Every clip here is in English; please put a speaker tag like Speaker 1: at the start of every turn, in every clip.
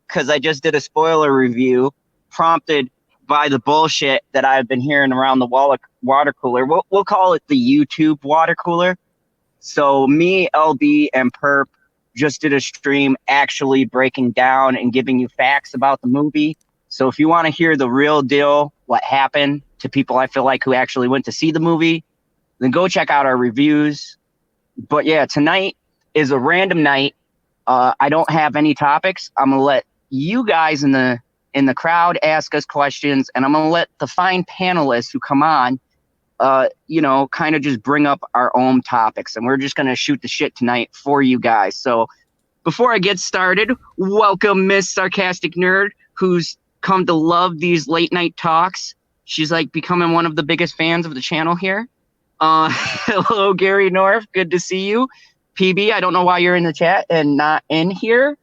Speaker 1: because I just did a spoiler review prompted by the bullshit that I've been hearing around the water cooler. We'll call it the YouTube water cooler. So me, LB, and Perp just did a stream actually breaking down and giving you facts about the movie. So if you want to hear the real deal, what happened to people I feel like who actually went to see the movie, then go check out our reviews. But yeah, tonight is a random night. I don't have any topics. I'm gonna let you guys in the crowd ask us questions, and I'm gonna let the fine panelists who come on, kind of just bring up our own topics, and we're just gonna shoot the shit tonight for you guys. So before I get started, welcome Miss Sarcastic Nerd, who's come to love these late night talks. She's like becoming one of the biggest fans of the channel here. Hello, Gary North. Good to see you. PB, I don't know why you're in the chat and not in here.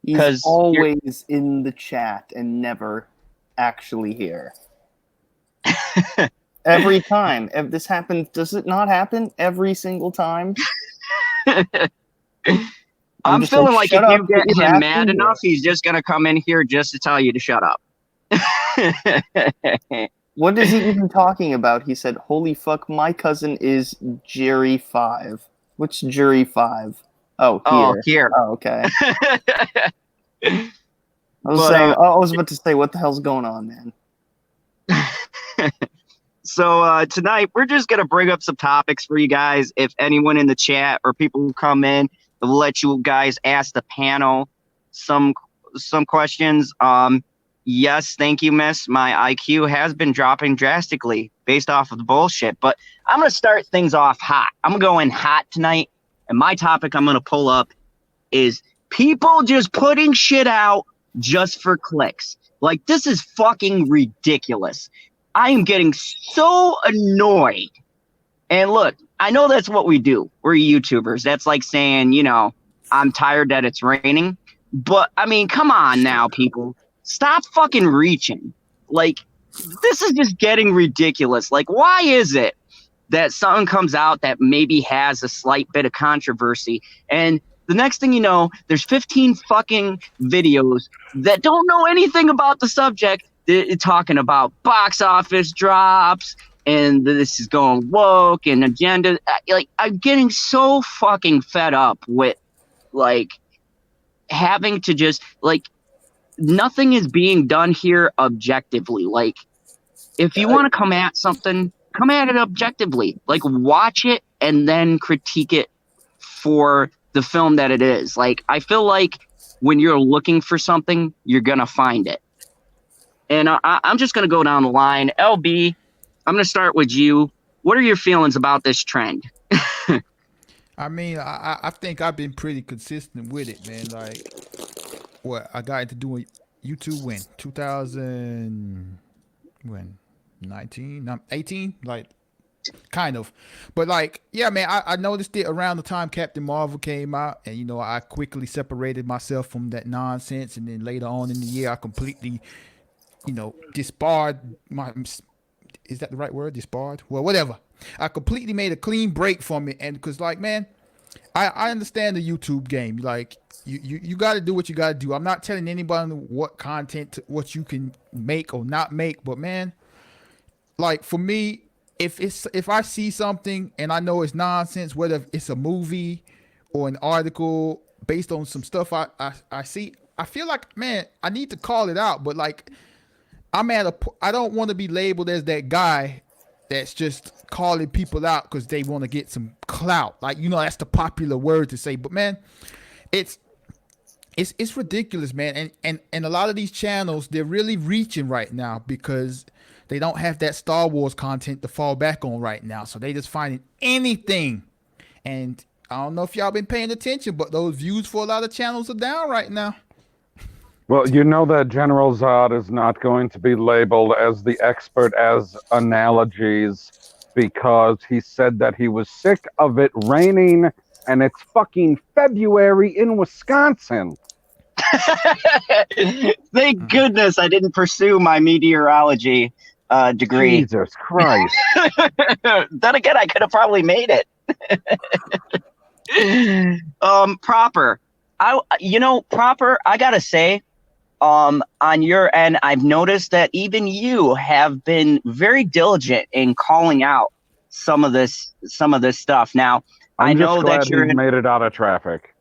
Speaker 2: He's always in the chat and never actually here. Every time. If this happens, does it not happen every single time?
Speaker 1: I'm feeling like if you get him mad enough, he's just going to come in here just to tell you to shut up.
Speaker 2: What is he even talking about? He said, holy fuck, my cousin is Jerry 5. Which Jury 5? Oh, here.
Speaker 1: Oh, here.
Speaker 2: Oh, okay. I was about to say, what the hell's going on, man?
Speaker 1: So tonight, we're just going to bring up some topics for you guys. If anyone in the chat or people who come in, we'll let you guys ask the panel some questions. Yes, thank you, miss. My IQ has been dropping drastically based off of the bullshit, but I'm going to start things off hot. I'm going to go in hot tonight, and my topic I'm going to pull up is people just putting shit out just for clicks. Like, this is fucking ridiculous. I am getting so annoyed. And look, I know that's what we do. We're YouTubers. That's like saying, I'm tired that it's raining. But, I mean, come on now, people. Stop fucking reaching. Like, this is just getting ridiculous. Like, why is it that something comes out that maybe has a slight bit of controversy, and the next thing you know, there's 15 fucking videos that don't know anything about the subject. They're talking about box office drops, and this is going woke and agenda. Like, I'm getting so fucking fed up with, like, having to just, like, nothing is being done here objectively. Like, if you want to come at something, come at it objectively. Like, watch it and then critique it for the film that it is. Like, I feel like when you're looking for something, you're going to find it. And I'm just going to go down the line. LB, I'm going to start with you. What are your feelings about this trend?
Speaker 3: I mean, I think I've been pretty consistent with it, man. Like, what I got into doing YouTube when 19, 18, like, kind of. But like, yeah, man, I noticed it around the time Captain Marvel came out, and I quickly separated myself from that nonsense, and then later on in the year I completely disbarred my, is that the right word, disbarred? Well, whatever. I completely made a clean break from it, and because, like, man, I understand the YouTube game. Like, you got to do what you got to do. I'm not telling anybody what content, what you can make or not make, but man, like, for me, if I see something and I know it's nonsense, whether it's a movie or an article based on some stuff I see, I feel like, man, I need to call it out. But like, I don't want to be labeled as that guy that's just calling people out because they want to get some clout. Like, that's the popular word to say. But man, it's ridiculous, man. And a lot of these channels, they're really reaching right now because they don't have that Star Wars content to fall back on right now. So they just finding anything. And I don't know if y'all been paying attention, but those views for a lot of channels are down right now.
Speaker 4: Well, you know that General Zod is not going to be labeled as the expert as analogies because he said that he was sick of it raining and it's fucking February in Wisconsin.
Speaker 1: Thank goodness I didn't pursue my meteorology degree.
Speaker 4: Jesus Christ.
Speaker 1: Then again, I could have probably made it. Proper. Proper, I gotta say, on your end, I've noticed that even you have been very diligent in calling out some of this stuff. Now, I
Speaker 4: I'm just
Speaker 1: know that
Speaker 4: glad
Speaker 1: you're
Speaker 4: he's
Speaker 1: in.
Speaker 4: made it out of traffic.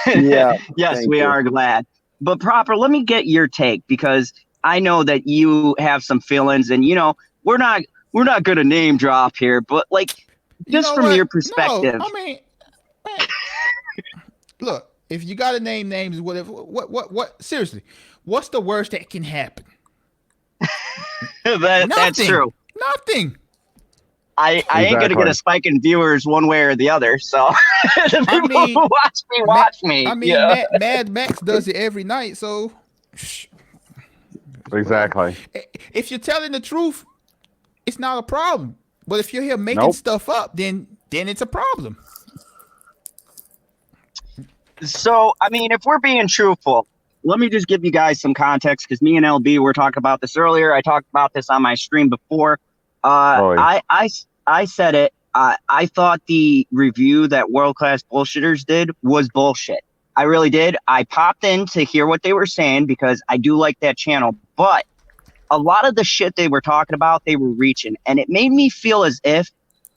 Speaker 2: Yeah,
Speaker 1: Yes,
Speaker 2: thank
Speaker 1: we
Speaker 2: you.
Speaker 1: are glad. But Proper, let me get your take because I know that you have some feelings, and we're not we're not gonna name drop here, but like
Speaker 3: You
Speaker 1: just
Speaker 3: know
Speaker 1: from
Speaker 3: what?
Speaker 1: your
Speaker 3: No,
Speaker 1: perspective.
Speaker 3: I mean, man, look, if you got to name names, whatever, what? Seriously, what's the worst that can happen?
Speaker 1: That's
Speaker 3: Nothing.
Speaker 1: true.
Speaker 3: Nothing.
Speaker 1: I ain't gonna get
Speaker 4: Exactly.
Speaker 1: a spike in viewers one way or the other. So the
Speaker 3: I
Speaker 1: people
Speaker 3: mean,
Speaker 1: who watch me. Yeah.
Speaker 3: Mad Max does it every night. So,
Speaker 4: Exactly.
Speaker 3: if you're telling the truth, it's not a problem. But if you're here making
Speaker 4: Nope.
Speaker 3: stuff up, then it's a problem.
Speaker 1: So I mean, if we're being truthful, let me just give you guys some context because me and LB were talking about this earlier. I talked about this on my stream before.
Speaker 4: Boy.
Speaker 1: I said it. I thought the review that World Class Bullshitters did was bullshit. I really did. I popped in to hear what they were saying because I do like that channel. But a lot of the shit they were talking about, they were reaching. And it made me feel as if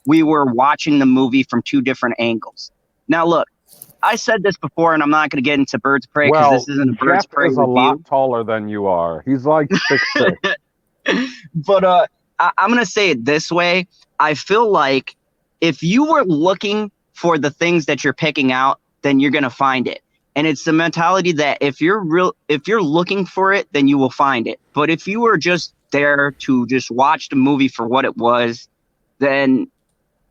Speaker 1: we were watching the movie from two different angles. Now, look, I said this before, and I'm not going to get into Birds of Prey because this
Speaker 4: Well,
Speaker 1: isn't a Birds
Speaker 4: Jeff
Speaker 1: of Prey
Speaker 4: is a
Speaker 1: review.
Speaker 4: lot taller than you are. He's like 6'6".
Speaker 1: But I'm going to say it this way. I feel like if you were looking for the things that you're picking out, then you're going to find it. And it's the mentality that if you're looking for it, then you will find it. But if you were just there to just watch the movie for what it was, then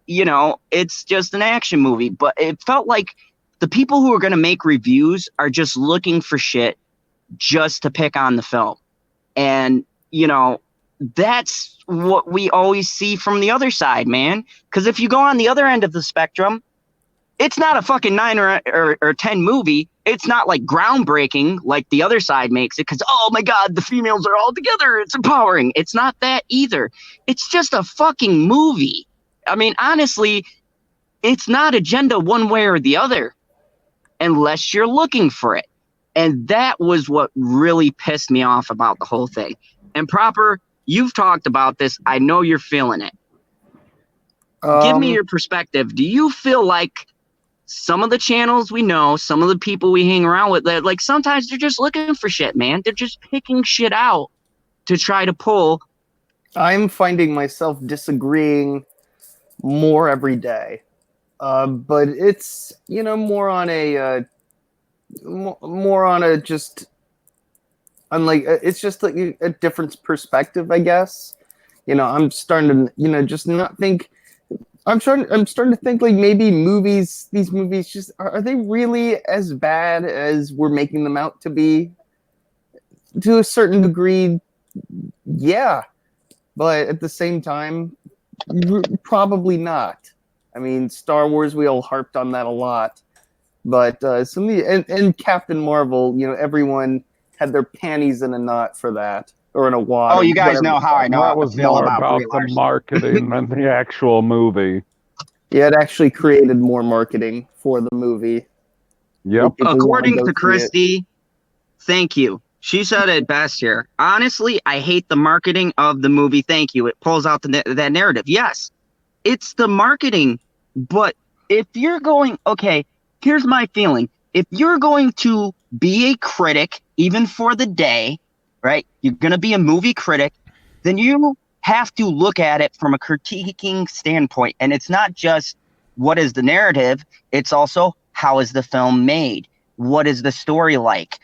Speaker 1: it's just an action movie. But it felt like the people who are going to make reviews are just looking for shit just to pick on the film. And, that's what we always see from the other side, man. Because if you go on the other end of the spectrum, it's not a fucking 9 or 10 movie. It's not like groundbreaking like the other side makes it because, oh my God, the females are all together. It's empowering. It's not that either. It's just a fucking movie. I mean, honestly, it's not agenda one way or the other unless you're looking for it. And that was what really pissed me off about the whole thing. And Proper, you've talked about this. I know you're feeling it. Give me your perspective. Do you feel like some of the channels we know, some of the people we hang around with, that like sometimes they're just looking for shit, man. They're just picking shit out to try to pull.
Speaker 2: I'm finding myself disagreeing more every day, but it's more on a more on a just unlike it's just like a different perspective, I guess. I'm starting to just not think. I'm starting to think like maybe these movies just are they really as bad as we're making them out to be? To a certain degree, yeah, but at the same time, probably not. I mean, Star Wars, we all harped on that a lot, but some of the and Captain Marvel, everyone had their panties in a knot for that, or in a wad.
Speaker 1: Oh,
Speaker 2: Or
Speaker 1: you guys
Speaker 2: whatever.
Speaker 1: know how I
Speaker 4: That was
Speaker 1: feel
Speaker 4: more
Speaker 1: about Brie
Speaker 4: about the
Speaker 1: Larson.
Speaker 4: marketing than the actual movie.
Speaker 2: Yeah, it actually created more marketing for the movie.
Speaker 4: Yep.
Speaker 1: According to Christy, thank you. She said it best here. Honestly, I hate the marketing of the movie. Thank you. It pulls out that narrative. Yes, it's the marketing. But if you're going, okay, here's my feeling. If you're going to be a critic, even for the day, right? You're going to be a movie critic, then you have to look at it from a critiquing standpoint. And it's not just what is the narrative, it's also how is the film made? What is the story like?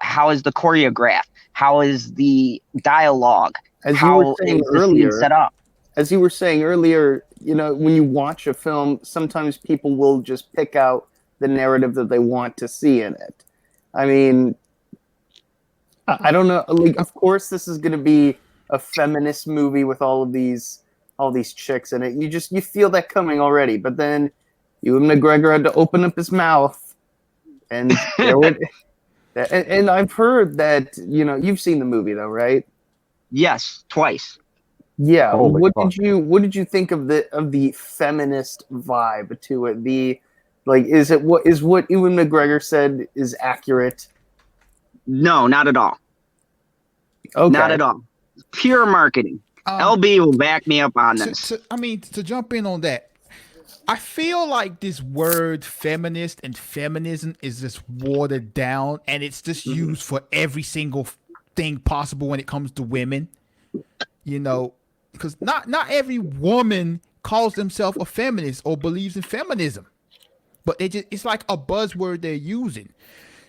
Speaker 1: How is the choreograph? How is the dialogue?
Speaker 2: As you were saying
Speaker 1: is the scene
Speaker 2: earlier,
Speaker 1: set up?
Speaker 2: as you were saying earlier, when you watch a film, sometimes people will just pick out the narrative that they want to see in it. I mean, I don't know. Like, of course, this is going to be a feminist movie with all these chicks in it. You feel that coming already. But then Ewan McGregor had to open up his mouth, and there would. And I've heard that you've seen the movie though, right?
Speaker 1: Yes, twice.
Speaker 2: Yeah.
Speaker 4: Holy
Speaker 2: What
Speaker 4: fuck.
Speaker 2: did you think of the feminist vibe to it? Like, is what Ewan McGregor said is accurate?
Speaker 1: No, not at all.
Speaker 2: Okay.
Speaker 1: Not at all. Pure marketing. LB will back me up on this.
Speaker 3: To jump in on that, I feel like this word feminist and feminism is just watered down, and it's just used for every single thing possible when it comes to women. You know, because not every woman calls themselves a feminist or believes in feminism, but it's like a buzzword they're using.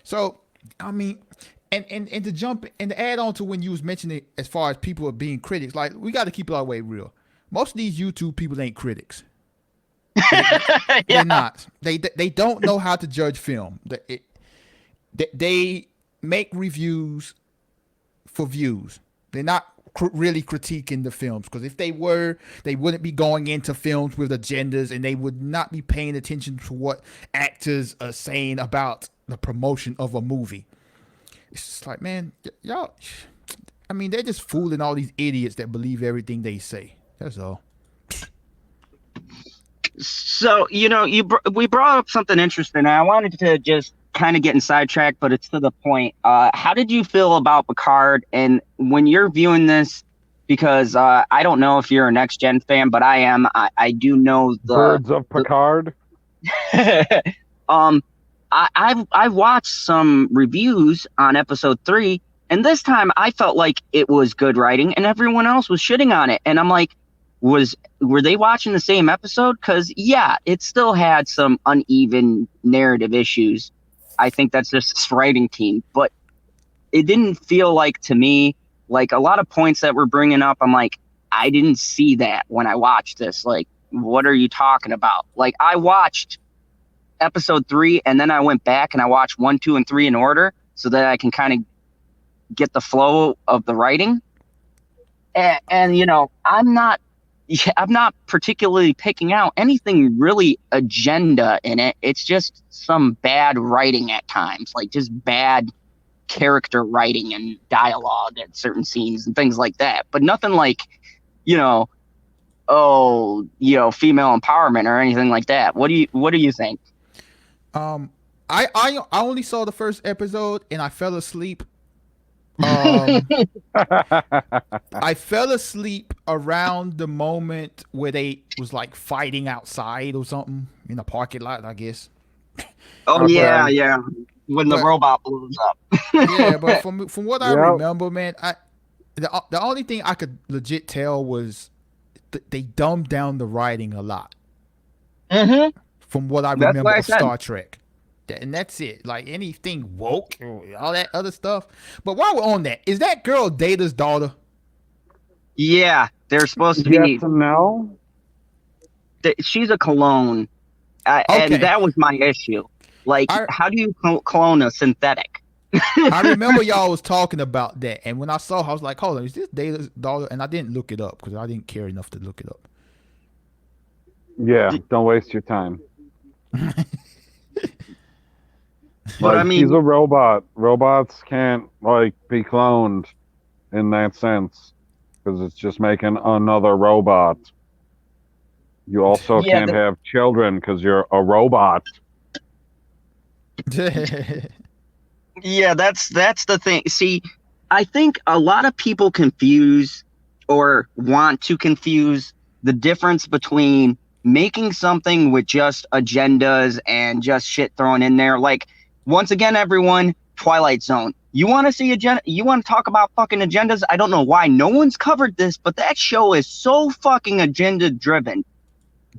Speaker 3: So, I mean, and to jump and to add on to when you was mentioning as far as people are being critics, like, we got to keep it our way real. Most of these YouTube people ain't critics. They're not. They don't know how to judge film. They make reviews for views. They're not really critiquing the films, because if they were, they wouldn't be going into films with agendas, and they would not be paying attention to what actors are saying about the promotion of a movie. It's just like, man, y'all, I mean, they're just fooling all these idiots that believe everything they say. That's all.
Speaker 1: So, you know, we brought up something interesting. I wanted to just kind of get in sidetracked, but it's to the point. How did you feel about Picard? And when you're viewing this, because I don't know if you're a Next Gen fan, but I am. I do know the
Speaker 4: Birds of Picard.
Speaker 1: I've watched some reviews on episode 3, and this time I felt like it was good writing, and everyone else was shitting on it. And I'm like, were they watching the same episode? Because yeah, it still had some uneven narrative issues. I think that's just this writing team, but it didn't feel like, to me, like a lot of points that we're bringing up, I'm like, I didn't see that when I watched this. Like, what are you talking about? Like, I watched episode 3, and then I went back and I watched 1, 2, and 3 in order so that I can kind of get the flow of the writing. And you know, I'm not particularly picking out anything really agenda in it. It's just some bad writing at times, like just bad character writing and dialogue at certain scenes and things like that. But nothing like, you know, female empowerment or anything like that. What do you think?
Speaker 3: I only saw the first episode and I fell asleep. I fell asleep around the moment where they was like fighting outside or something in a parking lot, I guess.
Speaker 1: Oh yeah. When the robot blows up.
Speaker 3: Yeah, but from what I remember, man, the only thing I could legit tell was they dumbed down the writing a lot. Mm-hmm. From what I remember of Star Trek. And that's it. Like, anything woke, all that other stuff. But while we're on that, is that girl Data's daughter?
Speaker 1: Yeah, they're supposed to be.
Speaker 4: Yes and no.
Speaker 1: She's a clone,
Speaker 3: okay.
Speaker 1: And that was my issue. Like, how do you clone a synthetic?
Speaker 3: I remember y'all was talking about that, and when I saw her, I was like, hold on, is this Data's daughter? And I didn't look it up because I didn't care enough to look it up.
Speaker 4: Yeah, don't waste your time.
Speaker 1: But I mean,
Speaker 4: he's a robot. Robots can't be cloned in that sense, because it's just making another robot. You also can't have children because you're a robot.
Speaker 1: Yeah, that's the thing. See, I think a lot of people confuse or want to confuse the difference between making something with just agendas and just shit thrown in there. Like, once again, everyone, Twilight Zone. You want to see agenda? You want to talk about fucking agendas? I don't know why no one's covered this, but that show is so fucking agenda driven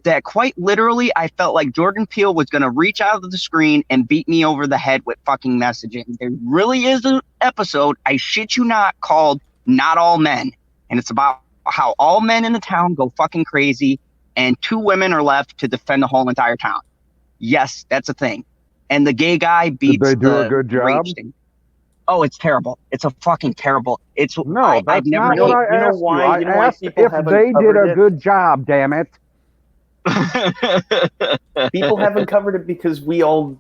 Speaker 1: that quite literally I felt like Jordan Peele was going to reach out of the screen and beat me over the head with fucking messaging. There really is an episode, I shit you not, called Not All Men. And it's about how all men in the town go fucking crazy and 2 women are left to defend the whole entire town. Yes, that's a thing. And the gay guy beats
Speaker 4: Did they do a good job?
Speaker 1: Oh, it's terrible. It's a fucking terrible. It's
Speaker 4: no, that's not what I asked you. I asked if they did a good job, damn it.
Speaker 2: People haven't covered it because we know.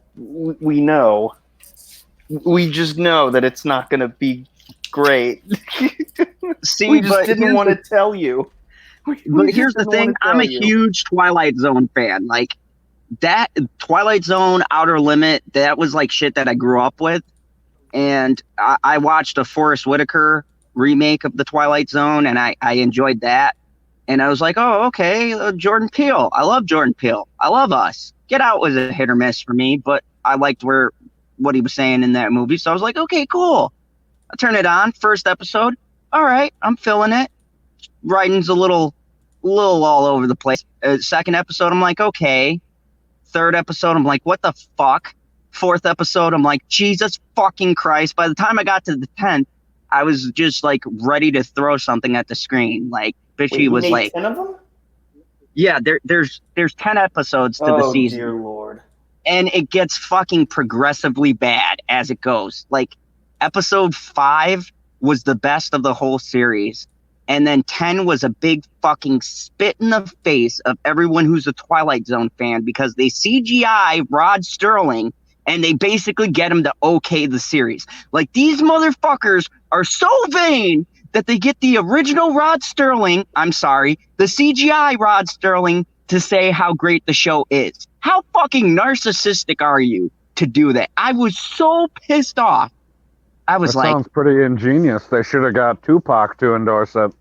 Speaker 2: We just know that it's not going to be great.
Speaker 1: See,
Speaker 2: we just didn't want to tell you.
Speaker 1: But here's the thing. I'm a huge Twilight Zone fan. Like, that Twilight Zone, Outer Limit, that was like shit that I grew up with. And I watched a Forrest Whitaker remake of the Twilight Zone, and I enjoyed that. And I was like, oh, okay, Jordan Peele. I love Jordan Peele. I love Us. Get Out was a hit or miss for me, but I liked what he was saying in that movie. So I was like, okay, cool. I turn it on. First episode. All right, I'm feeling it. Writing's a little all over the place. Second episode, I'm like, okay. Third episode, I'm like, what the fuck? Fourth episode, I'm like, Jesus fucking Christ. By the time I got to the 10th, I was just like ready to throw something at the screen. Like, Bitchy was like,
Speaker 2: 10 of them?
Speaker 1: Yeah, there's 10 episodes to the season.
Speaker 2: Oh, dear Lord.
Speaker 1: And it gets fucking progressively bad as it goes. Like, episode 5 was the best of the whole series. And then 10 was a big fucking spit in the face of everyone who's a Twilight Zone fan, because they CGI Rod Sterling and they basically get him to okay the series. Like, these motherfuckers are so vain that they get the original Rod Sterling, the CGI Rod Sterling, to say how great the show is. How fucking narcissistic are you to do that? I was so pissed off. I was like,
Speaker 4: sounds pretty ingenious. They should have got Tupac to endorse it.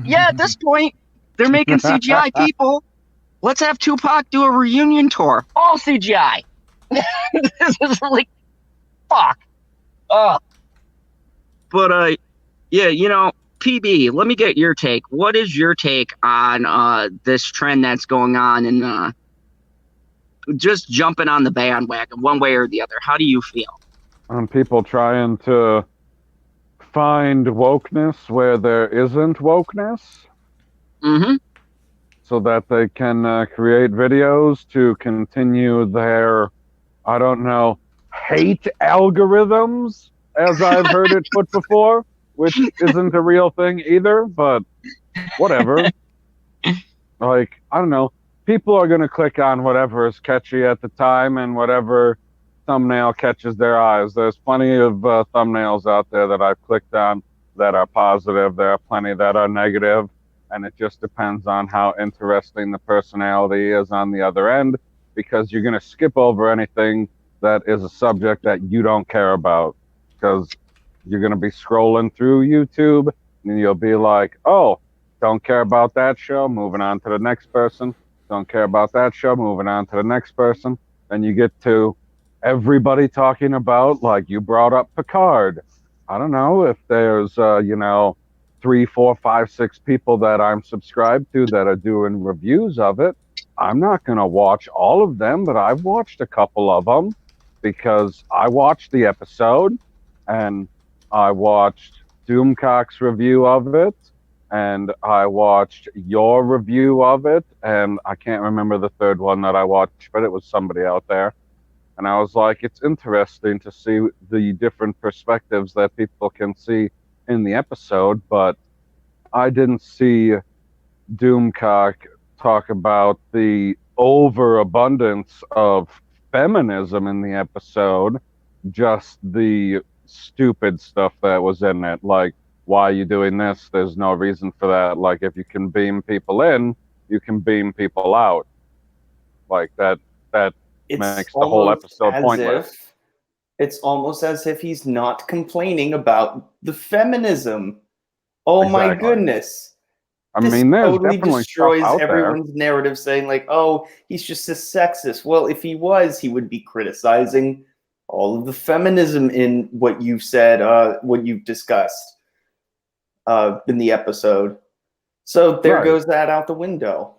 Speaker 1: Yeah, at this point, they're making CGI people. Let's have Tupac do a reunion tour. All CGI. This is like, fuck. But, yeah, PB, let me get your take. What is your take on this trend that's going on, and just jumping on the bandwagon one way or the other? How do you feel?
Speaker 4: People trying to find wokeness where there isn't wokeness.
Speaker 1: Mm-hmm.
Speaker 4: So that they can create videos to continue their, I don't know, hate algorithms, as I've heard it put before, which isn't a real thing either, but whatever. Like, I don't know. People are going to click on whatever is catchy at the time and whatever thumbnail catches their eyes. There's plenty of thumbnails out there that I've clicked on that are positive. There are plenty that are negative. And it just depends on how interesting the personality is on the other end, because you're going to skip over anything that is a subject that you don't care about, because you're going to be scrolling through YouTube and you'll be like, oh, don't care about that show, moving on to the next person. Don't care about that show, moving on to the next person. And you get to everybody talking about, like you brought up Picard. I don't know if there's, 3, 4, 5, 6 people that I'm subscribed to that are doing reviews of it. I'm not going to watch all of them, but I've watched a couple of them because I watched the episode and I watched Doomcock's review of it and I watched your review of it, and I can't remember the third one that I watched, but it was somebody out there. And I was like, it's interesting to see the different perspectives that people can see in the episode, but I didn't see Doomcock talk about the overabundance of feminism in the episode, just the stupid stuff that was in it. Like, why are you doing this? There's no reason for that. Like, if you can beam people in, you can beam people out. Like, that makes the whole episode pointless.
Speaker 2: It's almost as if he's not complaining about the feminism. Oh, exactly. My goodness.
Speaker 4: I mean, there's
Speaker 2: totally
Speaker 4: definitely
Speaker 2: destroys
Speaker 4: stuff out
Speaker 2: everyone's narrative, saying like, oh, he's just a sexist. Well, if he was, he would be criticizing all of the feminism in what you've said, what you've discussed in the episode. So there goes that out the window.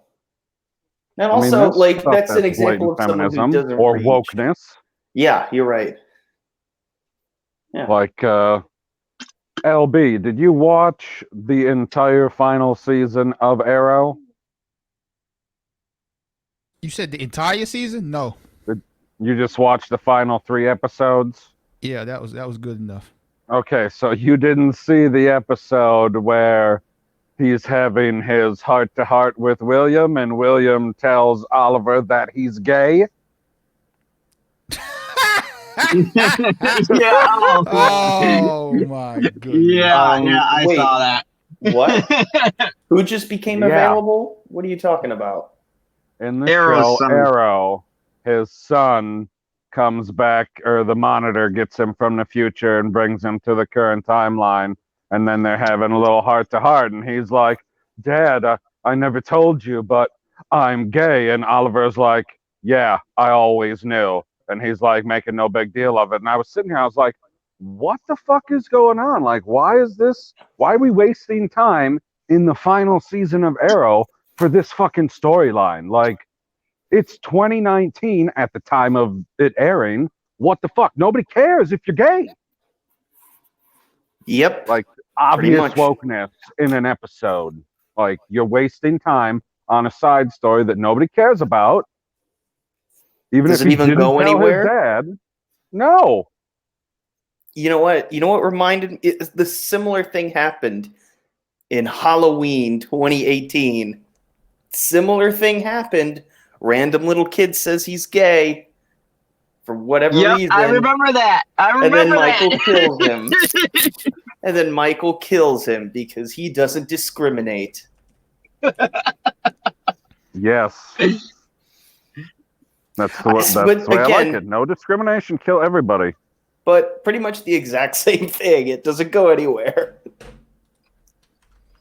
Speaker 2: And also, that's an example of someone who doesn't
Speaker 4: or
Speaker 2: reach.
Speaker 4: Wokeness.
Speaker 2: Yeah, you're right. Yeah.
Speaker 4: Like, LB, did you watch the entire final season of Arrow?
Speaker 3: You said the entire season? No.
Speaker 4: You just watched the final 3 episodes?
Speaker 3: Yeah, that was good enough.
Speaker 4: Okay, so you didn't see the episode where he's having his heart-to-heart with William, and William tells Oliver that he's gay?
Speaker 1: Yeah.
Speaker 3: Oh my goodness.
Speaker 1: Yeah, I saw that.
Speaker 2: What? Who just became available? What are you talking about?
Speaker 4: in the
Speaker 1: Arrow's
Speaker 4: show
Speaker 1: son.
Speaker 4: Arrow, his son comes back, or the Monitor gets him from the future and brings him to the current timeline, and then they're having a little heart-to-heart, and he's like, Dad, I never told you, but I'm gay. And Oliver's like, yeah, I always knew. And he's like making no big deal of it. And I was sitting here, I was like, what the fuck is going on? Like, why are we wasting time in the final season of Arrow for this fucking storyline? Like, it's 2019 at the time of it airing. What the fuck? Nobody cares if you're gay.
Speaker 2: Yep.
Speaker 4: Like, obvious wokeness in an episode. Like, you're wasting time on a side story that nobody cares about. Even
Speaker 2: Does
Speaker 4: if
Speaker 2: it
Speaker 4: he
Speaker 2: even
Speaker 4: didn't
Speaker 2: go
Speaker 4: tell
Speaker 2: anywhere?
Speaker 4: his dad. No.
Speaker 2: You know what? You know what reminded me? The similar thing happened in Halloween 2018. Similar thing happened. Random little kid says he's gay for whatever reason.
Speaker 1: I remember that.
Speaker 2: And then Michael kills him. And then Michael kills him because he doesn't discriminate.
Speaker 4: Yes. That's the way I like it. No discrimination, kill everybody.
Speaker 2: But pretty much the exact same thing. It doesn't go anywhere.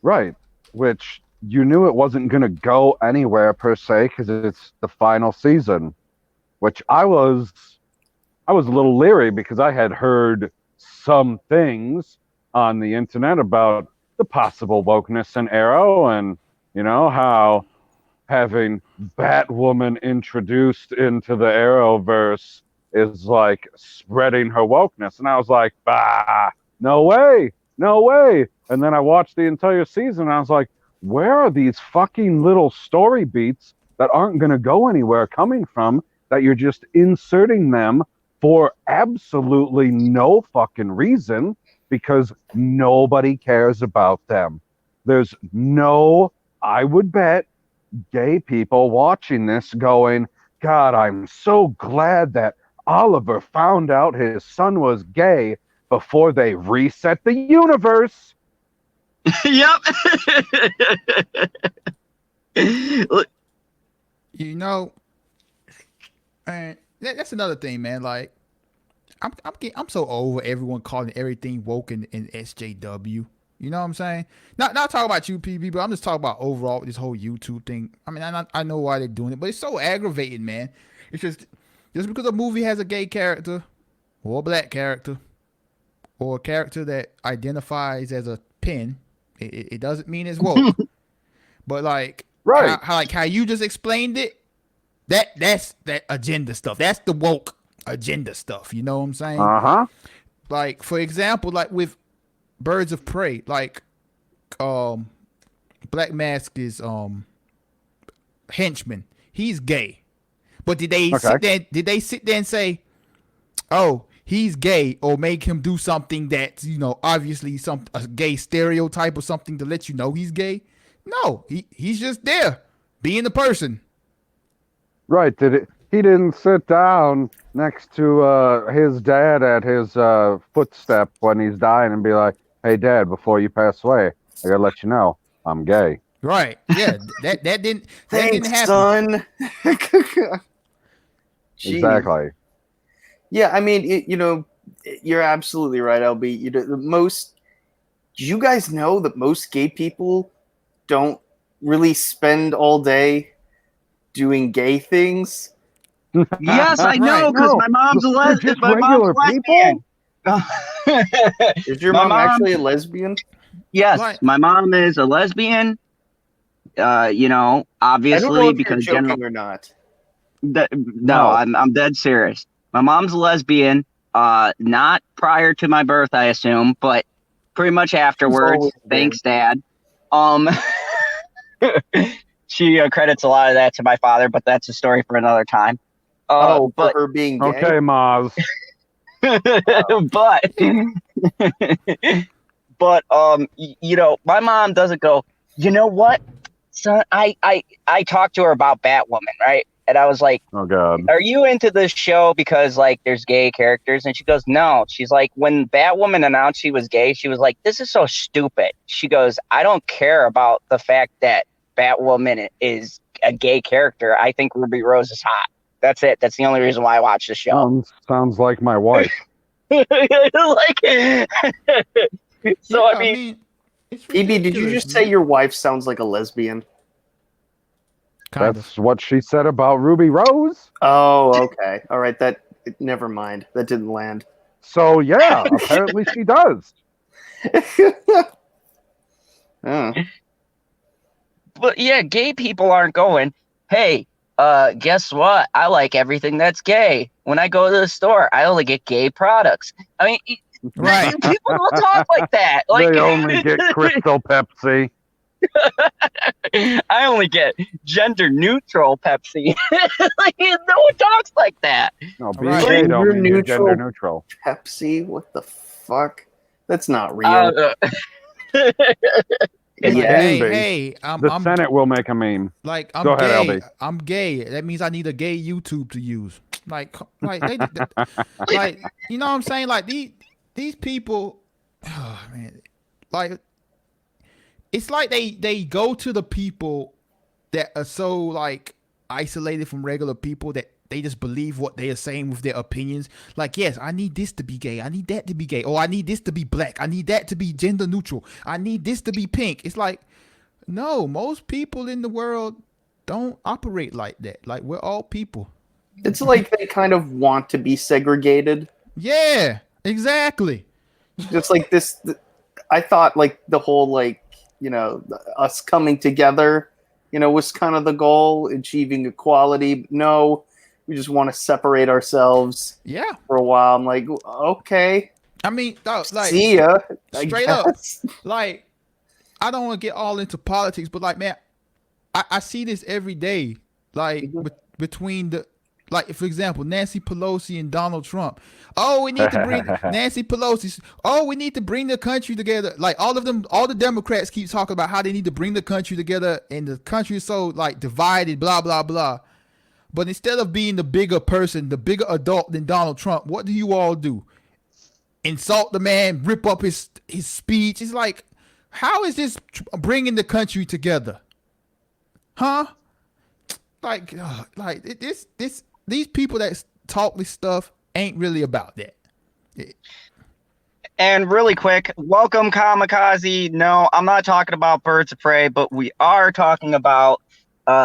Speaker 4: Right. Which you knew it wasn't going to go anywhere per se because it's the final season. Which I was a little leery because I had heard some things on the internet about the possible wokeness in Arrow, and you know how having Batwoman introduced into the Arrowverse is like spreading her wokeness. And I was like, bah, no way. And then I watched the entire season and I was like, where are these fucking little story beats that aren't going to go anywhere coming from, that you're just inserting them for absolutely no fucking reason because nobody cares about them. There's no, I would bet, gay people watching this going, God, I'm so glad that Oliver found out his son was gay before they reset the universe.
Speaker 1: Yep.
Speaker 3: You know, and that's another thing, man. Like, I'm so over everyone calling everything woke in SJW. You know what I'm saying? Not talking about you, PB, but I'm just talking about overall this whole YouTube thing. I mean, I know why they're doing it, but it's so aggravating, man. It's just because a movie has a gay character or a black character or a character that identifies as a pin, it doesn't mean it's woke. But like,
Speaker 4: right?
Speaker 3: How you just explained it, that's that agenda stuff. That's the woke agenda stuff. You know what I'm saying? Like, for example, like with Birds of Prey, like Black Mask is henchman. He's gay. But did they sit there and say, oh, he's gay, or make him do something that's, you know, obviously a gay stereotype or something to let you know he's gay? No, he's just there being the person.
Speaker 4: Right. He didn't sit down next to his dad at his footstep when he's dying and be like, hey, Dad, before you pass away, I gotta let you know I'm gay.
Speaker 3: Right. Yeah. that didn't happen.
Speaker 2: Son.
Speaker 4: Exactly.
Speaker 2: Yeah, I mean, you're absolutely right, LB. Do you guys know that most gay people don't really spend all day doing gay things?
Speaker 1: Yes, I know, because my mom's a lesbian.
Speaker 4: Just regular people?
Speaker 2: Is your mom actually a lesbian?
Speaker 1: Yes,
Speaker 3: What?
Speaker 1: my mom is a lesbian. Obviously,
Speaker 2: I don't know if
Speaker 1: because
Speaker 2: you're joking or not.
Speaker 1: No, I'm dead serious. My mom's a lesbian. Not prior to my birth, I assume, but pretty much afterwards. Thanks, Dad. She credits a lot of that to my father, but that's a story for another time.
Speaker 2: For her being gay?
Speaker 4: Okay, Maz.
Speaker 1: But my mom doesn't go, you know what, son, I talked to her about Batwoman, right? And I was like,
Speaker 4: oh God,
Speaker 1: are you into this show because like there's gay characters? And she goes, no. She's like, when Batwoman announced she was gay, she was like, this is so stupid. She goes, I don't care about the fact that Batwoman is a gay character. I think Ruby Rose is hot. That's it. That's the only reason why I watch the show.
Speaker 4: Sounds like my wife.
Speaker 1: Like, so
Speaker 3: Yeah,
Speaker 1: I mean,
Speaker 3: it's
Speaker 2: PB, did you
Speaker 3: ridiculous,
Speaker 2: just say
Speaker 3: man.
Speaker 2: your wife sounds like a lesbian?
Speaker 3: Kind
Speaker 4: That's
Speaker 3: of.
Speaker 4: what she said about Ruby Rose.
Speaker 2: Oh, okay. All right. Never mind. That didn't land.
Speaker 4: So yeah, apparently she does.
Speaker 2: Oh.
Speaker 1: but yeah, gay people aren't going, hey, guess what? I like everything that's gay. When I go to the store, I only get gay products. I mean,
Speaker 3: Right.
Speaker 1: people don't talk like that. Like,
Speaker 4: They only get Crystal Pepsi.
Speaker 1: I only get gender neutral Pepsi. Like, no one talks like that.
Speaker 4: No, being
Speaker 3: Right.
Speaker 4: gay don't mean you're
Speaker 2: Gender-neutral.
Speaker 4: gender neutral.
Speaker 2: Pepsi? What the fuck? That's not real.
Speaker 4: It
Speaker 2: Yeah.
Speaker 4: can be.
Speaker 3: Hey,
Speaker 4: The
Speaker 3: I'm
Speaker 4: Senate will make a meme.
Speaker 3: like, I'm
Speaker 4: Go ahead,
Speaker 3: gay.
Speaker 4: LB.
Speaker 3: I'm gay. That means I need a gay YouTube to use. Like like, you know what I'm saying? Like these people, oh man, like it's like they go to the people that are so like isolated from regular people that they just believe what they are saying with their opinions. Like, yes, I need this to be gay. I need that to be gay. Or I need this to be black. I need that to be gender neutral. I need this to be pink. It's like, no, most people in the world don't operate like that. Like, we're all people.
Speaker 2: It's like they kind of want to be segregated.
Speaker 3: Yeah, exactly.
Speaker 2: Just like this. I thought like the whole like, us coming together, was kind of the goal, achieving equality. No, we just want to separate ourselves
Speaker 3: Yeah.
Speaker 2: for a while. I'm like, okay,
Speaker 3: I mean, like,
Speaker 2: see ya. I
Speaker 3: straight up.
Speaker 2: guess.
Speaker 3: Like, I don't want to get all into politics, but like, man, I see this every day. Like, between the, like, for example, Nancy Pelosi and Donald Trump. Oh, we need to bring Nancy Pelosi. Oh, we need to bring the country together. Like, all of them, all the Democrats keep talking about how they need to bring the country together, and the country is so like divided, blah blah blah. But instead of being the bigger person, the bigger adult than Donald Trump, what do you all do? Insult the man, rip up his speech. It's like, how is this bringing the country together? Huh? Like these people that talk this stuff ain't really about that.
Speaker 1: And really quick, welcome Kamikaze. No, I'm not talking about Birds of Prey, but we are talking about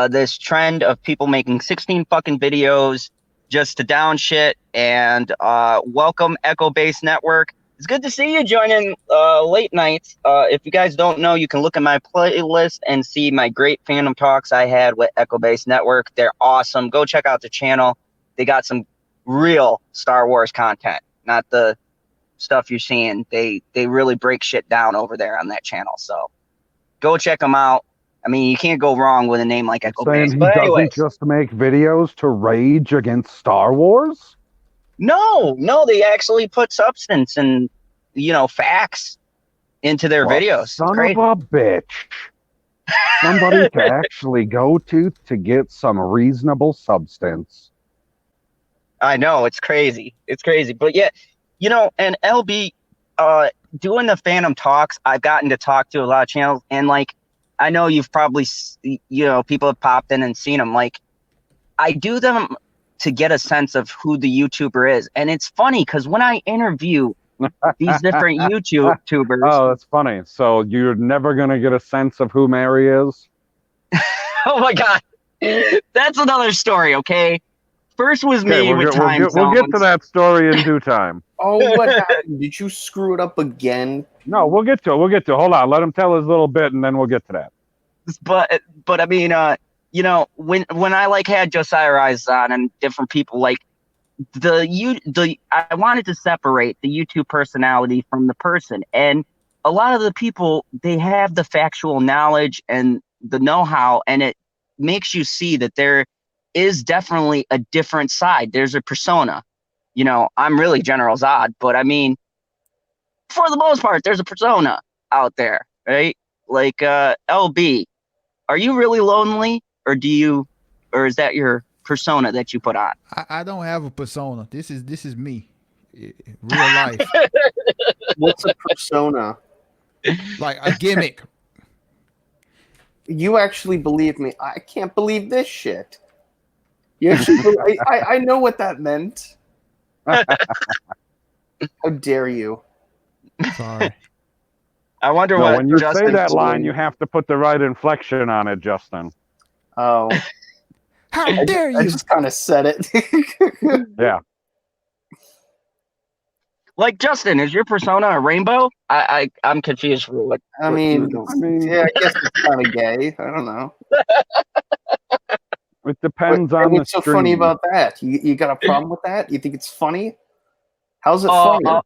Speaker 1: this trend of people making 16 fucking videos just to down shit. And welcome Echo Base Network. It's good to see you joining late nights. If you guys don't know, you can look at my playlist and see my great fandom talks I had with Echo Base Network. They're awesome. Go check out the channel. They got some real Star Wars content, not the stuff you're seeing. They really break shit down over there on that channel. So go check them out. I mean, you can't go wrong with a name like Echo
Speaker 4: Saying
Speaker 1: Base.
Speaker 4: he
Speaker 1: But
Speaker 4: doesn't
Speaker 1: anyways,
Speaker 4: just make videos to rage against Star Wars?
Speaker 1: no, they actually put substance and facts into their videos.
Speaker 4: Son
Speaker 1: Crazy.
Speaker 4: of a bitch. Somebody to actually go to get some reasonable substance.
Speaker 1: I know, it's crazy. It's crazy. But yeah, and LB, doing the Phantom Talks, I've gotten to talk to a lot of channels, and like, I know you've probably, people have popped in and seen them. Like, I do them to get a sense of who the YouTuber is. And it's funny because when I interview these different YouTubers.
Speaker 4: Oh, that's funny. So you're never going to get a sense of who Mary is?
Speaker 1: Oh my God. That's another story, okay? First was me with time zones.
Speaker 4: We'll get to that story in due time.
Speaker 2: Oh, what happened? Did you screw it up again?
Speaker 4: No, we'll get to it. Hold on. Let him tell his little bit, and then we'll get to that.
Speaker 1: But I mean, when I like had Josiah Rise on and different people, like I wanted to separate the YouTube personality from the person, and a lot of the people, they have the factual knowledge and the know-how, and it makes you see that there is definitely a different side. There's a persona. I'm really General Zod, but I mean, for the most part, there's a persona out there, right? Like LB, are you really lonely, or is that your persona that you put on?
Speaker 3: I don't have a persona. This is me, real life.
Speaker 2: What's a persona?
Speaker 3: Like a gimmick.
Speaker 2: You actually believe me? I can't believe this shit. You actually, I know what that meant. How dare you?
Speaker 3: Sorry.
Speaker 1: I wonder
Speaker 4: No,
Speaker 1: what
Speaker 4: when you say
Speaker 1: Justin's
Speaker 4: that line,
Speaker 1: doing.
Speaker 4: you have to put the right inflection on it, Justin.
Speaker 2: Oh,
Speaker 3: How dare
Speaker 2: I
Speaker 3: you?
Speaker 2: just kind of said it.
Speaker 4: Yeah.
Speaker 1: Like, Justin, is your persona a rainbow? I'm confused for what.
Speaker 2: I
Speaker 1: what you were
Speaker 2: mean,
Speaker 1: doing.
Speaker 2: yeah, I guess it's kind of gay. I don't know.
Speaker 4: It depends on the
Speaker 2: What's so
Speaker 4: stream.
Speaker 2: funny about that? You got a problem with that? You think it's funny? How's it
Speaker 1: Oh,
Speaker 2: funny?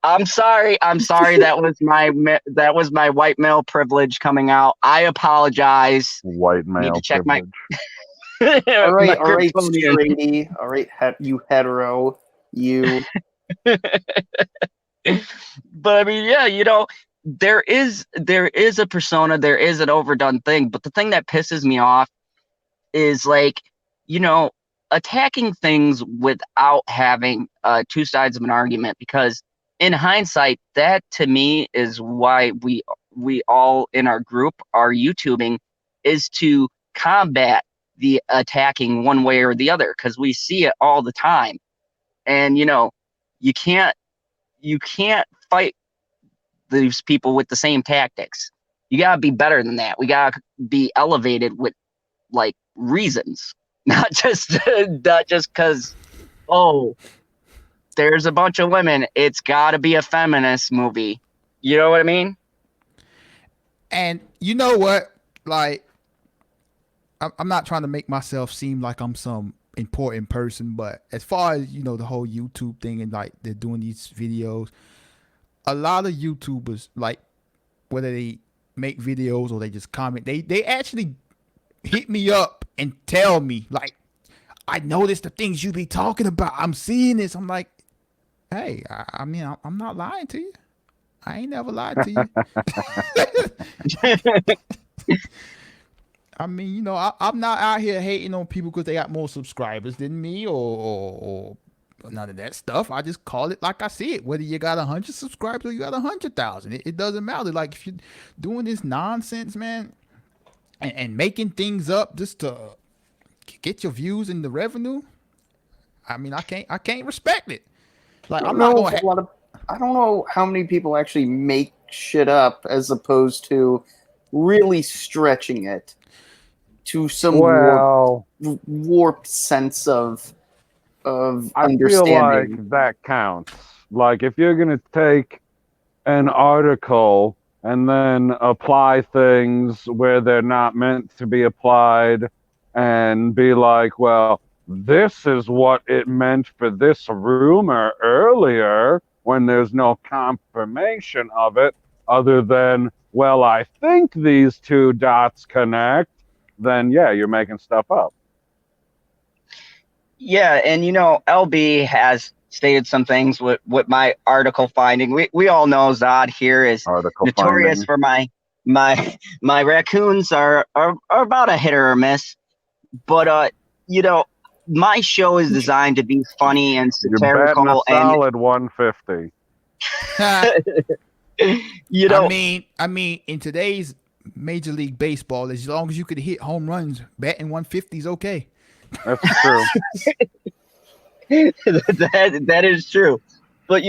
Speaker 1: I'm sorry. I'm sorry. That was my white male privilege coming out. I apologize.
Speaker 4: White
Speaker 1: Need
Speaker 4: male
Speaker 1: to check
Speaker 4: privilege.
Speaker 1: my
Speaker 2: all right,
Speaker 1: Kryptonian.
Speaker 2: straighty. All right, you hetero. You.
Speaker 1: But I mean, yeah, there is a persona, there is an overdone thing. But the thing that pisses me off is, like, attacking things without having two sides of an argument, because in hindsight, that to me is why we all in our group are YouTubing, is to combat the attacking one way or the other, because we see it all the time. And you can't fight these people with the same tactics. You gotta be better than that. We gotta be elevated with, like, reasons, not just because, oh, there's a bunch of women, it's gotta be a feminist movie. You know what I mean?
Speaker 3: And you know what? Like, I'm not trying to make myself seem like I'm some important person, but as far as the whole YouTube thing, and like they're doing these videos, a lot of YouTubers, like, whether they make videos or they just comment, they actually hit me up and tell me, like, I noticed the things you be talking about. I'm seeing this. I'm like, hey, I mean, I'm not lying to you. I ain't never lied to you. I mean, I'm not out here hating on people because they got more subscribers than me or none of that stuff. I just call it like I see it. Whether you got 100 subscribers or you got 100,000, it doesn't matter. Like, if you're doing this nonsense, man, and making things up just to get your views and the revenue, I mean, I can't respect it. Like, I'm not going to.
Speaker 2: I don't know how many people actually make shit up as opposed to really stretching it to some warped sense of
Speaker 4: I feel like that counts. Like, if you're going to take an article and then apply things where they're not meant to be applied and be like, well, this is what it meant for this rumor earlier, when there's no confirmation of it other than, well, I think these two dots connect, then yeah, you're making stuff up.
Speaker 1: Yeah, and LB has stated some things with my article finding. We all know Zod here is notorious for my raccoons are about a hit or a miss. But my show is designed to be funny and satirical.
Speaker 4: You're batting a solid 150.
Speaker 3: I mean, in today's Major League Baseball, as long as you could hit home runs, batting 150 is okay.
Speaker 4: That's true.
Speaker 1: that is true. But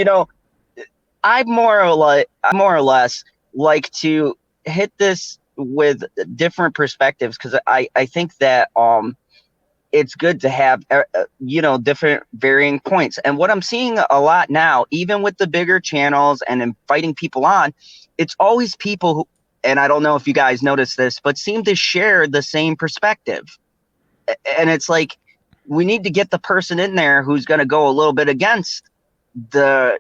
Speaker 1: I more or less like to hit this with different perspectives, because I think that it's good to have different varying points. And what I'm seeing a lot now, even with the bigger channels and inviting people on, it's always people who, and I don't know if you guys notice this, but seem to share the same perspective. And it's like, we need to get the person in there who's going to go a little bit against the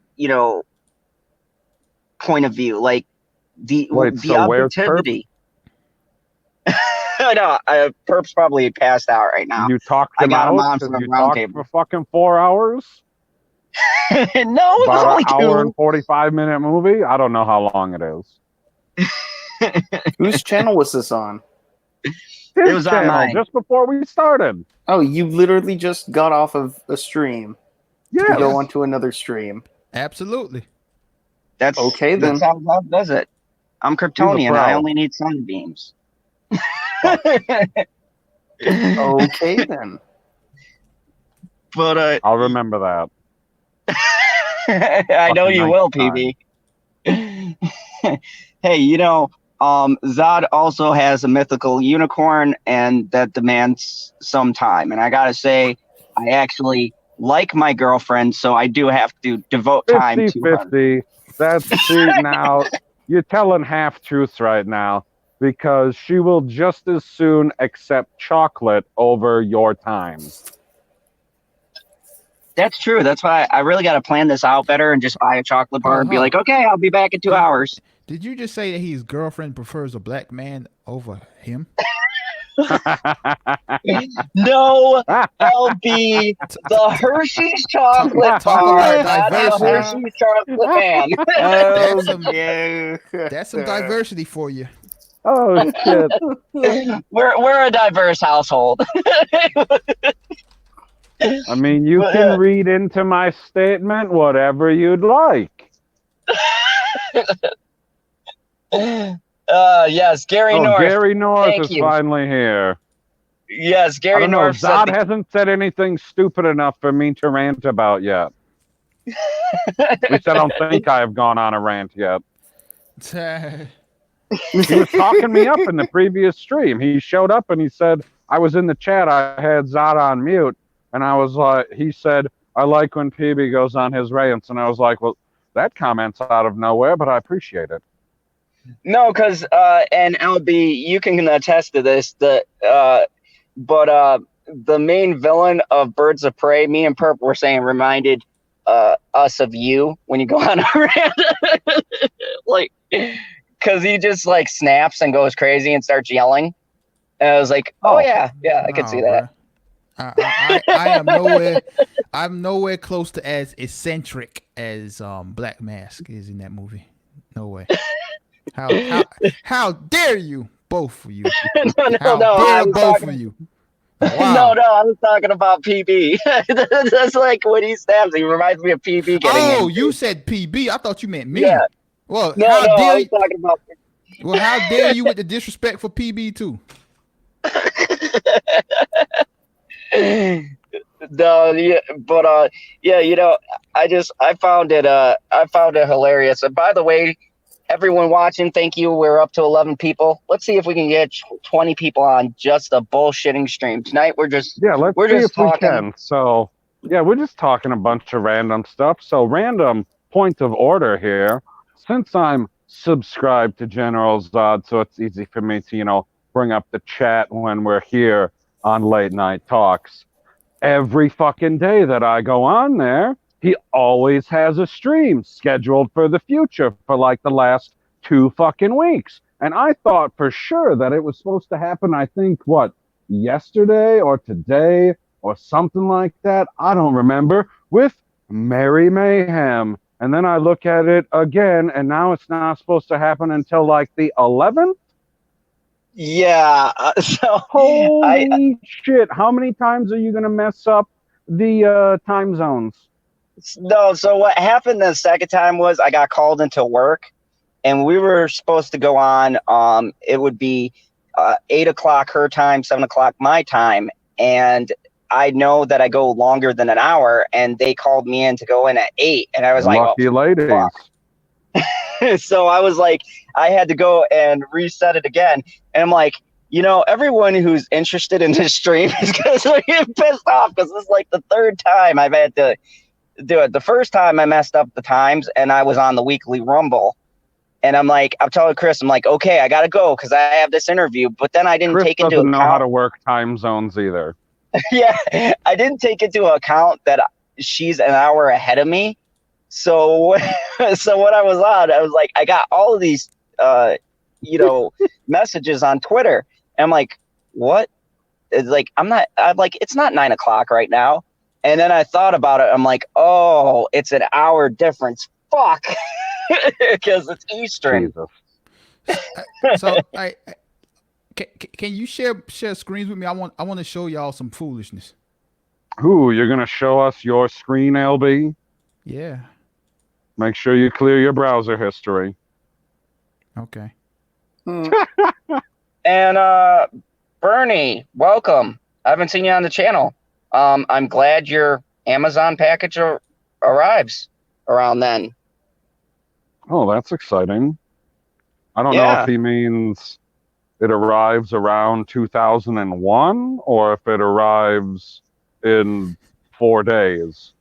Speaker 1: point of view, like the objectivity. I know, Perp's probably passed out right now.
Speaker 4: You talked him out because you talked for fucking 4 hours?
Speaker 1: No, it was only 2.
Speaker 4: Hour and 45-minute movie? I don't know how long it is.
Speaker 2: Whose channel was this on?
Speaker 1: It was on mine.
Speaker 4: Just before we started.
Speaker 2: Oh, you literally just got off of a stream to go onto another stream.
Speaker 3: Absolutely.
Speaker 1: That's
Speaker 2: okay then.
Speaker 1: That's how Zod does it. I'm Kryptonian. I only need sunbeams.
Speaker 2: Okay then.
Speaker 1: But
Speaker 4: I'll remember that.
Speaker 1: I know
Speaker 4: Fucking
Speaker 1: you
Speaker 4: nice
Speaker 1: will,
Speaker 4: time.
Speaker 1: PB. Hey, Zod also has a mythical unicorn, and that demands some time. And I gotta say, I actually like my girlfriend, so I do have to devote time to her.
Speaker 4: 50-50. See, now you're telling half truths right now because she will just as soon accept chocolate over your time.
Speaker 1: That's true. That's why I really got to plan this out better and just buy a chocolate bar and be like, okay, I'll be back in 2 hours.
Speaker 3: Did you just say that his girlfriend prefers a black man over him?
Speaker 1: No, LB, the Hershey's chocolate
Speaker 3: Talk
Speaker 1: bar,
Speaker 3: about
Speaker 1: not the
Speaker 3: diversity.
Speaker 1: Hershey's chocolate man.
Speaker 3: That's some diversity for you.
Speaker 4: Oh shit!
Speaker 1: We're a diverse household.
Speaker 4: I mean, you can read into my statement whatever you'd like.
Speaker 1: Yes, Gary North.
Speaker 4: Gary North
Speaker 1: Thank
Speaker 4: is
Speaker 1: you.
Speaker 4: finally here.
Speaker 1: Yes,
Speaker 4: I
Speaker 1: Gary
Speaker 4: don't know.
Speaker 1: North said
Speaker 4: Zod hasn't said anything stupid enough for me to rant about yet. At least I don't think I have gone on a rant yet. He was talking me up in the previous stream. He showed up and he said, I was in the chat. I had Zod on mute. And I was like, he said, I like when PB goes on his rants. And I was like, well, that comment's out of nowhere, but I appreciate it.
Speaker 1: No, because and LB, you can attest to this. The main villain of Birds of Prey, me and Perp were saying, reminded us of you when you go on a rant, like, because he just like snaps and goes crazy and starts yelling. And I was like, oh yeah, I could see that.
Speaker 3: I'm nowhere close to as eccentric as Black Mask is in that movie. No way. How dare you, both of you? How dare both of you? Wow.
Speaker 1: No, I was talking about PB. That's like when he stabs. He reminds me of PB getting.
Speaker 3: You said PB. I thought you meant me.
Speaker 1: Yeah.
Speaker 3: Well,
Speaker 1: I was talking about.
Speaker 3: Well, how dare you with the disrespect for PB too?
Speaker 1: No, yeah, but I found it hilarious. And by the way, everyone watching, thank you. We're up to 11 people. Let's see if we can get 20 people on just a bullshitting stream tonight. We're just
Speaker 4: see if
Speaker 1: talking.
Speaker 4: We can. So yeah, we're just talking a bunch of random stuff. So random point of order here. Since I'm subscribed to General Zod, so it's easy for me to bring up the chat when we're here on Late Night Talks. Every fucking day that I go on there, he always has a stream scheduled for the future for like the last 2 fucking weeks. And I thought for sure that it was supposed to happen, I think, yesterday or today or something like that. I don't remember. With Merry Mayhem. And then I look at it again, and now it's not supposed to happen until like the 11th.
Speaker 1: Yeah. So
Speaker 4: holy shit! How many times are you gonna mess up the time zones?
Speaker 1: No. So what happened the second time was I got called into work, and we were supposed to go on. It would be 8 o'clock her time, 7 o'clock my time, and I know that I go longer than an hour, and they called me in to go in at 8, and I was like,
Speaker 4: lucky ladies.
Speaker 1: So I was like, I had to go and reset it again. And I'm like, everyone who's interested in this stream is going to get pissed off because this is like the 3rd time I've had to do it. The first time I messed up the times and I was on the weekly Rumble. And I'm telling Chris, I'm like, okay, I got to go because I have this interview. But then I didn't take into account.
Speaker 4: Chris doesn't know how to work time zones either.
Speaker 1: Yeah, I didn't take into account that she's an hour ahead of me. So when I was on, I was like, I got all of these, messages on Twitter. And I'm like, what? It's like, it's not 9 o'clock right now. And then I thought about it. I'm like, oh, it's an hour difference. Fuck. Because it's Eastern.
Speaker 3: So can you share screens with me? I want to show y'all some foolishness.
Speaker 4: Ooh, you're going to show us your screen, LB?
Speaker 3: Yeah.
Speaker 4: Make sure you clear your browser history.
Speaker 3: Okay.
Speaker 1: And Burnie, welcome. I haven't seen you on the channel. I'm glad your Amazon package arrives around then.
Speaker 4: Oh, that's exciting. I don't know
Speaker 1: Yeah.
Speaker 4: if he means it arrives around 2001 or if it arrives in 4 days.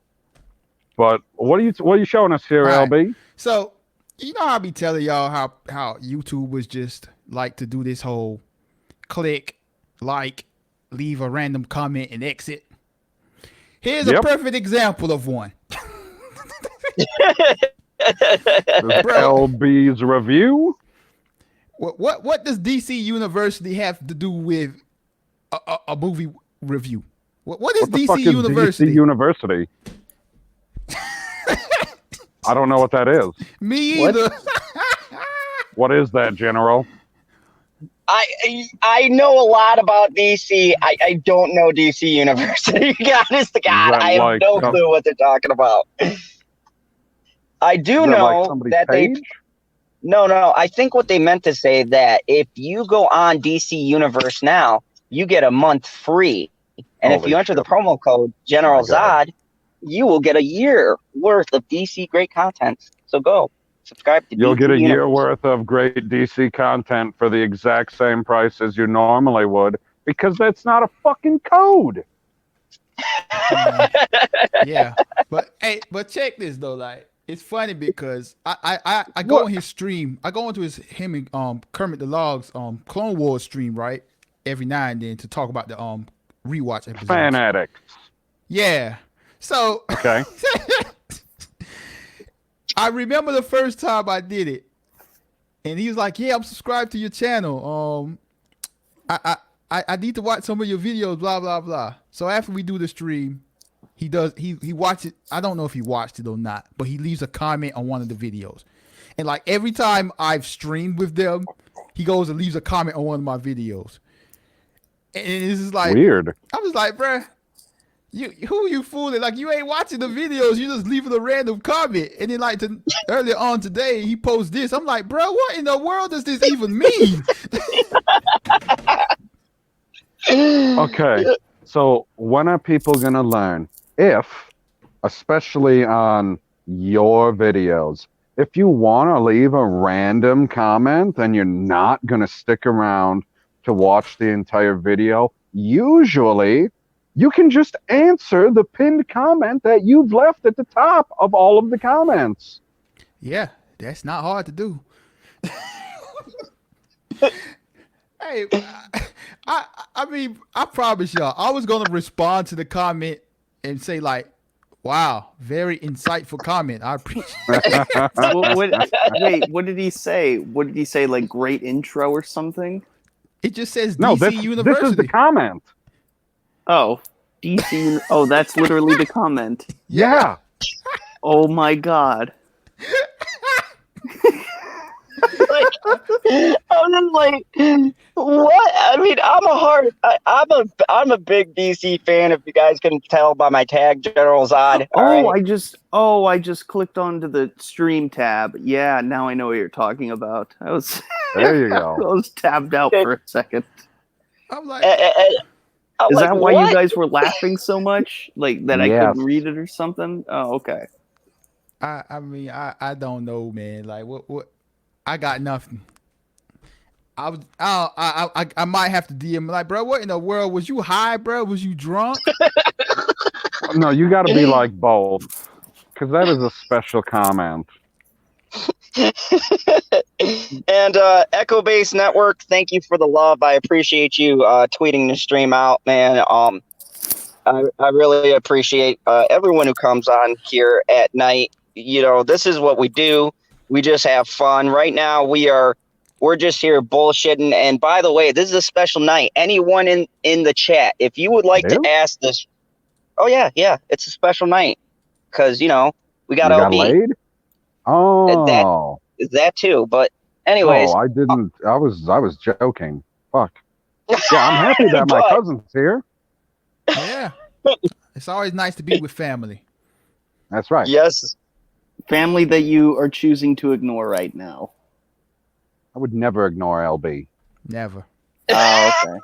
Speaker 4: But what are you showing us here,
Speaker 3: Right.
Speaker 4: LB?
Speaker 3: So you know how I be telling y'all how YouTube was just like to do this whole click, like, leave a random comment and exit. Here's a
Speaker 4: Yep.
Speaker 3: perfect example of one.
Speaker 4: Bro. LB's review.
Speaker 3: What does DC University have to do with a movie review? What is
Speaker 4: What the
Speaker 3: DC
Speaker 4: fuck is
Speaker 3: University?
Speaker 4: DC University? I don't know what that is.
Speaker 3: Me
Speaker 2: What?
Speaker 3: either.
Speaker 4: What is that, General?
Speaker 1: I know a lot about DC. I don't know DC University. Honest to God,
Speaker 4: that
Speaker 1: I have
Speaker 4: like
Speaker 1: no
Speaker 4: some-
Speaker 1: clue what they're talking about. I do
Speaker 4: Is that like
Speaker 1: know
Speaker 4: somebody's
Speaker 1: that they.
Speaker 4: page?
Speaker 1: No. I think what they meant to say that if you go on DC Universe now, you get a month free, and if
Speaker 4: Holy
Speaker 1: you enter the
Speaker 4: shit.
Speaker 1: promo code General
Speaker 4: My God.
Speaker 1: Zod, you will get a year worth of DC great content. So go subscribe to.
Speaker 4: You'll
Speaker 1: DC
Speaker 4: get a year
Speaker 1: Universe.
Speaker 4: worth of great DC content for the exact same price as you normally would, because that's not a fucking code.
Speaker 3: Yeah, but but check this though. Like, it's funny because I go
Speaker 4: What?
Speaker 3: on his stream. I go into him and Kermit the Log's Clone Wars stream, right, every now and then to talk about the rewatch episodes.
Speaker 4: Fan addicts.
Speaker 3: Yeah. So
Speaker 4: Okay.
Speaker 3: I remember the first time I did it, and he was like, "Yeah, I'm subscribed to your channel. I need to watch some of your videos, blah blah blah." So after we do the stream, he watches. I don't know if he watched it or not, but he leaves a comment on one of the videos, and like every time I've streamed with them, he goes and leaves a comment on one of my videos, and it's just like
Speaker 4: Weird.
Speaker 3: I was like, bruh, who you fooling? Like, you ain't watching the videos, you just leaving a random comment. And then like earlier on today, he posts this. I'm like, bro, what in the world does this even mean?
Speaker 4: Okay. So when are people going to learn? If, especially on your videos, if you want to leave a random comment and you're not going to stick around to watch the entire video, usually you can just answer the pinned comment that you've left at the top of all of the comments.
Speaker 3: Yeah, that's not hard to do. Hey, I mean, I promise y'all, I was gonna respond to the comment and say like, "Wow, very insightful comment. I appreciate."
Speaker 2: Wait, what did he say? What did he say? Like great intro or something?
Speaker 3: It just says
Speaker 4: No,
Speaker 3: DC
Speaker 4: this is
Speaker 3: University.
Speaker 4: the comment.
Speaker 2: Oh, DC. Oh, that's literally the comment.
Speaker 4: Yeah.
Speaker 2: Oh my god.
Speaker 1: I'm just like, what? I mean, I'm a big DC fan. If you guys can tell by my tag, General Zod.
Speaker 2: Oh,
Speaker 1: right?
Speaker 2: I just clicked onto the stream tab. Yeah, now I know what you're talking about. I was
Speaker 4: There you
Speaker 2: I
Speaker 4: go.
Speaker 2: was tabbed out for a second.
Speaker 3: I'm like,
Speaker 1: I'm
Speaker 2: Is
Speaker 1: like,
Speaker 2: that why
Speaker 1: what?
Speaker 2: you guys were laughing so much? Like that I
Speaker 4: Yes.
Speaker 2: couldn't read it or something? Oh, okay.
Speaker 3: I mean, I don't know, man. Like, what? I got nothing. I might have to DM like, bro, what in the world? Was you high, bro? Was you drunk?
Speaker 4: No, you got to be like both, because that is a special comment.
Speaker 1: And Echo Base Network, thank you for the love. I appreciate you tweeting the stream out, man. I really appreciate everyone who comes on here at night. You know, this is what we do. We just have fun. Right now, we're just here bullshitting. And by the way, this is a special night. Anyone in the chat, if you would like to ask this, oh yeah, it's a special night because you know we got
Speaker 4: You
Speaker 1: LB.
Speaker 4: got laid? Oh.
Speaker 1: That too. But anyways,
Speaker 4: Oh, I didn't. I was joking. Fuck. Yeah, I'm happy that my cousin's here.
Speaker 3: Yeah. It's always nice to be with family.
Speaker 4: That's right.
Speaker 1: Yes.
Speaker 2: Family that you are choosing to ignore right now.
Speaker 4: I would never ignore LB.
Speaker 3: Never.
Speaker 2: Oh,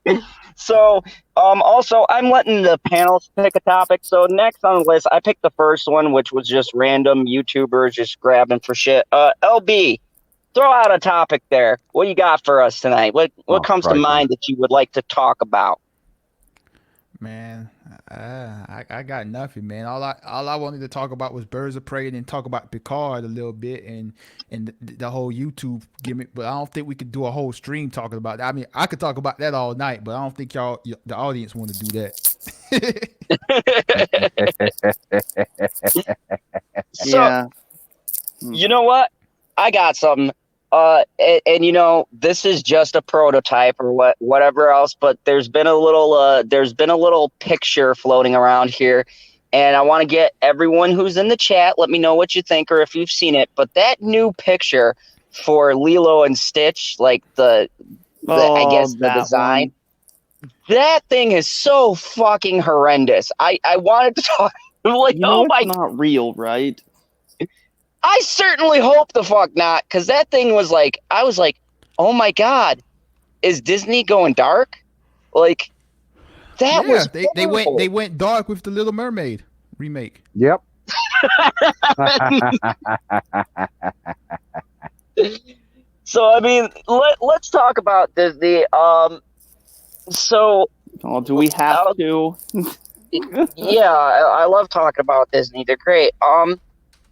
Speaker 2: okay.
Speaker 1: So, also, I'm letting the panels pick a topic. So next on the list, I picked the first one, which was just random YouTubers just grabbing for shit. LB, throw out a topic there. What you got for us tonight? What comes to mind that you would like to talk about?
Speaker 3: Man, I got nothing, man. All I wanted to talk about was Birds of Prey and then talk about Picard a little bit and the whole YouTube gimmick. But I don't think we could do a whole stream talking about that. I mean, I could talk about that all night, but I don't think the audience, want to do that.
Speaker 1: So,
Speaker 2: Yeah.
Speaker 1: you know what? I got something. And you know, this is just a prototype or whatever else, but there's been a little picture floating around here, and I want to get everyone who's in the chat, let me know what you think or if you've seen it. But that new picture for Lilo and Stitch, like I guess the design, that thing is so fucking horrendous. I wanted to talk like,
Speaker 2: it's not real, right?
Speaker 1: I certainly hope the fuck not, because that thing was like, I was like, oh my God, is Disney going dark? Like, that was
Speaker 3: they went dark with the Little Mermaid remake.
Speaker 4: Yep.
Speaker 1: So I mean, let's talk about Disney. So,
Speaker 2: do we have to?
Speaker 1: Yeah, I love talking about Disney. They're great.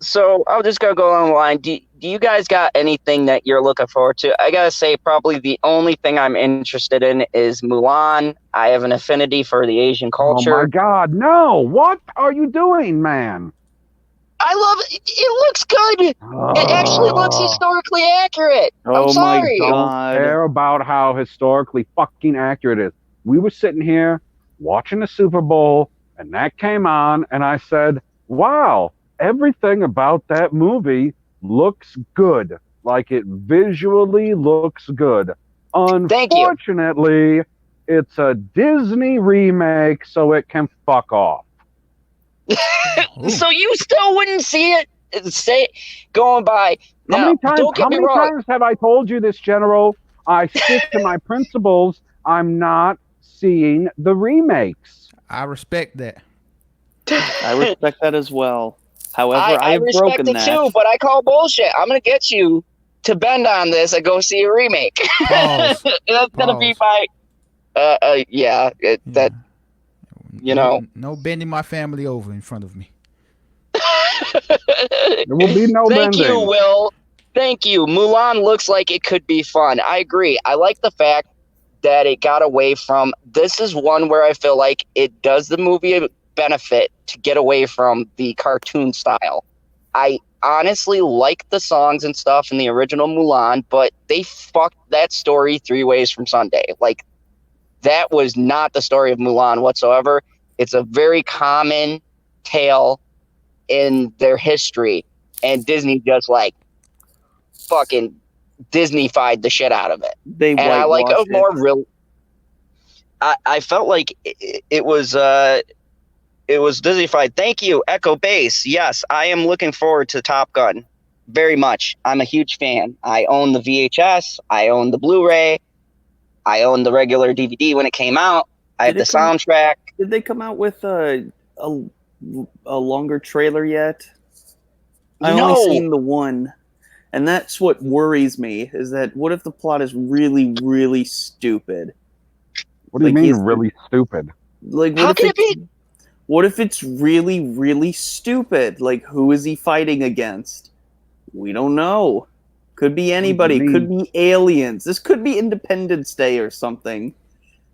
Speaker 1: So I'm just gonna go on the line. Do you guys got anything that you're looking forward to? I gotta say, probably the only thing I'm interested in is Mulan. I have an affinity for the Asian culture.
Speaker 4: Oh my God, no! What are you doing, man?
Speaker 1: I love it. It looks good. It actually looks historically accurate. I'm sorry.
Speaker 2: My
Speaker 4: I
Speaker 2: God.
Speaker 4: don't care about how historically fucking accurate it is. We were sitting here watching the Super Bowl, and that came on, and I said, wow, everything about that movie looks good. Like, it visually looks good. Unfortunately, it's a Disney remake, so it can fuck off.
Speaker 1: So you still wouldn't see it going by. Now,
Speaker 4: how many times have I told you this, General? I stick to my principles. I'm not seeing the remakes.
Speaker 3: I respect that.
Speaker 2: I respect that as well. However, I have broken that.
Speaker 1: I respect it too, but I call bullshit. I'm going to get you to bend on this and go see a remake. That's going to be my, you know.
Speaker 3: No bending my family over in front of me.
Speaker 4: There will be no bending.
Speaker 1: Thank you, Will. Thank you. Mulan looks like it could be fun. I agree. I like the fact that it got away from, this is one where I feel like it does the movie a benefit to get away from the cartoon style. I honestly like the songs and stuff in the original Mulan, but they fucked that story 3 ways from Sunday. Like, that was not the story of Mulan whatsoever. It's a very common tale in their history, and Disney just like fucking Disney-fied the shit out of it.
Speaker 2: And
Speaker 1: I like a more real. I felt like it was Disney-fied. Thank you, Echo Base. Yes, I am looking forward to Top Gun very much. I'm a huge fan. I own the VHS. I own the Blu-ray. I owned the regular DVD when it came out. I had the soundtrack.
Speaker 2: Did they come out with a longer trailer yet? I've only seen the one, and that's what worries me. Is that what if the plot is really, really stupid?
Speaker 4: What do you mean, really stupid?
Speaker 2: Like,
Speaker 1: how can it be?
Speaker 2: What if it's really, really stupid? Like, who is he fighting against? We don't know. Could be anybody. Could be aliens. This could be Independence Day or something.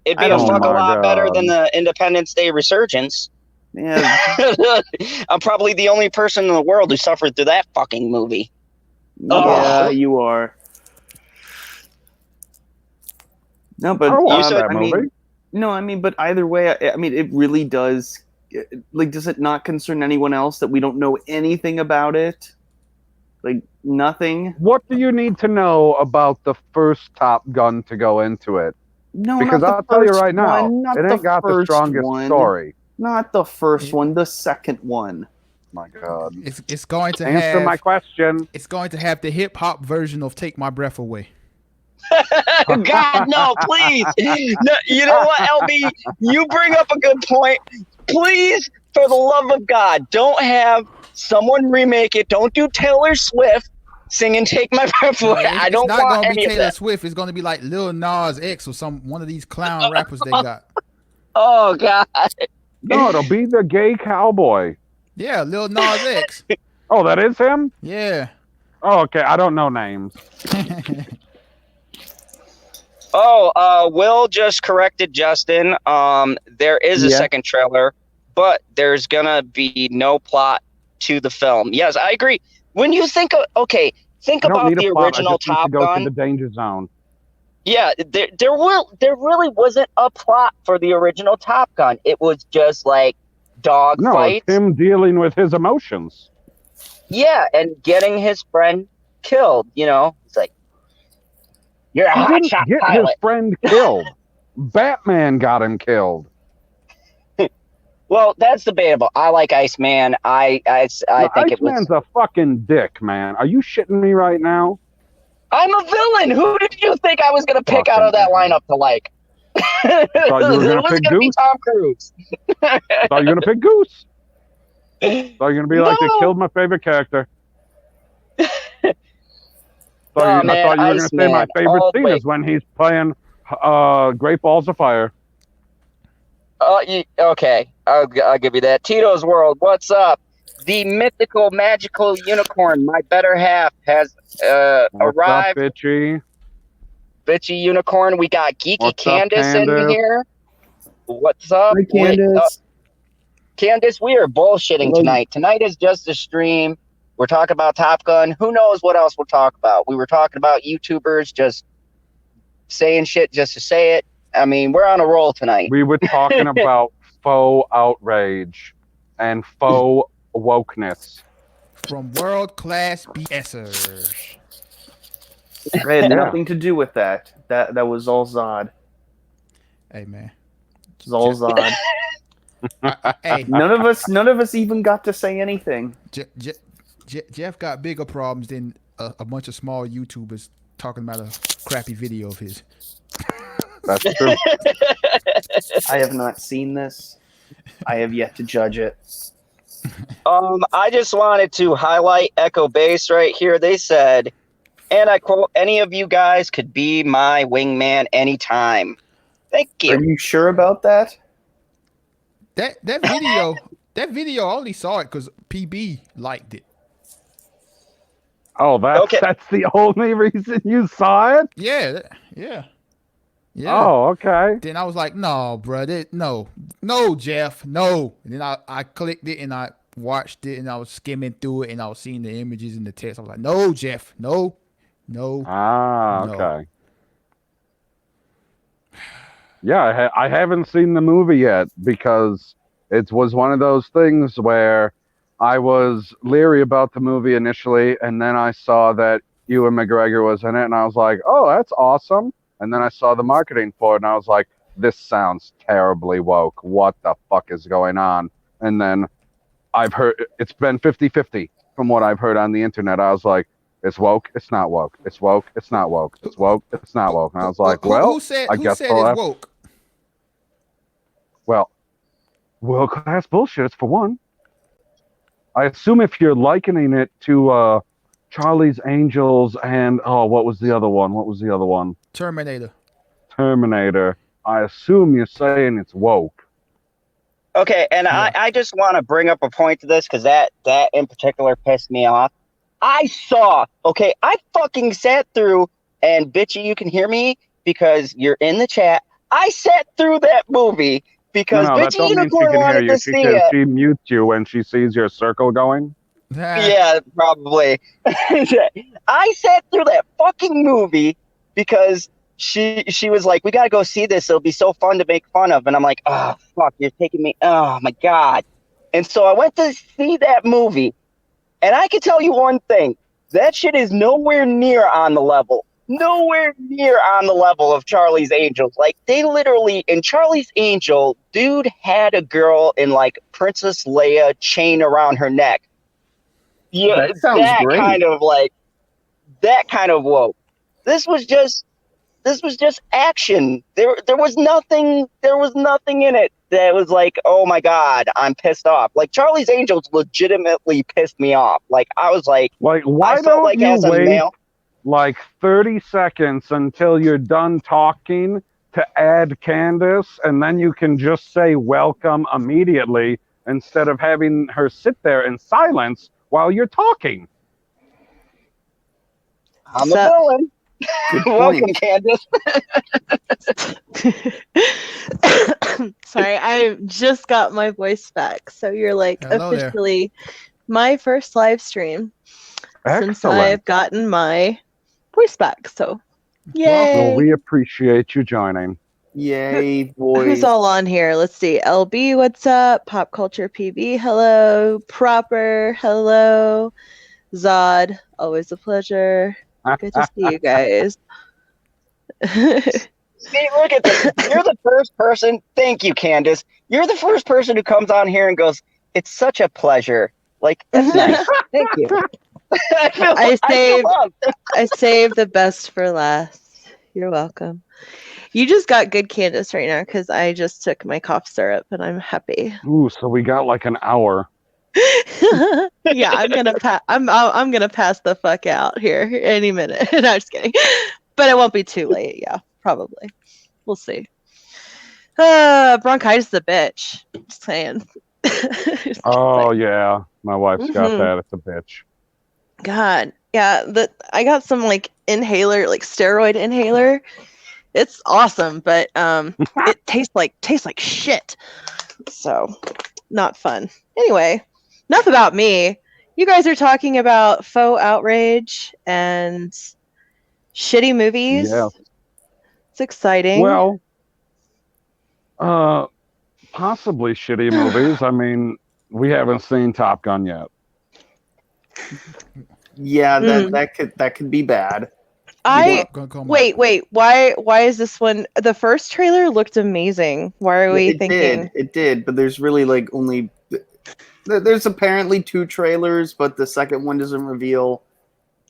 Speaker 1: It'd be a lot better than the Independence Day resurgence.
Speaker 2: Yeah.
Speaker 1: I'm probably the only person in the world who suffered through that fucking movie.
Speaker 2: Yeah, you are. No, but but either way, I mean, it really does. Like, does it not concern anyone else that we don't know anything about it? Like, nothing.
Speaker 4: What do you need to know about the first Top Gun to go into it?
Speaker 2: No,
Speaker 4: because I'll tell you right now, it ain't got the strongest story.
Speaker 2: Not the first one, the second one.
Speaker 4: My God.
Speaker 3: It's going to
Speaker 4: answer my question.
Speaker 3: It's going to have the hip hop version of "Take My Breath Away."
Speaker 1: God, no, please. No, you know what, LB? You bring up a good point. Please, for the love of God, don't have someone remake it. Don't do Taylor Swift singing "Take My Breath
Speaker 3: No,
Speaker 1: Away." I
Speaker 3: it's
Speaker 1: don't
Speaker 3: not
Speaker 1: want
Speaker 3: gonna be
Speaker 1: any of
Speaker 3: Taylor
Speaker 1: that.
Speaker 3: Swift. It's gonna be like Lil Nas X or one of these clown rappers they got.
Speaker 1: Oh God.
Speaker 4: No, it'll be the gay cowboy.
Speaker 3: Yeah, Lil Nas X.
Speaker 4: Oh, that is him?
Speaker 3: Yeah.
Speaker 4: Oh, okay. I don't know names.
Speaker 1: Oh, Will just corrected Justin. There is a
Speaker 2: Yeah.
Speaker 1: second trailer, but there's gonna be no plot to the film. Yes, I agree. When you think of, think
Speaker 4: I don't
Speaker 1: about
Speaker 4: need a
Speaker 1: the
Speaker 4: plot. I
Speaker 1: original
Speaker 4: just need to
Speaker 1: Top
Speaker 4: go to
Speaker 1: Gun.
Speaker 4: the danger zone.
Speaker 1: Yeah, there really wasn't a plot for the original Top Gun. It was just like dog
Speaker 4: No,
Speaker 1: fights.
Speaker 4: it's him dealing with his emotions.
Speaker 1: Yeah, and getting his friend killed. You know, it's like you're a
Speaker 4: He
Speaker 1: hot
Speaker 4: didn't
Speaker 1: shot
Speaker 4: get his
Speaker 1: pilot.
Speaker 4: friend killed. Batman got him killed.
Speaker 1: Well, that's debatable. I like Iceman. I
Speaker 4: No,
Speaker 1: think it was.
Speaker 4: Iceman's a fucking dick, man. Are you shitting me right now?
Speaker 1: I'm a villain. Who did you think I was going to pick out of that
Speaker 4: Fucking
Speaker 1: lineup to like?
Speaker 4: thought you were gonna
Speaker 1: It was
Speaker 4: pick
Speaker 1: going to be
Speaker 4: Goose.
Speaker 1: Tom Cruise.
Speaker 4: I thought you were gonna pick Goose. Thought you were gonna be like, they
Speaker 1: No.
Speaker 4: killed my favorite character. I
Speaker 1: Oh,
Speaker 4: thought
Speaker 1: man,
Speaker 4: you were gonna say my
Speaker 1: Iceman,
Speaker 4: favorite
Speaker 1: all the
Speaker 4: scene
Speaker 1: way.
Speaker 4: is when he's playing Great Balls of Fire.
Speaker 1: Okay, I'll give you that. Tito's World, what's up? The mythical, magical unicorn, my better half, has
Speaker 4: What's
Speaker 1: arrived.
Speaker 4: up, bitchy?
Speaker 1: Bitchy unicorn. We got Geeky
Speaker 4: What's up,
Speaker 1: Candace in
Speaker 4: Candace?
Speaker 1: here. What's up?
Speaker 2: Hi, Candace.
Speaker 1: Candace, we are bullshitting
Speaker 2: Hello.
Speaker 1: tonight. Tonight is just a stream. We're talking about Top Gun. Who knows what else we'll talk about? We were talking about YouTubers just saying shit just to say it. I mean, we're on a roll tonight.
Speaker 4: We were talking about faux outrage and faux wokeness.
Speaker 3: From world class BSers.
Speaker 2: I had
Speaker 4: Yeah.
Speaker 2: nothing to do with that. That was all Zod.
Speaker 3: Hey man.
Speaker 2: It was all Zod.
Speaker 3: Hey,
Speaker 2: None of us even got to say anything.
Speaker 3: Jeff got bigger problems than a bunch of small YouTubers talking about a crappy video of his.
Speaker 4: That's true.
Speaker 2: I have not seen this. I have yet to judge it.
Speaker 1: I just wanted to highlight Echo Base right here. They said, and I quote, "Any of you guys could be my wingman anytime." Thank
Speaker 2: Are
Speaker 1: you.
Speaker 2: you sure about that?
Speaker 3: That video I only saw it because PB liked it.
Speaker 4: Oh, that's the only reason you saw it?
Speaker 3: Yeah.
Speaker 4: Oh, okay.
Speaker 3: Then I was like, no, bro, no, Jeff, no. And then I clicked it and I watched it and I was skimming through it and I was seeing the images and the text. I was like, no, Jeff, no.
Speaker 4: Ah,
Speaker 3: No.
Speaker 4: okay. Yeah, I haven't seen the movie yet because it was one of those things where I was leery about the movie initially, and then I saw that Ewan McGregor was in it, and I was like, oh, that's awesome. And then I saw the marketing for it, and I was like, this sounds terribly woke. What the fuck is going on? And then I've heard it's been 50-50 from what I've heard on the internet. I was like, it's woke, it's not woke. It's woke, it's not woke. It's woke, it's not woke. And I was like, well,
Speaker 3: who said
Speaker 4: I guess
Speaker 3: it's
Speaker 4: I'll have-
Speaker 3: woke?
Speaker 4: Well, world-class bullshit, it's for one. I assume if you're likening it to Charlie's Angels and, what was the other one?
Speaker 3: Terminator.
Speaker 4: Terminator. I assume you're saying it's woke.
Speaker 1: Okay, and
Speaker 3: Yeah.
Speaker 1: I just want to bring up a point to this because that in particular pissed me off. I fucking sat through, and bitchy, you can hear me because you're in the chat. I sat through that movie because
Speaker 4: No, that
Speaker 1: bitchy
Speaker 4: don't mean she
Speaker 1: unicorn
Speaker 4: can hear
Speaker 1: wanted
Speaker 4: you.
Speaker 1: to
Speaker 4: She
Speaker 1: see
Speaker 4: can,
Speaker 1: it.
Speaker 4: she mutes you when she sees your circle going.
Speaker 1: Yeah, probably. I sat through that fucking movie because she was like, we gotta go see this. It'll be so fun to make fun of. And I'm like, oh fuck, you're taking me. Oh my god. And so I went to see that movie, and I can tell you one thing: that shit is nowhere near on the level. Nowhere near on the level of Charlie's Angels. Like, they literally, in Charlie's Angel, dude had a girl in like Princess Leia chain around her neck. Yeah,
Speaker 2: That sounds great.
Speaker 1: that kind of woke. This was just this was just action. There was nothing in it that was like, oh my god, I'm pissed off. Like Charlie's Angels legitimately pissed me off. Like I was like
Speaker 4: Like,
Speaker 1: I
Speaker 4: why
Speaker 1: felt
Speaker 4: don't
Speaker 1: like
Speaker 4: you
Speaker 1: as a
Speaker 4: wait
Speaker 1: male.
Speaker 4: like 30 seconds until you're done talking to add Candace, and then you can just say welcome immediately instead of having her sit there in silence while you're talking?
Speaker 1: I'm a villain.
Speaker 2: Good
Speaker 1: Welcome,
Speaker 2: point.
Speaker 1: Candace.
Speaker 5: Sorry, I just got my voice back. So you're like
Speaker 3: Hello there.
Speaker 5: officially my first live stream since
Speaker 4: Excellent.
Speaker 5: I've gotten my voice back. So
Speaker 3: Welcome.
Speaker 5: yay.
Speaker 4: Well, we appreciate you joining.
Speaker 2: Yay,
Speaker 5: Who's
Speaker 2: boys.
Speaker 5: all on here? Let's see. LB, what's up? Pop Culture PB, hello. Proper, hello. Zod, always a pleasure. Good to see you guys.
Speaker 1: See, look at this. You're the first person. Thank you, Candace. You're the first person who comes on here and goes, "It's such a pleasure." Like that's nice. Thank you. I feel loved.
Speaker 5: I saved the best for last. You're welcome. You just got good Candace right now because I just took my cough syrup and I'm happy.
Speaker 4: Ooh, so we got like an hour.
Speaker 5: Yeah, I'm gonna pass the fuck out here any minute. No, I'm just kidding. But it won't be too late. Yeah, probably. We'll see. Bronchitis is a bitch. Just saying. Just
Speaker 4: Oh
Speaker 5: saying.
Speaker 4: yeah, my wife's got
Speaker 5: Mhm.
Speaker 4: that. It's a bitch.
Speaker 5: God, yeah. I got some like inhaler, like steroid inhaler. It's awesome, but it tastes like shit. So, not fun. Anyway, enough about me. You guys are talking about faux outrage and shitty movies.
Speaker 4: Yeah.
Speaker 5: It's exciting.
Speaker 4: Well, possibly shitty movies. I mean, we haven't seen Top Gun yet.
Speaker 2: Yeah, that could be bad.
Speaker 5: Wait. Why is this one? The first trailer looked amazing. Why are we thinking?
Speaker 2: It did, but there's really like only there's apparently 2 trailers, but the second one doesn't reveal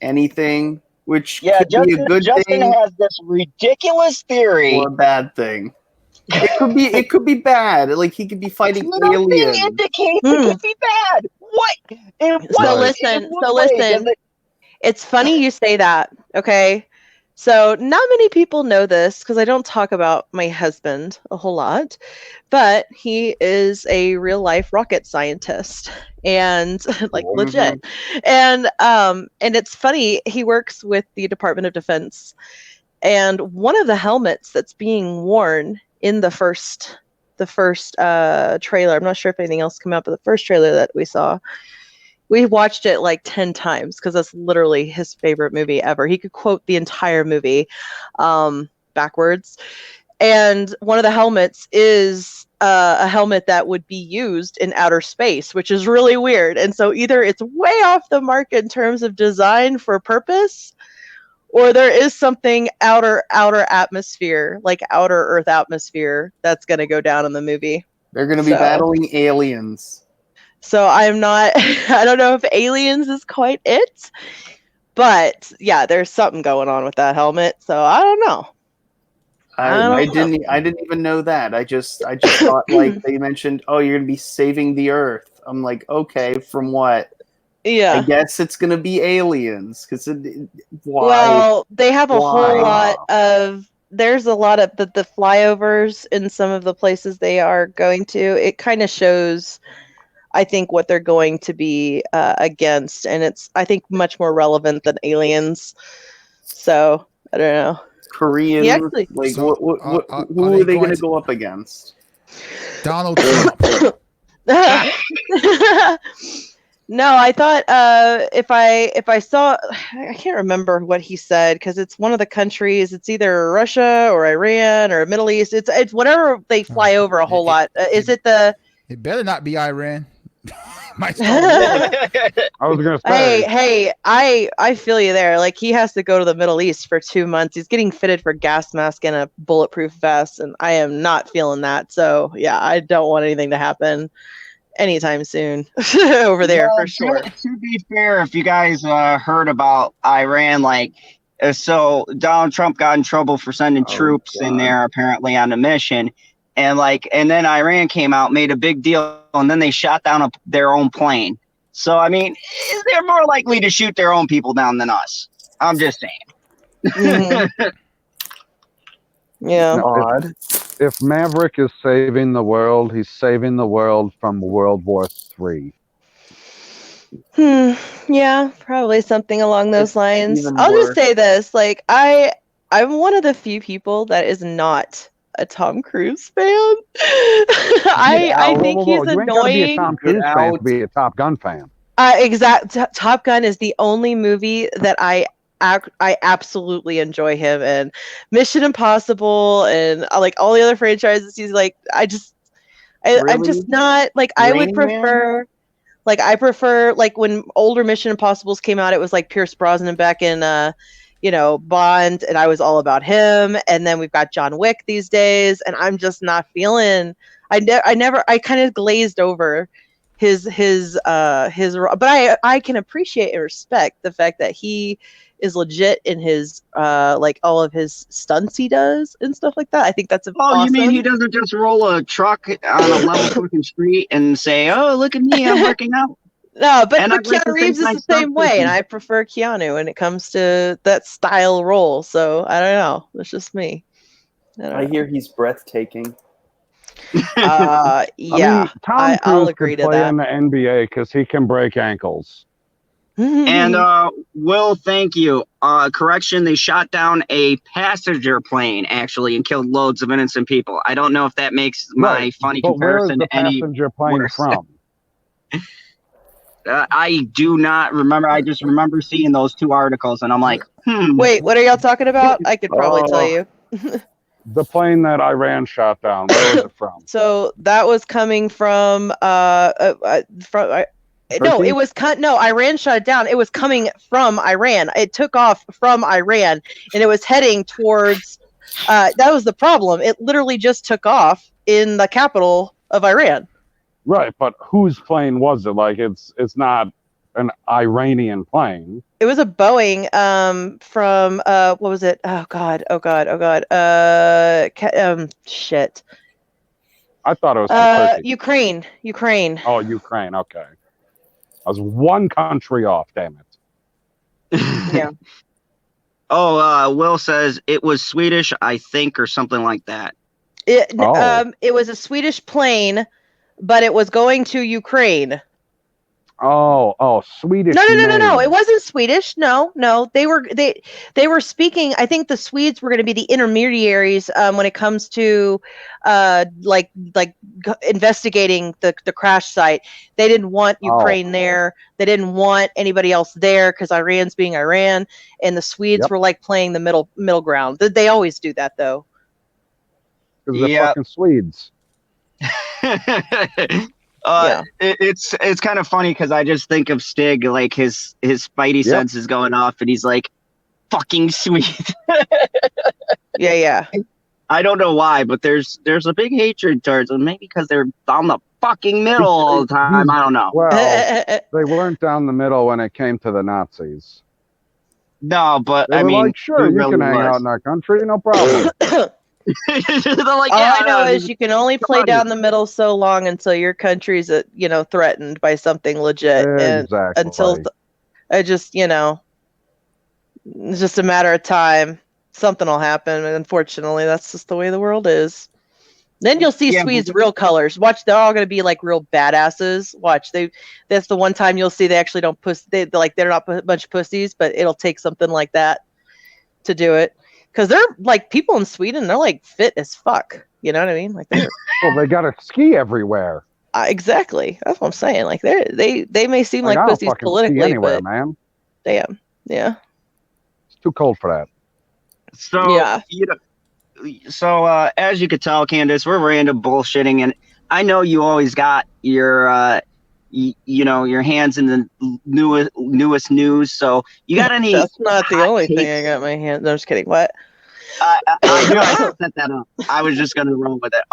Speaker 2: anything, which could be a good
Speaker 1: Justin
Speaker 2: thing
Speaker 1: has this ridiculous theory.
Speaker 2: or a bad thing. It could be bad. Like he could be fighting
Speaker 1: Nothing
Speaker 2: aliens.
Speaker 1: indicates it could be bad. What?
Speaker 5: So listen. It's funny you say that, okay? So not many people know this because I don't talk about my husband a whole lot, but he is a real life rocket scientist and like legit. And it's funny, he works with the Department of Defense, and one of the helmets that's being worn in the first trailer, I'm not sure if anything else came out, but the first trailer that we saw, we watched it like 10 times because that's literally his favorite movie ever. He could quote the entire movie backwards. And one of the helmets is a helmet that would be used in outer space, which is really weird. And so either it's way off the mark in terms of design for purpose, or there is something outer atmosphere, like outer Earth atmosphere, that's going to go down in the movie.
Speaker 2: They're going to be battling aliens.
Speaker 5: So I'm not, I don't know if aliens is quite it, but yeah, there's something going on with that helmet. So I don't know.
Speaker 2: I didn't even know that. I just thought like they mentioned, oh, you're going to be saving the Earth. I'm like, okay, from what?
Speaker 5: Yeah.
Speaker 2: I guess it's going to be aliens. Why?
Speaker 5: Well, they have a whole lot of, there's a lot of the flyovers in some of the places they are going to. It kind of shows, I think, what they're going to be against, and it's, I think, much more relevant than aliens. So I don't know.
Speaker 2: Koreans, like
Speaker 3: So,
Speaker 2: who are they going to go up against?
Speaker 3: Donald Trump.
Speaker 5: No, I thought if I saw, I can't remember what he said because it's one of the countries. It's either Russia or Iran or Middle East. It's whatever they fly over a whole lot. Is it the?
Speaker 3: It better not be Iran.
Speaker 4: I was gonna say.
Speaker 5: Hey, I feel you there. Like he has to go to the Middle East for 2 months. He's getting fitted for gas mask and a bulletproof vest, and I am not feeling that. So yeah, I don't want anything to happen anytime soon over there for sure.
Speaker 1: To be fair, if you guys heard about Iran, like So Donald Trump got in trouble for sending troops in there apparently on a mission, and then Iran came out, made a big deal, and then they shot down their own plane. So I mean, they're more likely to shoot their own people down than us. I'm just saying.
Speaker 5: Mm-hmm. Yeah.
Speaker 2: Odd.
Speaker 4: If Maverick is saving the world, he's saving the world from World War III.
Speaker 5: Yeah, probably something along those lines.
Speaker 2: even
Speaker 5: I'll just
Speaker 2: worse.
Speaker 5: say this: like, I'm one of the few people that is not a Tom Cruise fan. I think he's
Speaker 4: You ain't gotta be a
Speaker 5: annoying.
Speaker 4: Tom Cruise fan to be a Top Gun fan.
Speaker 5: Top Gun is the only movie that I absolutely enjoy him in. Mission Impossible and like all the other franchises. He's like, I'm just not like I would prefer. Like I prefer like when older Mission Impossibles came out, it was like Pierce Brosnan back in Bond, and I was all about him. And then we've got John Wick these days, and I'm just not feeling. I kind of glazed over his but I can appreciate and respect the fact that he is legit in his like all of his stunts he does and stuff like that. I think that's awesome.
Speaker 1: You mean he doesn't just roll a truck on a level fucking street and say, "Oh, look at me, I'm working out"?
Speaker 5: No, but
Speaker 1: And
Speaker 5: Keanu Reeves is the same way, and I prefer Keanu when it comes to that style role. So I don't know. That's just me.
Speaker 2: I hear he's breathtaking.
Speaker 5: Yeah,
Speaker 4: I mean, Tom Cruise
Speaker 5: I'll agree
Speaker 4: could
Speaker 5: to
Speaker 4: play
Speaker 5: that.
Speaker 4: in the NBA because he can break ankles.
Speaker 1: And Will, thank you. Correction, they shot down a passenger plane actually and killed loads of innocent people. I don't know if that makes my funny
Speaker 4: but
Speaker 1: comparison
Speaker 4: where is the
Speaker 1: any
Speaker 4: passenger plane
Speaker 1: worse.
Speaker 4: from?
Speaker 1: I do not remember. I just remember seeing those two articles, and I'm like,
Speaker 5: Wait, what are y'all talking about? I could probably tell you.
Speaker 4: The plane that Iran shot down. Where was it from?
Speaker 5: So that was coming from no, it was Iran shut it down. It was coming from Iran. It took off from Iran, and it was heading towards. That was the problem. It literally just took off in the capital of Iran.
Speaker 4: Right, but whose plane was it? Like, it's not an Iranian plane.
Speaker 5: It was a Boeing from what was it? Oh god. Shit.
Speaker 4: I thought it was from Turkey.
Speaker 5: Ukraine.
Speaker 4: Oh, Ukraine. Okay. I was one country off, damn it.
Speaker 5: Yeah.
Speaker 1: Will says it was Swedish, I think, or something like that.
Speaker 5: It was a Swedish plane, but it was going to Ukraine.
Speaker 4: Swedish.
Speaker 5: No. It wasn't Swedish. No. They were speaking. I think the Swedes were going to be the intermediaries when it comes to like investigating the crash site. They didn't want Ukraine there. They didn't want anybody else there because Iran's being Iran, and the Swedes were like playing the middle ground. They always do that though.
Speaker 4: Because they're fucking Swedes.
Speaker 1: It's kind of funny because I just think of Stig, like his spidey sense is going off, and he's like, "Fucking sweet."
Speaker 5: Yeah.
Speaker 1: I don't know why, but there's a big hatred towards them. Maybe because they're down the fucking middle all the time. I don't know.
Speaker 4: Well, they weren't down the middle when it came to the Nazis.
Speaker 1: No, but
Speaker 4: they were like, sure, you can hang out in our country, no problem.
Speaker 5: All I know is you can only play down the middle so long until your country's threatened by something legit.
Speaker 4: Exactly.
Speaker 5: And until it's just a matter of time. Something will happen, and unfortunately, that's just the way the world is. Then you'll see Swedes' real colors. Watch, they're all going to be like real badasses. Watch, that's the one time you'll see they actually don't they're not a bunch of pussies, but it'll take something like that to do it. Because they're like people in Sweden, they're like fit as fuck. You know what I mean? Like
Speaker 4: well, they got to ski everywhere.
Speaker 5: Exactly. That's what I'm saying. Like they may seem like pussies politically,
Speaker 4: anywhere,
Speaker 5: but
Speaker 4: man.
Speaker 5: Damn, yeah.
Speaker 4: It's too cold for that.
Speaker 1: So as you could tell, Candace, we're random bullshitting, and I know you always got your your hands in the newest news. So you got any?
Speaker 5: That's not the only thing I got my hands. No, I'm just kidding. What?
Speaker 1: I set that up. I was just gonna roll with it.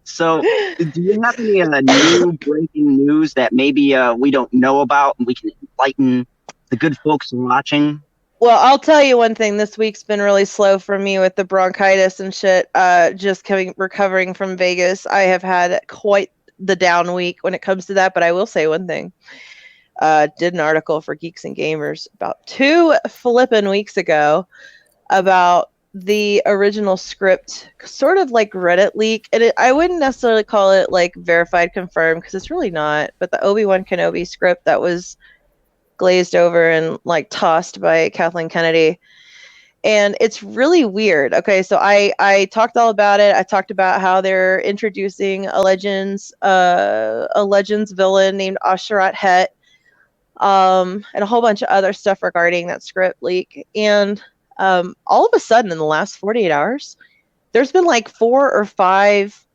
Speaker 1: So do you have any new breaking news that maybe we don't know about and we can enlighten the good folks watching?
Speaker 5: Well, I'll tell you one thing. This week's been really slow for me with the bronchitis and shit. Just recovering from Vegas. I have had quite the down week when it comes to that. But I will say one thing. Did an article for Geeks and Gamers about 2 flippin' weeks ago about the original script, sort of like Reddit leak. And I wouldn't necessarily call it like verified, confirmed, because it's really not. But the Obi-Wan Kenobi script that was glazed over and like tossed by Kathleen Kennedy. And it's really weird. Okay, so I talked all about it. I talked about how they're introducing a Legends villain named Asherat Het, and a whole bunch of other stuff regarding that script leak. And all of a sudden, in the last 48 hours, there's been like 4 or 5,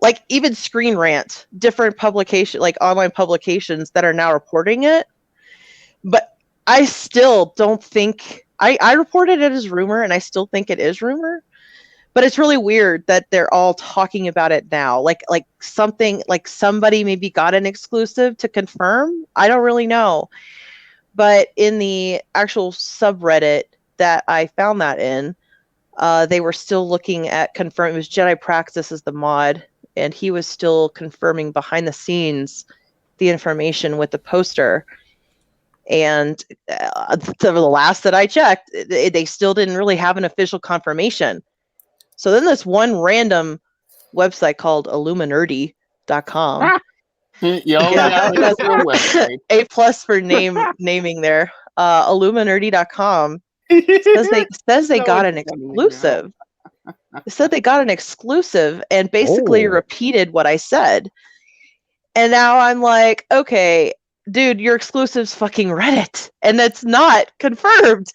Speaker 5: like even Screen Rant, different publication, like online publications that are now reporting it. But I still don't think I reported it as rumor, and I still think it is rumor. But it's really weird that they're all talking about it now, like something like somebody maybe got an exclusive to confirm. I don't really know, but in the actual subreddit that I found that in, they were still looking at confirming. It was Jedi Praxis as the mod, and he was still confirming behind the scenes the information with the poster. And the last that I checked, they still didn't really have an official confirmation. So then this one random website called Illuminerdi.com.
Speaker 2: That's your website.
Speaker 5: A+ for naming there. Illuminerdi.com says they got an exclusive. It said they got an exclusive and basically repeated what I said. And now I'm like, okay, dude, your exclusive's fucking Reddit, and that's not confirmed.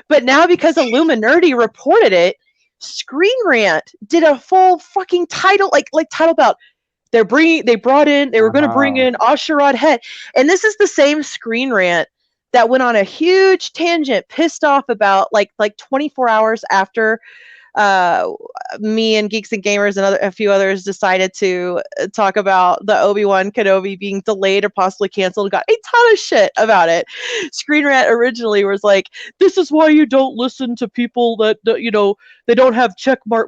Speaker 5: But now because Illuminerdi reported it, Screen Rant did a full fucking title, like title about they were going to bring in Asherat Het, and this is the same Screen Rant that went on a huge tangent, pissed off about like 24 hours after me and Geeks and Gamers and a few others decided to talk about the Obi-Wan Kenobi being delayed or possibly canceled, and got a ton of shit about it. Screen Rant originally was like, this is why you don't listen to people that they don't have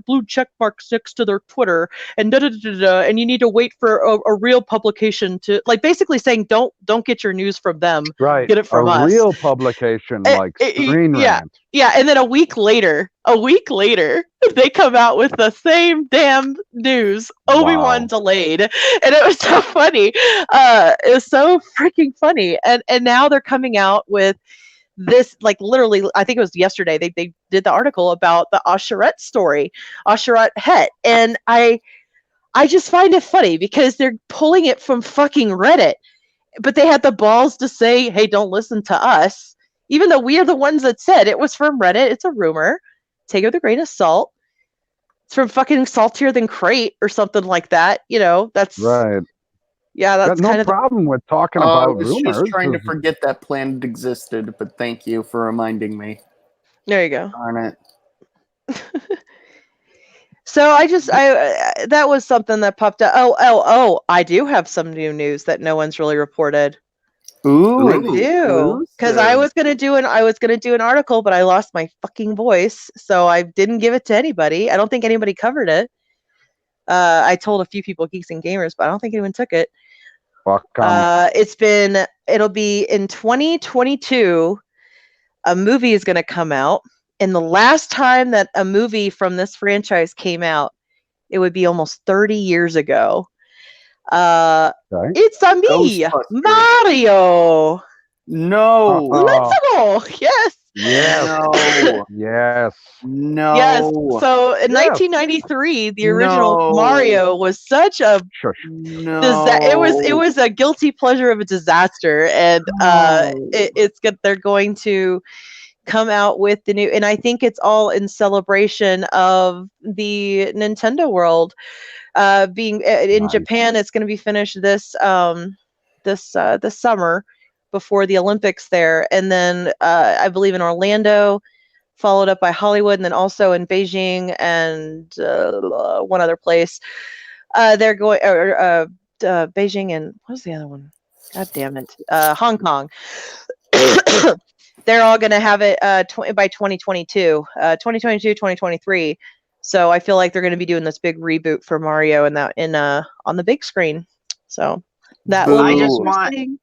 Speaker 5: blue check marks next to their Twitter, and and you need to wait for a real publication to, like, basically saying don't get your news from them,
Speaker 4: right?
Speaker 5: Get it from us.
Speaker 4: A real publication like Screen Rant.
Speaker 5: Yeah, and then a week later, they come out with the same damn news. Obi-Wan delayed, and it was so funny. It was so freaking funny, and now they're coming out with this, like, literally, I think it was yesterday. They did the article about the Asherat story, Asherat Het, and I just find it funny because they're pulling it from fucking Reddit, but they had the balls to say, "Hey, don't listen to us." Even though we are the ones that said it was from Reddit, it's a rumor. Take it with a grain of salt. It's from fucking Saltier Than Crate or something like that. That's
Speaker 4: right.
Speaker 5: Yeah, that's
Speaker 4: no
Speaker 5: kind of
Speaker 4: problem with talking about rumors.
Speaker 2: I was just trying to forget that planet existed, but thank you for reminding me.
Speaker 5: There you go.
Speaker 2: Darn it.
Speaker 5: So that was something that popped up. Oh! I do have some new news that no one's really reported.
Speaker 2: Ooh,
Speaker 5: I do, because I was gonna do an article, but I lost my fucking voice, so I didn't give it to anybody. I don't think anybody covered it. I told a few people, Geeks and Gamers, but I don't think anyone took it. It'll be in 2022. A movie is gonna come out, and the last time that a movie from this franchise came out, it would be almost 30 years ago. It's a me, Mario.
Speaker 2: No.
Speaker 5: Let's go. Yes.
Speaker 4: No. Yes.
Speaker 2: No.
Speaker 5: Yes. So in 1993, the original Mario was such a it was a guilty pleasure of a disaster, and it's good. They're going to come out with the new, and I think it's all in celebration of the Nintendo World being in Japan. It's going to be finished this summer before the Olympics there, and then I believe in Orlando, followed up by Hollywood, and then also in Beijing and one other place. They're going Beijing and what was the other one? God damn it, Hong Kong. they're all going to have it by 2022, 2023. So I feel like they're going to be doing this big reboot for Mario and that on the big screen. So that will be interesting.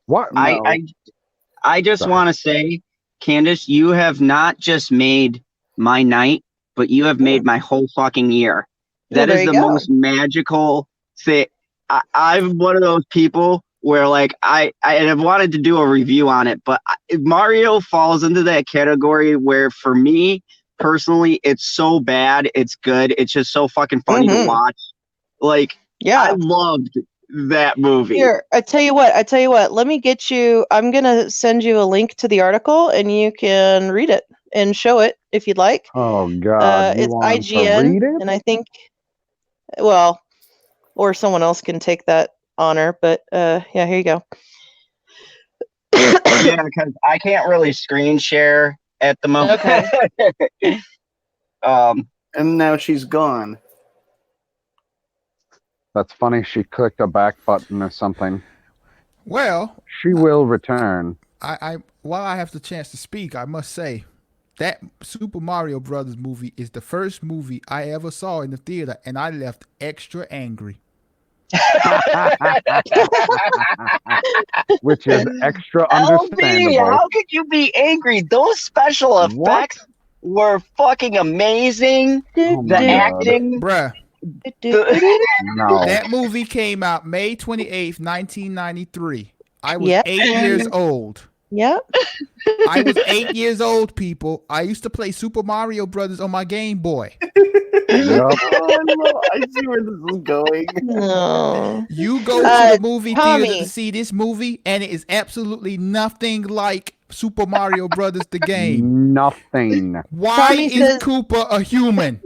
Speaker 4: What?
Speaker 1: I just want to say, Candace, you have not just made my night, but you have made my whole fucking year. That is the most magical thing. I'm one of those people where, like, I have wanted to do a review on it, but Mario falls into that category where, for me personally, it's so bad, it's good. It's just so fucking funny to watch. Like, I loved that movie.
Speaker 5: Here, I tell you what, let me get you, I'm going to send you a link to the article and you can read it and show it if you'd like.
Speaker 4: Oh, God.
Speaker 5: It's IGN, and I think, well, or someone else can take that honor, but yeah, here you go.
Speaker 1: Yeah, because I can't really screen share at the moment.
Speaker 5: Okay.
Speaker 2: And now she's gone.
Speaker 4: That's funny. She clicked a back button or something.
Speaker 3: Well,
Speaker 4: she will return.
Speaker 3: While I have the chance to speak, I must say that Super Mario Brothers movie is the first movie I ever saw in the theater, and I left extra angry.
Speaker 4: Which is extra understandable.
Speaker 1: LB, how could you be angry? Those special effects were fucking amazing. The acting,
Speaker 3: bruh.
Speaker 4: No.
Speaker 3: That movie came out May 28th, 1993. I was 8 years old.
Speaker 5: Yep.
Speaker 3: I was 8 years old, people. I used to play Super Mario Brothers on my Game Boy.
Speaker 4: Yep.
Speaker 2: I see where this is going.
Speaker 5: No.
Speaker 3: You go to the movie theater to see this movie, and it is absolutely nothing like Super Mario Brothers the game.
Speaker 4: Nothing.
Speaker 3: Why is Koopa a human?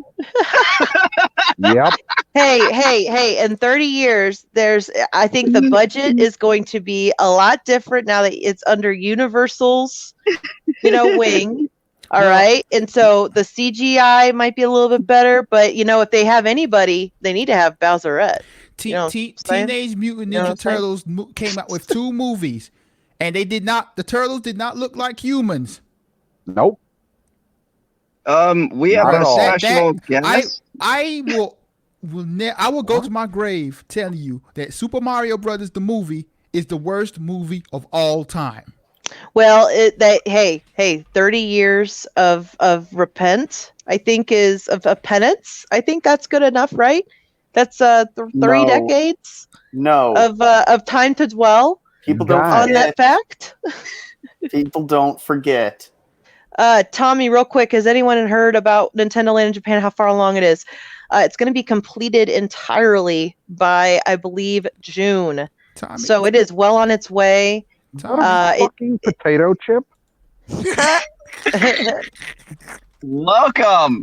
Speaker 4: Yep.
Speaker 5: Hey, in 30 years, I think the budget is going to be a lot different now that it's under Universal's, wing. All right. And so the CGI might be a little bit better, but if they have anybody, they need to have Bowserette.
Speaker 3: Teenage Mutant Ninja Turtles came out with 2 movies, and the turtles did not look like humans.
Speaker 4: Nope.
Speaker 1: We have a special guest.
Speaker 3: I will go to my grave telling you that Super Mario Brothers the movie is the worst movie of all time.
Speaker 5: Well, 30 years of repent, I think, is of penance. I think that's good enough, right? That's 3 decades.
Speaker 2: No.
Speaker 5: Of time to dwell.
Speaker 2: People don't
Speaker 5: on that fact.
Speaker 2: People don't forget.
Speaker 5: Tommy, real quick, has anyone heard about Nintendo Land in Japan? How far along it is? It's going to be completed entirely by, I believe, June.
Speaker 3: Tommy.
Speaker 5: So it is well on its way.
Speaker 4: Fucking potato chip.
Speaker 1: Welcome.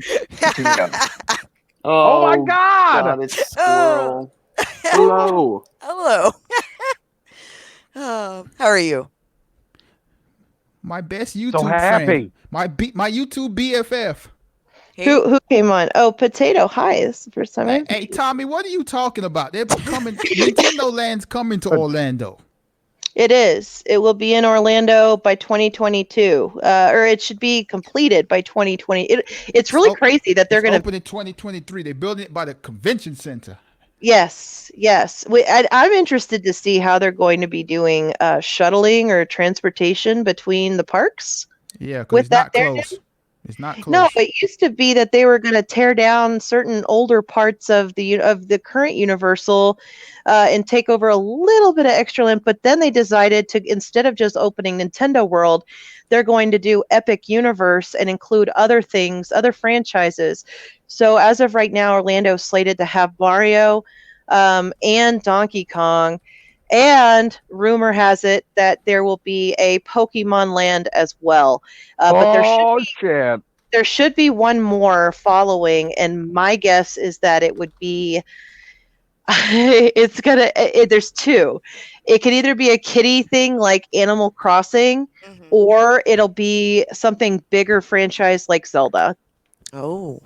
Speaker 2: Oh
Speaker 4: my God!
Speaker 2: It's Squirrel. Hello.
Speaker 6: Hello. How are you?
Speaker 3: My best YouTube
Speaker 4: so happy.
Speaker 3: friend. My YouTube BFF.
Speaker 6: Hey.
Speaker 5: Who came on? Oh, Potato. Hi. This is the first time.
Speaker 3: Hey, Tommy, what are you talking about? They're coming. Nintendo Land's coming to Orlando.
Speaker 5: It is. It will be in Orlando by 2022, or it should be completed by 2020. It's really crazy that they're going to
Speaker 3: open in 2023. They're building it by the convention center.
Speaker 5: Yes. I'm interested to see how they're going to be doing shuttling or transportation between the parks.
Speaker 3: Yeah, because it's not close. It's not close.
Speaker 5: No, it used to be that they were going to tear down certain older parts of the current Universal and take over a little bit of extra land. But then they decided to, instead of just opening Nintendo World, they're going to do Epic Universe and include other things, other franchises. So as of right now, Orlando is slated to have Mario and Donkey Kong. And rumor has it that there will be a Pokemon Land as well. But there should be one more following. And my guess is that it would be, there's 2. It could either be a kiddie thing like Animal Crossing, or it'll be something bigger franchise like Zelda.
Speaker 6: Oh.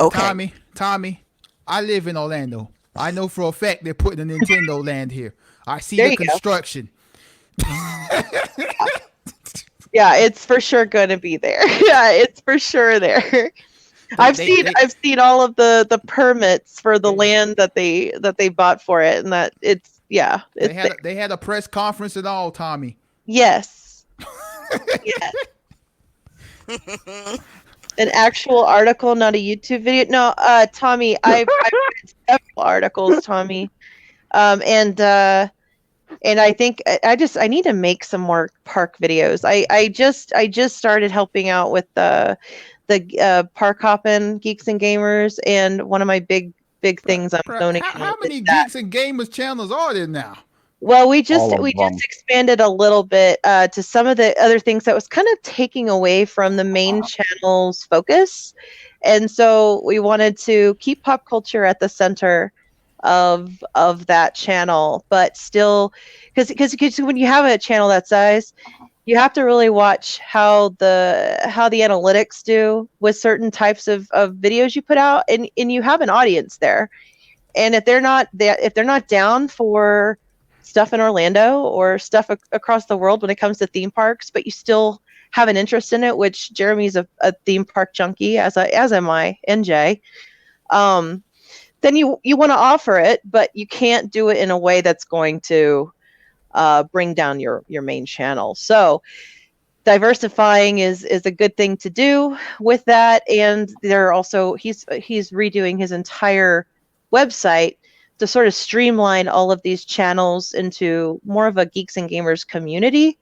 Speaker 6: Okay.
Speaker 3: Tommy, I live in Orlando. I know for a fact they're putting a Nintendo Land here. I see the construction.
Speaker 5: Yeah, it's for sure going to be there. Yeah, it's for sure there. I've seen all of the permits for the land that they bought for it, and that it's
Speaker 3: they had a press conference and all, Tommy.
Speaker 5: Yes. Yes. An actual article, not a YouTube video. No, Tommy, I've read several articles, Tommy, and I think I need to make some more park videos. I just started helping out with the park hopping geeks and gamers, and one of my big things I'm zoning.
Speaker 3: How many geeks and gamers channels are there now?
Speaker 5: Well, we just expanded a little bit to some of the other things that was kind of taking away from the main channel's focus, and so we wanted to keep pop culture at the center of that channel, but still, because when you have a channel that size, you have to really watch how the analytics do with certain types of videos you put out, and you have an audience there, and if they're not down for stuff in Orlando or stuff across the world when it comes to theme parks, but you still have an interest in it, which Jeremy's a theme park junkie, as am I, NJ. Then you want to offer it, but you can't do it in a way that's going to bring down your main channel. So diversifying is a good thing to do with that. And there are also he's redoing his entire website to sort of streamline all of these channels into more of a geeks and gamers community,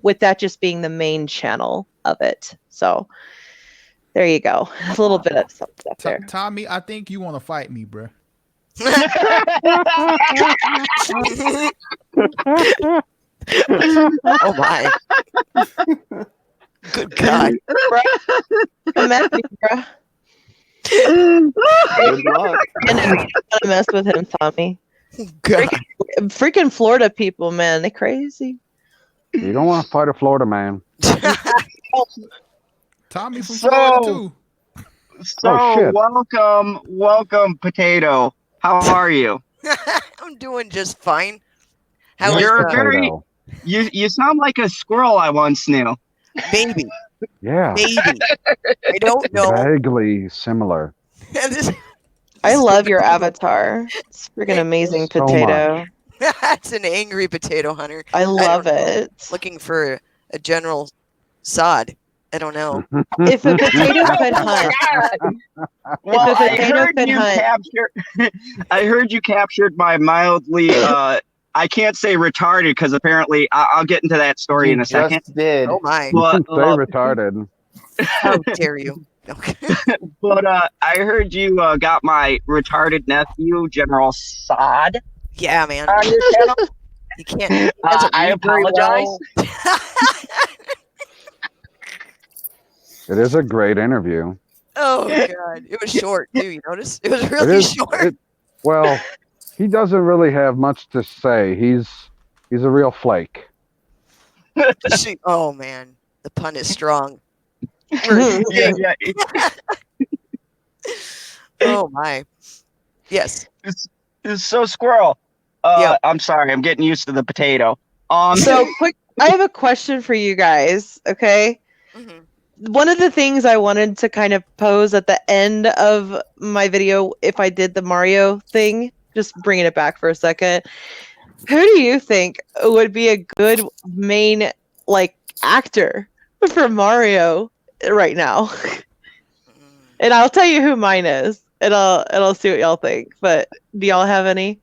Speaker 5: with that just being the main channel of it. So there you go. A little bit of some stuff there.
Speaker 3: Tommy, I think you want to fight me, bro.
Speaker 6: Oh my. Good God.
Speaker 5: Come at me, bro.
Speaker 2: Good luck.
Speaker 5: And you don't want to mess with him, Tommy.
Speaker 6: God.
Speaker 5: Freaking Florida people, man. They're crazy.
Speaker 4: You don't want to fight a Florida man.
Speaker 3: Tommy from Florida too.
Speaker 1: So welcome, Potato. How are you?
Speaker 6: I'm doing just fine.
Speaker 1: You sound like a squirrel I once knew.
Speaker 6: Maybe.
Speaker 4: Yeah.
Speaker 6: Maybe. I don't know.
Speaker 4: Vaguely similar.
Speaker 5: I love your avatar. It's freaking amazing,
Speaker 4: So
Speaker 5: Potato.
Speaker 6: That's an angry potato hunter.
Speaker 5: I love it.
Speaker 6: Looking for a general sod. I don't know.
Speaker 5: If a potato could hunt.
Speaker 1: Well, I heard you captured my mildly I can't say retarded because apparently I'll get into that story in a second.
Speaker 2: Did.
Speaker 6: Oh my.
Speaker 4: But, say retarded.
Speaker 6: How dare you?
Speaker 1: But I heard you got my retarded nephew, General Sod.
Speaker 6: Yeah, man.
Speaker 1: On your channel.
Speaker 6: You can't.
Speaker 1: I apologize.
Speaker 4: It is a great interview.
Speaker 6: Oh God, it was short too. You notice? It was really short.
Speaker 4: Well, he doesn't really have much to say. He's a real flake.
Speaker 6: Oh man, the pun is strong.
Speaker 1: Yeah.
Speaker 6: Oh my. Yes.
Speaker 1: So Squirrel.
Speaker 6: Yeah.
Speaker 1: I'm sorry. I'm getting used to the potato.
Speaker 5: So quick. I have a question for you guys. Okay.
Speaker 6: Mm-hmm.
Speaker 5: One of the things I wanted to kind of pose at the end of my video, if I did the Mario thing, just bringing it back for a second. Who do you think would be a good main actor for Mario right now? And I'll tell you who mine is, and I'll see what y'all think. But do y'all have any?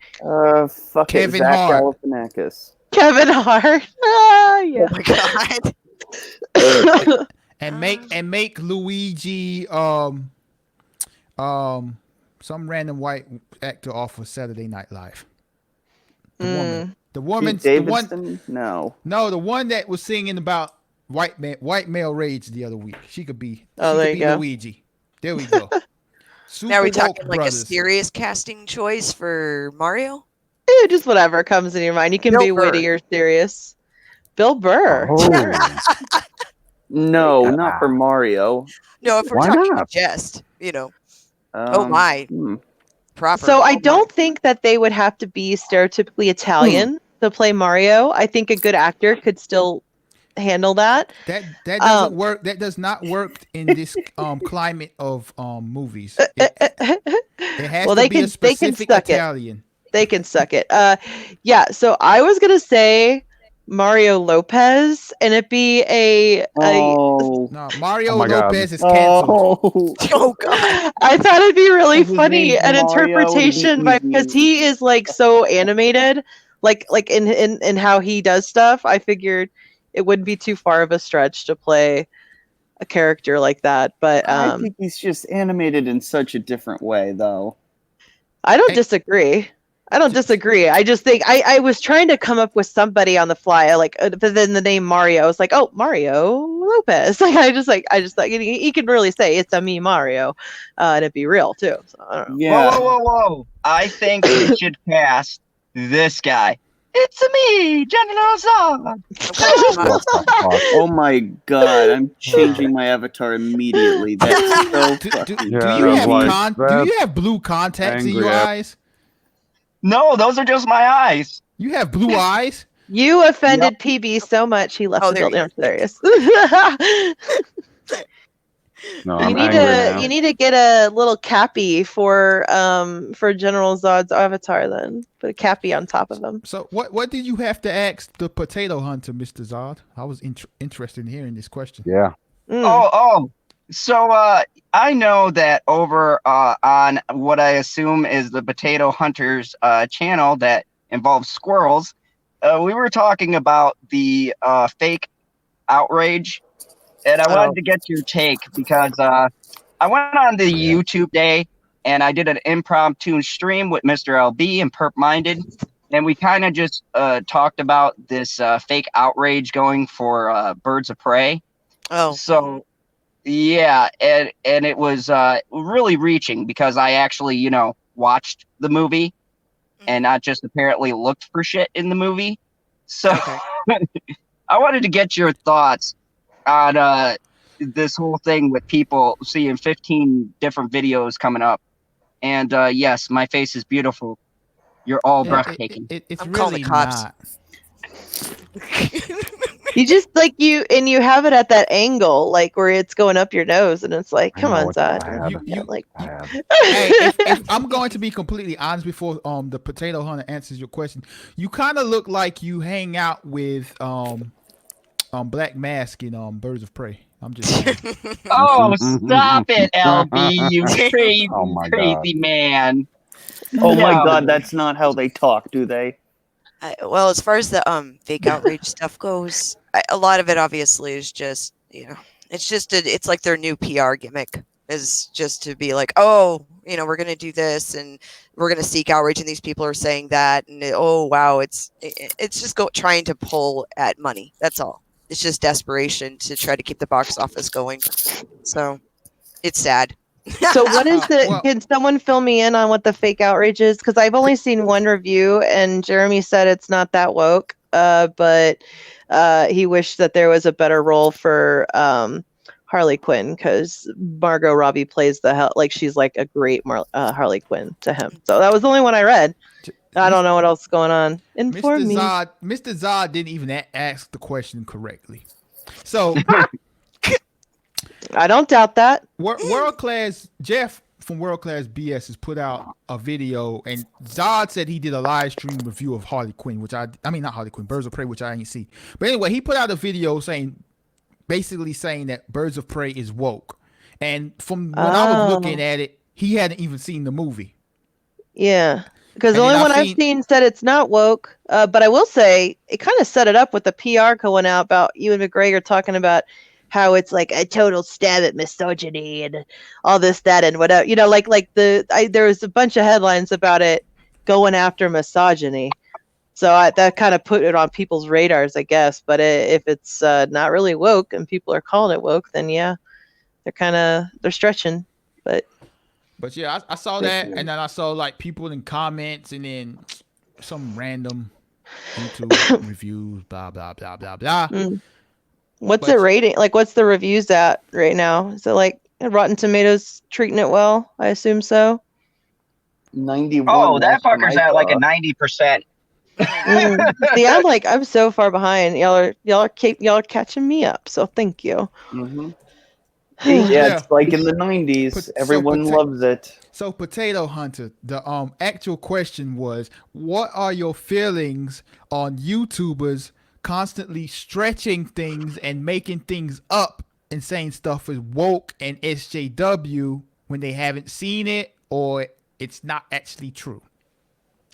Speaker 2: Kevin Hart. Galifianakis.
Speaker 5: Kevin Hart. Yeah.
Speaker 6: Oh my God.
Speaker 3: And make Luigi some random white actor off of Saturday Night Live. The woman,
Speaker 2: the
Speaker 3: one that was singing about white male rage the other week. She could be Luigi. There we go.
Speaker 6: Now we're talking like
Speaker 3: brothers.
Speaker 6: a serious casting choice for Mario?
Speaker 5: Yeah, just whatever comes in your mind. You can
Speaker 6: Bill
Speaker 5: be
Speaker 6: Burr.
Speaker 5: witty or serious. Bill Burr.
Speaker 4: Oh.
Speaker 2: No, not for Mario.
Speaker 6: No, if we're
Speaker 4: Why
Speaker 6: talking
Speaker 4: not?
Speaker 6: jest, oh my. Proper.
Speaker 5: So I don't think that they would have to be stereotypically Italian to play Mario. I think a good actor could still handle that.
Speaker 3: That doesn't work. That does not work in this climate of movies. It has
Speaker 5: Well,
Speaker 3: to
Speaker 5: they
Speaker 3: be a
Speaker 5: can
Speaker 3: specific
Speaker 5: suck it.
Speaker 3: Italian.
Speaker 5: They can suck it. Yeah. So I was gonna say Mario Lopez, and it'd be
Speaker 2: Oh.
Speaker 3: No, Mario
Speaker 4: Oh my God.
Speaker 3: Lopez is canceled.
Speaker 2: Oh.
Speaker 6: Oh God.
Speaker 5: I thought it'd be really
Speaker 2: If his
Speaker 5: funny
Speaker 2: name's
Speaker 5: an
Speaker 2: Mario, it'd be
Speaker 5: interpretation because
Speaker 2: easy.
Speaker 5: he is like so animated, like in how he does stuff. I figured it wouldn't be too far of a stretch to play a character like that. But
Speaker 2: I think he's just animated in such a different way, though.
Speaker 5: I don't disagree. I don't disagree. I just think I was trying to come up with somebody on the fly, like but then the name Mario. I was like, oh, Mario Lopez. Like I just thought he can really say it's a me Mario, and it'd be real too. So I don't know.
Speaker 2: Yeah.
Speaker 1: Whoa. I think we should cast this guy. It's me, General Zod.
Speaker 4: What the fuck?
Speaker 2: Oh my God! I'm changing my avatar immediately. That's so fucking.
Speaker 3: Do
Speaker 4: Yeah,
Speaker 3: you have
Speaker 4: like,
Speaker 3: do you have blue contacts in
Speaker 4: angry
Speaker 3: your
Speaker 4: at-
Speaker 3: eyes?
Speaker 1: No, those are just my eyes.
Speaker 3: You have blue eyes?
Speaker 5: You offended PB so much he left
Speaker 6: Oh,
Speaker 5: the
Speaker 6: there
Speaker 5: building.
Speaker 6: you
Speaker 5: I'm
Speaker 6: go.
Speaker 5: serious.
Speaker 4: No,
Speaker 5: You
Speaker 4: I'm
Speaker 5: need
Speaker 4: angry
Speaker 5: to
Speaker 4: now.
Speaker 5: you need to get a little cappy for General Zod's avatar. Then put a cappy on top of him.
Speaker 3: So what did you have to ask the potato hunter, Mr. Zod? I was interested in hearing this question.
Speaker 4: Yeah.
Speaker 1: Oh. So I know that over on what I assume is the Potato Hunters channel that involves squirrels, we were talking about the fake outrage, and I wanted to get your take because I went on the YouTube day and I did an impromptu stream with Mr. LB and Perp Minded, and we kind of just talked about this fake outrage going for Birds of Prey.
Speaker 6: Oh.
Speaker 1: So. Yeah, and it was really reaching because I actually, watched the movie and not just apparently looked for shit in the movie. So I wanted to get your thoughts on this whole thing with people seeing 15 different videos coming up. And yes, my face is beautiful. You're all breathtaking.
Speaker 3: It's
Speaker 6: I'm calling
Speaker 3: really
Speaker 6: the cops.
Speaker 3: not.
Speaker 5: You just you have it at that angle, like where it's going up your nose, and it's like, come on, Zod.
Speaker 3: Hey, if I'm going to be completely honest before the potato hunter answers your question, you kind of look like you hang out with Black Mask in Birds of Prey. I'm just saying.
Speaker 1: Oh, stop it, LB, you crazy,
Speaker 4: Oh my
Speaker 1: crazy man.
Speaker 2: Oh my
Speaker 1: No.
Speaker 2: God! That's not how they talk, do they?
Speaker 6: Well, as far as the fake outrage stuff goes, a lot of it obviously is just it's like their new PR gimmick is just to be like, oh, we're gonna do this and we're gonna seek outrage, and these people are saying that, and oh wow, it's just trying to pull at money. That's all. It's just desperation to try to keep the box office going. So it's sad.
Speaker 5: So what is the?
Speaker 3: Well-
Speaker 5: Can someone fill me in on what the fake outrage is? Because I've only seen one review, and Jeremy said it's not that woke. But he wished that there was a better role for Harley Quinn because Margot Robbie plays the hell like she's like a great Harley Quinn to him. So that was the only one I read. I don't know what else is going on. Inform me.
Speaker 3: Mr. Zod didn't even ask the question correctly. So
Speaker 5: I don't doubt that.
Speaker 3: World Class Jeff from World Class BS has put out a video, and Zod said he did a live stream review of Harley Quinn, which I mean not Harley Quinn, Birds of Prey, which I ain't see. But anyway, he put out a video basically saying that Birds of Prey is woke. And from when I was looking at it, he hadn't even seen the movie.
Speaker 5: Yeah. Because the
Speaker 3: And
Speaker 5: only
Speaker 3: then
Speaker 5: one
Speaker 3: I've
Speaker 5: I've seen said it's not woke. But I will say it kind of set it up with the PR going out about Ewan McGregor talking about how it's like a total stab at misogyny and all this, that, and whatever. There was a bunch of headlines about it going after misogyny. So that kind of put it on people's radars, I guess. But if it's not really woke and people are calling it woke, then yeah, they're stretching.
Speaker 3: But yeah, I saw that, and then I saw like people in comments, and then some random YouTube reviews, blah blah blah blah blah.
Speaker 5: What's it rating? Like, what's the reviews at right now? Is it like Rotten Tomatoes treating it well? I assume so.
Speaker 2: 91.
Speaker 1: Oh, that
Speaker 2: last time
Speaker 1: fucker's
Speaker 2: I
Speaker 1: at like a
Speaker 2: saw.
Speaker 1: 90%.
Speaker 5: See, I'm so far behind. Y'all are catching me up. So thank you.
Speaker 2: Mm-hmm.
Speaker 5: Yeah.
Speaker 2: Yeah, it's like in the 90s. Everyone loves it.
Speaker 3: So, Potato Hunter, the actual question was, what are your feelings on YouTubers constantly stretching things and making things up and saying stuff is woke and SJW when they haven't seen it or it's not actually true?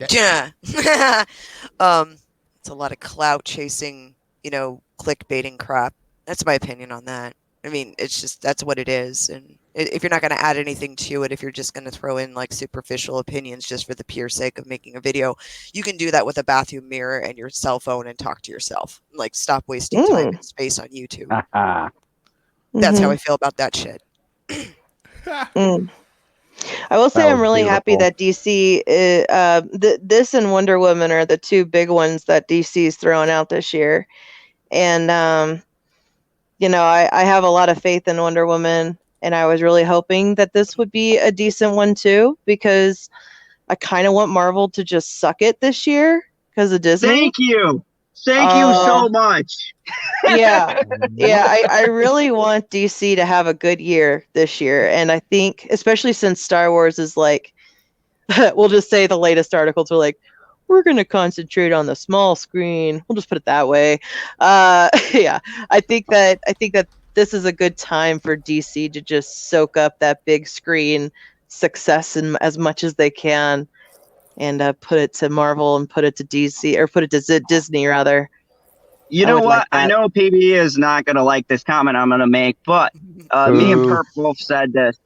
Speaker 6: Yeah. It's a lot of clout chasing, clickbaiting crap. That's my opinion on that. I mean, it's just that's what it is. And if you're not going to add anything to it, if you're just going to throw in like superficial opinions just for the pure sake of making a video, you can do that with a bathroom mirror and your cell phone and talk to yourself. Like, stop wasting time and space on YouTube. That's how I feel about that shit.
Speaker 5: I will say I'm really
Speaker 4: beautiful.
Speaker 5: happy that DC, this and Wonder Woman are the two big ones that DC's throwing out this year. And, I have a lot of faith in Wonder Woman, and I was really hoping that this would be a decent one too, because I kind of want Marvel to just suck it this year because of Disney.
Speaker 1: Thank you so much.
Speaker 5: Yeah, I really want DC to have a good year this year, and I think, especially since Star Wars is like, we'll just say the latest articles are like, we're going to concentrate on the small screen. We'll just put it that way. Yeah, I think that this is a good time for DC to just soak up that big screen success in as much as they can, and put it to Marvel and put it to DC, or put it to Disney rather.
Speaker 1: You know what? I know PB is not going to like this comment I'm going to make, but me and Perp Wolf said this.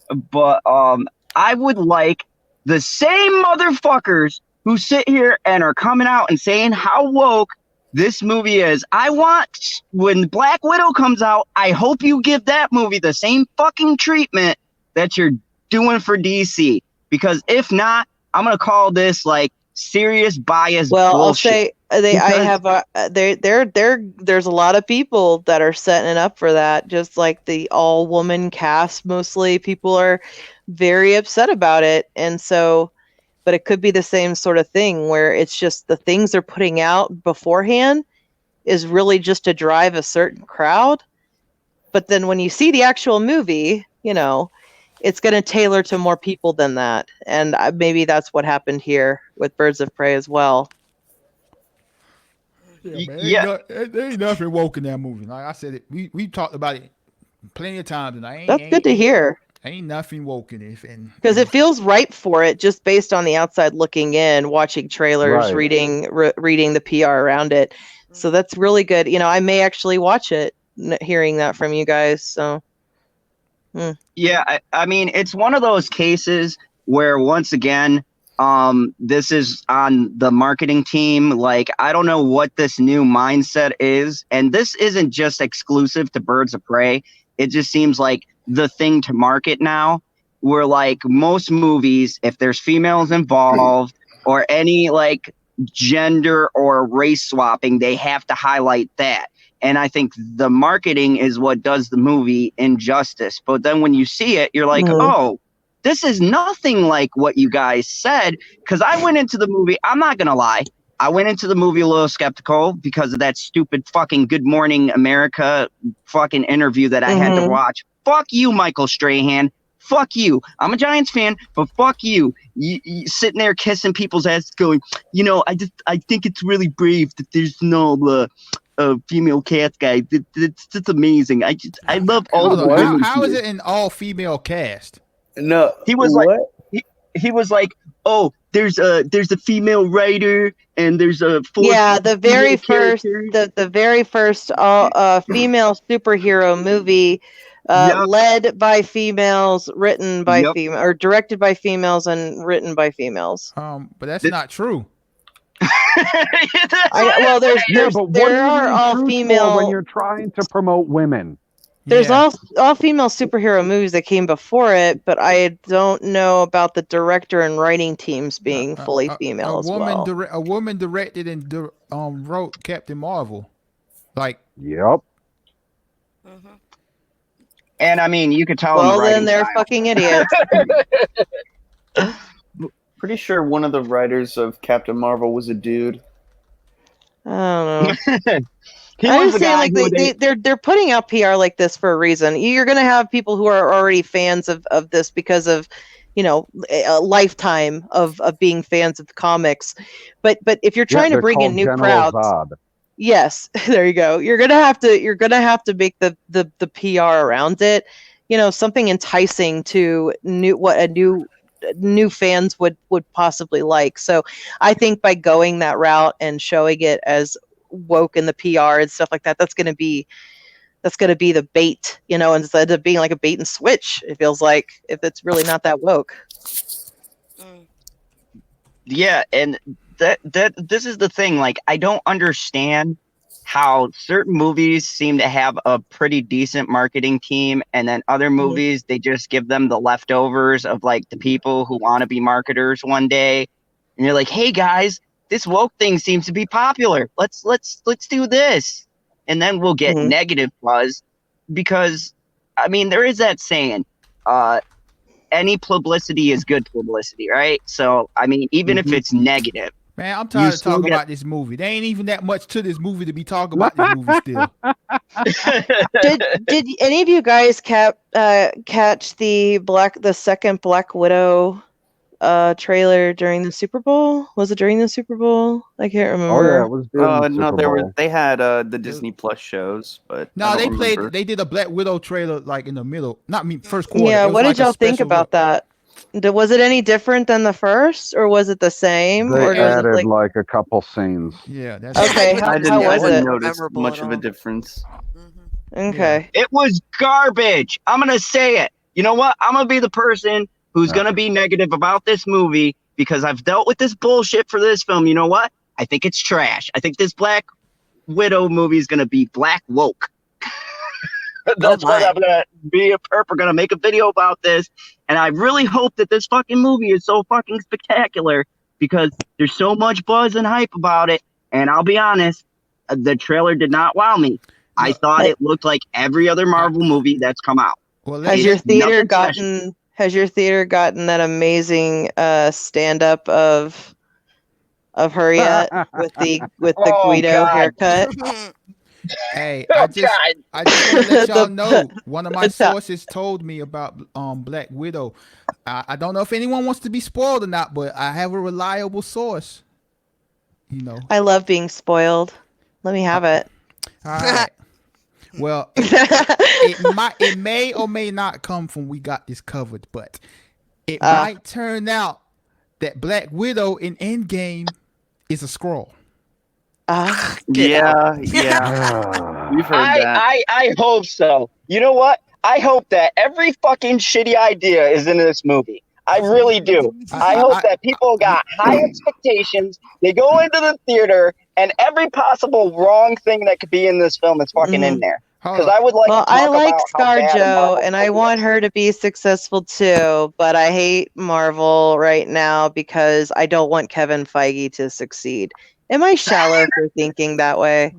Speaker 1: But I would like the same motherfuckers who sit here and are coming out and saying how woke this movie is. I want, when Black Widow comes out, I hope you give that movie the same fucking treatment that you're doing for DC. Because if not, I'm going to call this like serious bias bullshit.
Speaker 5: I'll say there's a lot of people that are setting it up for that, just like the all woman cast. Mostly people are very upset about it, and so, but it could be the same sort of thing where it's just the things they're putting out beforehand is really just to drive a certain crowd, but then when you see the actual movie, it's going to tailor to more people than that. And maybe that's what happened here with Birds of Prey as well.
Speaker 3: Yeah, man. There ain't nothing woke in that movie. Like I said, we talked about it plenty of times, and
Speaker 5: that's good to hear.
Speaker 3: Ain't nothing woke in it,
Speaker 5: because it feels right for it, just based on the outside looking in, watching trailers, reading the PR around it. So that's really good. I may actually watch it, hearing that from you guys. So.
Speaker 1: Yeah, I mean, it's one of those cases where, once again, this is on the marketing team. Like, I don't know what this new mindset is. And this isn't just exclusive to Birds of Prey. It just seems like the thing to market now, where like most movies, if there's females involved or any like gender or race swapping, they have to highlight that. And I think the marketing is what does the movie injustice. But then when you see it, you're like, oh, this is nothing like what you guys said. Because I went into the movie, I'm not going to lie, I went into the movie a little skeptical because of that stupid fucking Good Morning America fucking interview that I had to watch. Fuck you, Michael Strahan. Fuck you. I'm a Giants fan, but fuck you. You sitting there kissing people's asses going, I think it's really brave that there's no female cast guy. It's just amazing. I love all the women.
Speaker 3: How is it an all female cast?
Speaker 2: No,
Speaker 1: he was like he was like, oh, there's a female writer and there's a
Speaker 5: the very first female superhero movie, led by females, written by females, or directed by females and written by females.
Speaker 3: But that's not true.
Speaker 4: There are all female when you're trying to promote women.
Speaker 5: There's all female superhero movies that came before it, but I don't know about the director and writing teams being fully female as well.
Speaker 3: A woman directed and wrote Captain Marvel.
Speaker 4: Yep.
Speaker 1: And I mean, you could tell.
Speaker 5: Well, then they're fucking idiots.
Speaker 2: Pretty sure one of the writers of Captain Marvel was a dude.
Speaker 5: I don't know.
Speaker 1: He
Speaker 5: I
Speaker 1: was the
Speaker 5: understand,
Speaker 1: guy
Speaker 5: like
Speaker 1: who
Speaker 5: they're putting out PR like this for a reason. You're gonna have people who are already fans of this because of, you know, a lifetime of being fans of the comics. But if you're
Speaker 4: Yeah,
Speaker 5: trying to
Speaker 4: they're
Speaker 5: bring in
Speaker 4: called
Speaker 5: new
Speaker 4: General
Speaker 5: crowds,
Speaker 4: Zod.
Speaker 5: yes, there you go. You're gonna have to make the PR around it. You know, something enticing to new fans would possibly like. So I think by going that route and showing it as woke in the PR and stuff like that, that's gonna be the bait, you know, instead of being like a bait and switch. It feels like, if it's really not that woke.
Speaker 6: Mm.
Speaker 1: Yeah, and that this is the thing. Like, I don't understand how certain movies seem to have a pretty decent marketing team, and then other movies they just give them the leftovers of like the people who want to be marketers one day, and you're like, hey guys, this woke thing seems to be popular. Let's do this, and then we'll get
Speaker 5: Mhm.
Speaker 1: negative buzz because, I mean, there is that saying, any publicity is good publicity, right? So, I mean, even if it's negative,
Speaker 3: Man, I'm
Speaker 1: you
Speaker 3: tired of
Speaker 1: still
Speaker 3: talking
Speaker 1: get.
Speaker 3: about this movie. There ain't even that much to this movie to be talking about this movie still.
Speaker 5: Did any of you guys catch the second Black Widow trailer during the Super Bowl? Was it during the Super Bowl? I can't
Speaker 4: Oh yeah,
Speaker 5: remember.
Speaker 4: it was during the
Speaker 2: No,
Speaker 4: Super Bowl.
Speaker 2: they had the Disney Plus shows, but I
Speaker 3: No,
Speaker 2: don't remember.
Speaker 3: they did a Black Widow trailer like in the middle. Not me first quarter.
Speaker 5: Yeah,
Speaker 3: It was
Speaker 5: what
Speaker 3: like
Speaker 5: did
Speaker 3: a
Speaker 5: y'all think
Speaker 3: special
Speaker 5: about that? Was it any different than the first, or was it the same,
Speaker 4: They
Speaker 5: or was it
Speaker 4: added
Speaker 5: like
Speaker 4: like a couple scenes.
Speaker 3: Yeah, that's
Speaker 5: Okay,
Speaker 6: But
Speaker 5: how
Speaker 6: the
Speaker 5: was
Speaker 6: wasn't
Speaker 5: it?
Speaker 2: notice
Speaker 6: memorable
Speaker 2: much
Speaker 6: at
Speaker 2: of a
Speaker 6: all.
Speaker 2: difference.
Speaker 6: Mhm.
Speaker 5: Okay.
Speaker 1: It was garbage. I'm gonna say it. You know what? I'm gonna be the person who's
Speaker 4: Yeah.
Speaker 1: gonna be negative about this movie because I've dealt with this bullshit for this film. You know what? I think it's trash. I think this Black Widow movie is gonna be black woke. That's what
Speaker 6: my.
Speaker 1: I'm gonna be. We're gonna make a video about this, and I really hope that this fucking movie is so fucking spectacular because there's so much buzz and hype about it. And I'll be honest, the trailer did not wow me. I
Speaker 3: No.
Speaker 1: thought it looked like every other Marvel movie that's come out.
Speaker 3: Well,
Speaker 5: Has
Speaker 1: It
Speaker 5: your
Speaker 1: is
Speaker 5: theater
Speaker 1: nothing special.
Speaker 5: gotten that amazing stand up of her yet with the
Speaker 1: Oh
Speaker 5: Guido
Speaker 1: God!
Speaker 5: haircut?
Speaker 3: hey,
Speaker 1: Oh
Speaker 3: I
Speaker 1: God!
Speaker 3: just want to let y'all know. One of my
Speaker 5: the top-
Speaker 3: sources told me about Black Widow. I don't know if anyone wants to be spoiled or not, but I have a reliable source. You know.
Speaker 5: I love being spoiled. Let me have it.
Speaker 3: All right. Well, it may or may not come from We Got This Covered, but it might turn out that Black Widow in Endgame is a Skrull.
Speaker 2: Yeah,
Speaker 4: Ah.
Speaker 2: we've heard that.
Speaker 1: I hope so. You know what? I hope that every fucking shitty idea is in this movie. I really do. I hope that people got high expectations. They go into the theater, and every possible wrong thing that could be in this film is fucking in there. Because I would like
Speaker 5: Well,
Speaker 1: to talk
Speaker 5: I like
Speaker 1: about how bad
Speaker 5: ScarJo,
Speaker 1: Marvel
Speaker 5: and I
Speaker 1: is.
Speaker 5: want her to be successful too, but I hate Marvel right now because I don't want Kevin Feige to succeed. Am I shallow for thinking that way?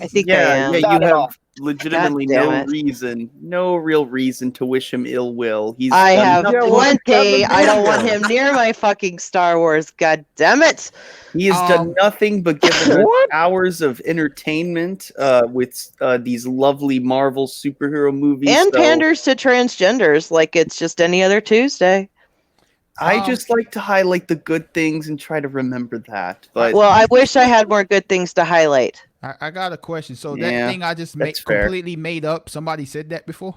Speaker 5: I think I am.
Speaker 2: Yeah, you
Speaker 1: Not at all.
Speaker 2: have legitimately
Speaker 5: God damn it.
Speaker 2: no real reason to wish him ill will. He's
Speaker 5: I
Speaker 2: done
Speaker 5: have
Speaker 2: nothing.
Speaker 4: Yeah, what did
Speaker 5: plenty.
Speaker 4: Kevin
Speaker 5: I don't
Speaker 4: do?
Speaker 5: want him near my fucking Star Wars. God damn it!
Speaker 2: He has done nothing but given us
Speaker 4: What?
Speaker 2: hours of entertainment with these lovely Marvel superhero movies.
Speaker 5: And
Speaker 2: so
Speaker 5: panders to transgenders like it's just any other Tuesday.
Speaker 2: I just like to highlight the good things and try to remember that. But
Speaker 5: Well, I wish I had more good things to highlight.
Speaker 3: I got a question. So
Speaker 2: Yeah,
Speaker 3: that thing I just
Speaker 2: that's fair.
Speaker 3: completely made up. Somebody said that before.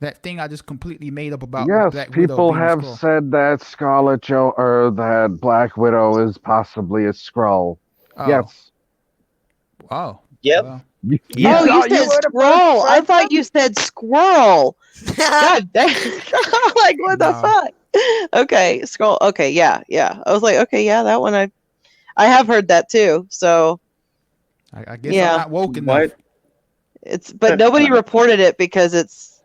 Speaker 3: That thing I just completely made up about
Speaker 4: Yes,
Speaker 3: Black Widow
Speaker 4: people
Speaker 3: being a
Speaker 4: have
Speaker 3: Skrull.
Speaker 4: said that Scarlet Joe or that Black Widow is possibly a Skrull.
Speaker 3: Oh.
Speaker 4: Yes.
Speaker 3: Oh.
Speaker 1: Yep.
Speaker 3: Well,
Speaker 4: You
Speaker 5: Oh, you
Speaker 4: thought
Speaker 5: said
Speaker 4: were the
Speaker 5: scroll.
Speaker 4: first
Speaker 5: I thought
Speaker 4: person?
Speaker 5: you said squirrel. God dang. Like, what the
Speaker 3: No.
Speaker 5: fuck? Okay, scroll. Okay, yeah. I was like, okay, yeah, that one I have heard that too. So
Speaker 3: I guess
Speaker 5: Yeah.
Speaker 3: I'm not woke enough.
Speaker 2: what?
Speaker 5: but nobody reported it because it's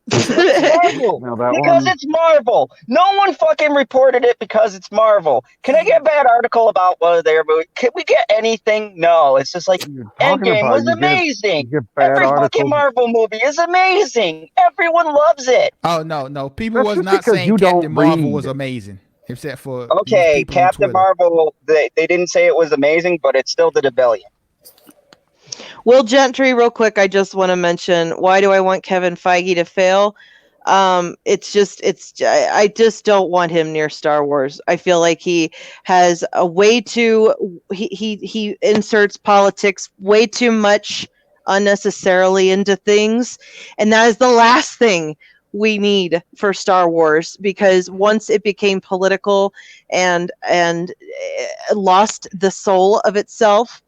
Speaker 1: Marvel.
Speaker 4: No, that
Speaker 1: Because
Speaker 4: one.
Speaker 1: it's Marvel. No one fucking reported it because it's Marvel. Can I get a bad article about one of their movies? Can we get anything? No. It's just like
Speaker 4: You're talking
Speaker 1: Endgame
Speaker 4: about
Speaker 1: was
Speaker 4: you get
Speaker 1: amazing.
Speaker 4: bad
Speaker 1: Every fucking
Speaker 4: articles.
Speaker 1: Marvel movie is amazing. Everyone loves it.
Speaker 3: Oh no, people
Speaker 4: That's
Speaker 3: was
Speaker 4: just
Speaker 3: not
Speaker 4: because
Speaker 3: saying
Speaker 4: you
Speaker 3: Captain
Speaker 4: don't
Speaker 3: Marvel
Speaker 4: read.
Speaker 3: was amazing. Except for these
Speaker 1: Okay,
Speaker 3: people on
Speaker 1: Captain
Speaker 3: Twitter.
Speaker 1: Marvel, they didn't say it was amazing, but it still did $1 billion.
Speaker 5: Will Gentry, real quick, I just want to mention, why do I want Kevin Feige to fail? I just don't want him near Star Wars. I feel like he has a way too, he inserts politics way too much unnecessarily into things. And that is the last thing we need for Star Wars, because once it became political and lost the soul of itself,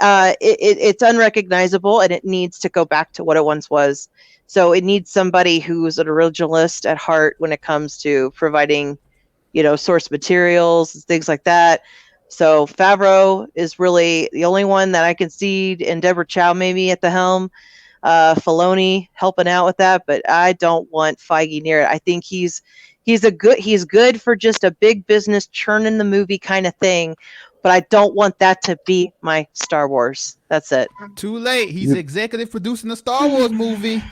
Speaker 5: it's unrecognizable, and it needs to go back to what it once was. So it needs somebody who's an originalist at heart when it comes to providing, source materials and things like that. So Favreau is really the only one that I can see, and Deborah Chow maybe at the helm. Filoni helping out with that, but I don't want Feige near it. I think he's good for just a big business churning the movie kind of thing, but I don't want that to be my Star Wars. That's it.
Speaker 3: Too late. He's executive producing a Star Wars movie.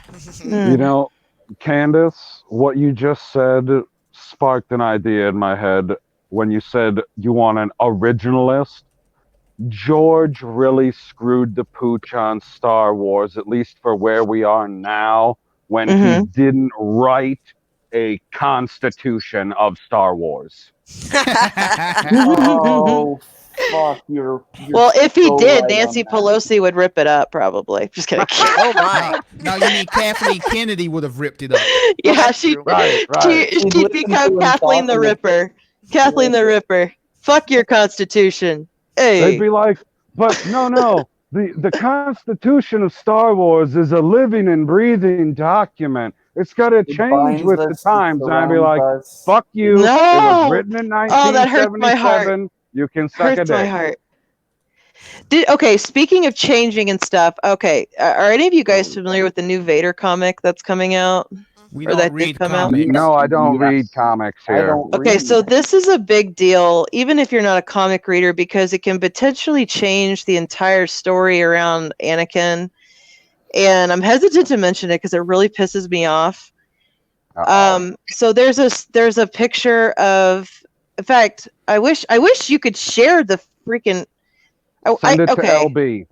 Speaker 4: You know, Candace, what you just said sparked an idea in my head when you said you want an originalist. George really screwed the pooch on Star Wars, at least for where we are now, when he didn't write a constitution of Star Wars.
Speaker 2: Oh, fuck! You're
Speaker 5: well, if he
Speaker 2: so
Speaker 5: did,
Speaker 2: right
Speaker 5: Nancy
Speaker 2: on that.
Speaker 5: Pelosi would rip it up, probably. Just kidding.
Speaker 6: Oh my.
Speaker 3: Now you mean Kathleen Kennedy would have ripped it up.
Speaker 5: Yeah,
Speaker 6: that's
Speaker 5: she'd
Speaker 6: true.
Speaker 4: Right.
Speaker 5: she'd
Speaker 2: listened
Speaker 5: become
Speaker 2: to him
Speaker 5: Kathleen the
Speaker 2: talking
Speaker 5: Ripper. Kathleen the Ripper. Fuck your Constitution.
Speaker 4: They'd
Speaker 5: Hey.
Speaker 4: be like, but no. The Constitution of Star Wars is a living and breathing document. It's got to
Speaker 2: It
Speaker 4: change
Speaker 2: binds
Speaker 4: with the
Speaker 2: us, it
Speaker 4: times. And I'd be like,
Speaker 2: surrounds us.
Speaker 4: fuck you. It
Speaker 5: No!
Speaker 4: was written in
Speaker 5: Oh, that hurts my heart.
Speaker 4: 1977. You can suck a
Speaker 5: Hurts my
Speaker 4: dick.
Speaker 5: heart. Okay, speaking of changing and stuff, okay, are any of you guys familiar with the new Vader comic that's coming out?
Speaker 3: We
Speaker 5: Or that
Speaker 3: don't
Speaker 5: did
Speaker 3: read
Speaker 5: come out?
Speaker 3: comics.
Speaker 4: No, I don't
Speaker 2: Yes.
Speaker 4: read comics
Speaker 2: I
Speaker 4: here.
Speaker 2: don't
Speaker 5: Okay,
Speaker 2: read.
Speaker 5: so this is a big deal, even if you're not a comic reader, because it can potentially change the entire story around Anakin. And I'm hesitant to mention it because it really pisses me off. So there's a picture of. In fact, I wish you could share the freaking.
Speaker 4: Send it to
Speaker 5: Okay.
Speaker 4: LB.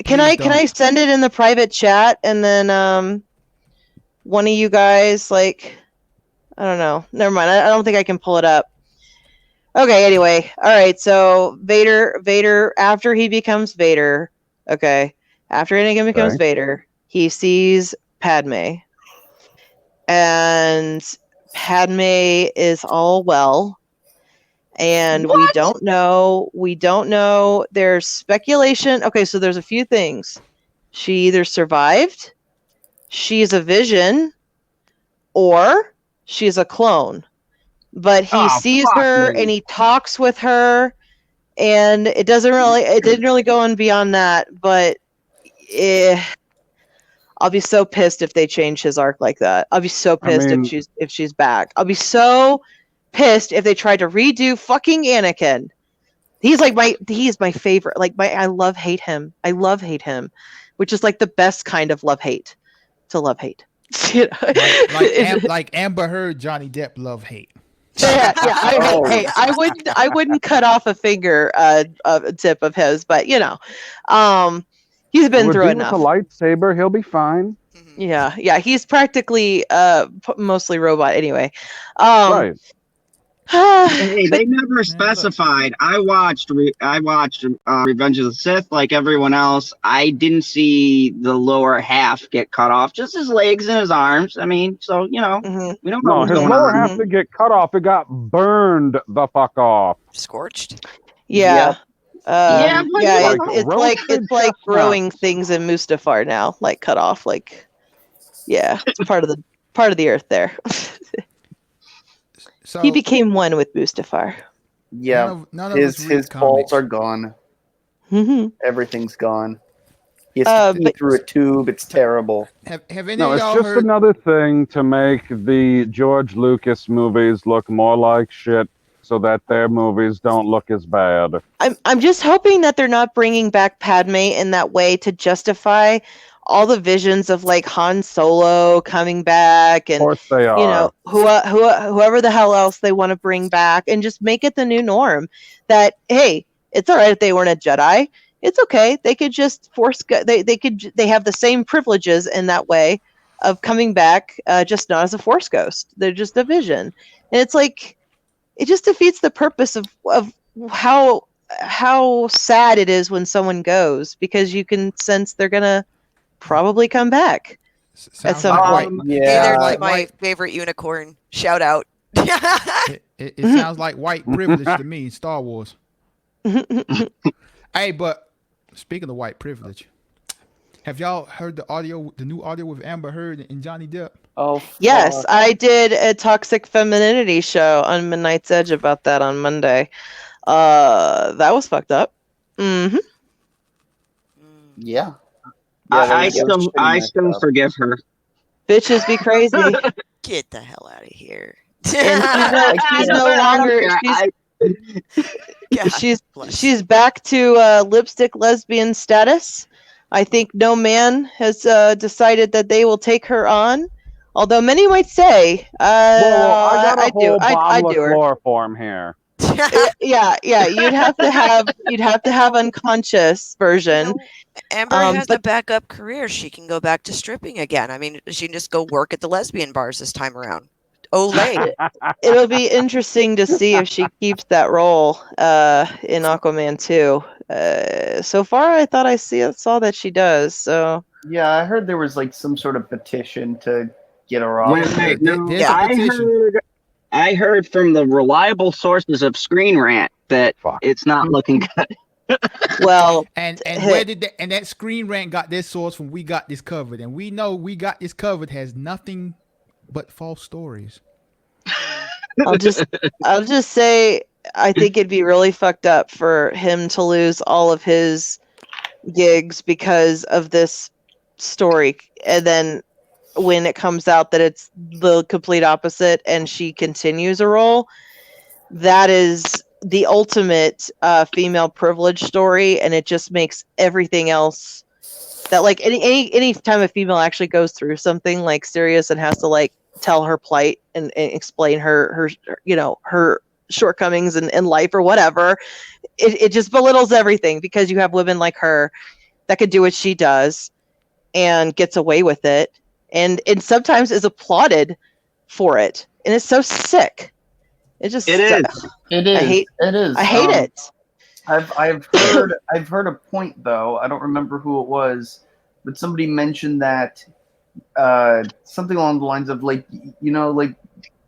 Speaker 5: Can I send it in the private chat, and then one of you guys, like, I don't know. Never mind. I don't think I can pull it up. Okay, anyway. All right, so Vader after he becomes Vader, okay. After Anakin becomes Vader, he sees Padme. And Padme is all well. And we don't know. There's speculation. Okay, so there's a few things. She either survived, she's a vision, or she's a clone. But he sees her and he talks with her, and it didn't really go on beyond that. But I'll be so pissed if they change his arc like that. I'll be so pissed if she's back. I'll be so pissed if they tried to redo fucking Anakin. He is my favorite. I love hate him, which is like the best kind of love hate. To love hate. You know?
Speaker 3: like Amber Heard, Johnny Depp love hate.
Speaker 5: Yeah, I wouldn't cut off a finger a tip of his, but he's been through enough.
Speaker 4: With a lightsaber, he'll be fine.
Speaker 5: Yeah, he's practically mostly robot anyway.
Speaker 4: Right.
Speaker 1: Hey, they never specified. I watched Revenge of the Sith like everyone else. I didn't see the lower half get cut off, just his legs and his arms. I mean, so we don't know
Speaker 4: No,
Speaker 1: what's
Speaker 4: his
Speaker 1: going
Speaker 4: lower
Speaker 1: on.
Speaker 4: half didn't get cut off. It got burned the fuck off.
Speaker 6: Scorched.
Speaker 5: Yeah.
Speaker 1: Like
Speaker 5: It's like growing things in Mustafar now, like cut off. Like, yeah, it's part of the earth there.
Speaker 3: So
Speaker 5: He became one with Mustafar.
Speaker 2: Yeah,
Speaker 3: none of us read
Speaker 2: his
Speaker 3: comics.
Speaker 2: balls are gone.
Speaker 5: Mm-hmm.
Speaker 2: Everything's gone. He has to pee through a tube. It's terrible.
Speaker 3: Have any
Speaker 4: No,
Speaker 3: of
Speaker 4: it's
Speaker 3: y'all
Speaker 4: just
Speaker 3: heard?
Speaker 4: another thing to make the George Lucas movies look more like shit so that their movies don't look as bad.
Speaker 5: I'm just hoping that they're not bringing back Padme in that way to justify all the visions of like Han Solo coming back,
Speaker 4: Of
Speaker 5: and
Speaker 4: course they are.
Speaker 5: you know whoever the hell else they want to bring back, and just make it the new norm. That hey, it's all right if they weren't a Jedi. It's okay. They could just they have the same privileges in that way of coming back, just not as a Force ghost. They're just a vision, and it's like it just defeats the purpose of how sad it is when someone goes, because you can sense they're gonna probably come back at
Speaker 3: Sounds
Speaker 5: some
Speaker 3: like
Speaker 5: point.
Speaker 3: white.
Speaker 6: Hey there,
Speaker 3: Sounds like
Speaker 6: my
Speaker 3: white.
Speaker 6: favorite unicorn. Shout out.
Speaker 3: It sounds like white privilege to me in Star Wars. Hey, but speaking of white privilege, have y'all heard the new audio with Amber Heard and Johnny Depp?
Speaker 2: Oh,
Speaker 5: Yes,
Speaker 2: fuck.
Speaker 5: I did a toxic femininity show on Midnight's Edge about that on Monday. That was fucked up.
Speaker 2: Yeah.
Speaker 1: I,
Speaker 2: that
Speaker 1: I
Speaker 2: was
Speaker 1: still
Speaker 2: pretty
Speaker 1: I
Speaker 2: messed
Speaker 1: still
Speaker 2: up.
Speaker 1: forgive her.
Speaker 5: Bitches be crazy.
Speaker 6: Get the hell out of here.
Speaker 5: And she's no longer she's back to lipstick lesbian status. I think no man has decided that they will take her on. Although many might say,
Speaker 4: Well, I got a whole
Speaker 5: I
Speaker 4: bombless
Speaker 5: do her.
Speaker 4: chloroform here.
Speaker 5: Yeah. You'd have to have unconscious version.
Speaker 6: You know, Amber has a backup career. She can go back to stripping again. I mean, she can just go work at the lesbian bars this time around. Olay.
Speaker 5: It'll be interesting to see if she keeps that role in Aquaman 2. So far, I thought I saw that she does. So
Speaker 2: Yeah, I heard there was like some sort of petition to get her off.
Speaker 1: Wait, no,
Speaker 3: There's a petition.
Speaker 1: I heard from the reliable sources of Screen Rant that
Speaker 4: Fuck.
Speaker 1: it's not looking good.
Speaker 5: well,
Speaker 3: And where did that Screen Rant got their source from? We Got This Covered, and we know We Got This Covered has nothing but false stories.
Speaker 5: I'll just say I think it'd be really fucked up for him to lose all of his gigs because of this story, and then when it comes out that it's the complete opposite and she continues a role, that is the ultimate female privilege story, and it just makes everything else that like any time a female actually goes through something like serious and has to like tell her plight and explain her shortcomings in life or whatever, it just belittles everything, because you have women like her that could do what she does and gets away with it, and sometimes is applauded for it, and it's so sick. It is.
Speaker 2: It is.
Speaker 5: I hate it.
Speaker 2: I've heard a point though. I don't remember who it was, but somebody mentioned that something along the lines of like,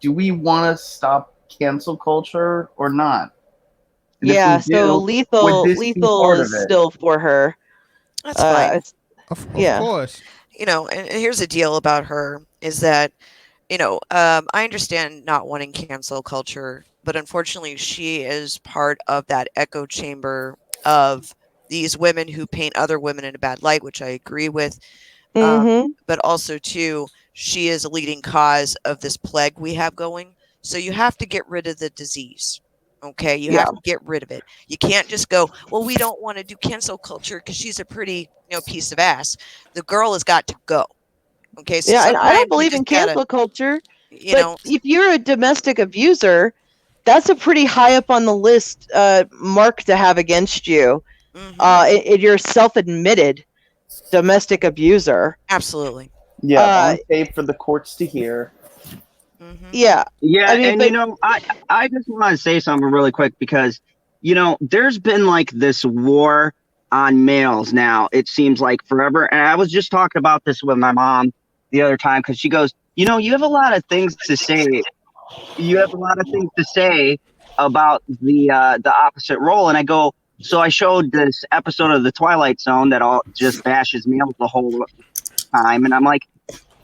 Speaker 2: do we want to stop cancel culture or not? And
Speaker 5: Yeah.
Speaker 2: if we
Speaker 5: So
Speaker 2: do,
Speaker 5: lethal is still for her.
Speaker 6: That's fine.
Speaker 3: Of
Speaker 5: Yeah.
Speaker 3: course.
Speaker 6: And here's the deal about her is that, I understand not wanting cancel culture, but unfortunately she is part of that echo chamber of these women who paint other women in a bad light, which I agree with. But also too, she is a leading cause of this plague we have going. So you have to get rid of the disease. Okay, you have to get rid of it. You can't just go, well, we don't want to do cancel culture because she's a pretty, piece of ass. The girl has got to go. Okay, so
Speaker 5: and I don't believe in cancel culture. But if you're a domestic abuser, that's a pretty high up on the list mark to have against you. You're self-admitted domestic abuser.
Speaker 6: Absolutely.
Speaker 2: Yeah, on tape for the courts to hear.
Speaker 5: Yeah.
Speaker 1: Yeah, I mean, I just want to say something really quick, because, there's been like this war on males now, it seems like forever. And I was just talking about this with my mom the other time, because she goes, you have a lot of things to say. You have a lot of things to say about the opposite role. And I go, so I showed this episode of the Twilight Zone that all just bashes males the whole time. And I'm like,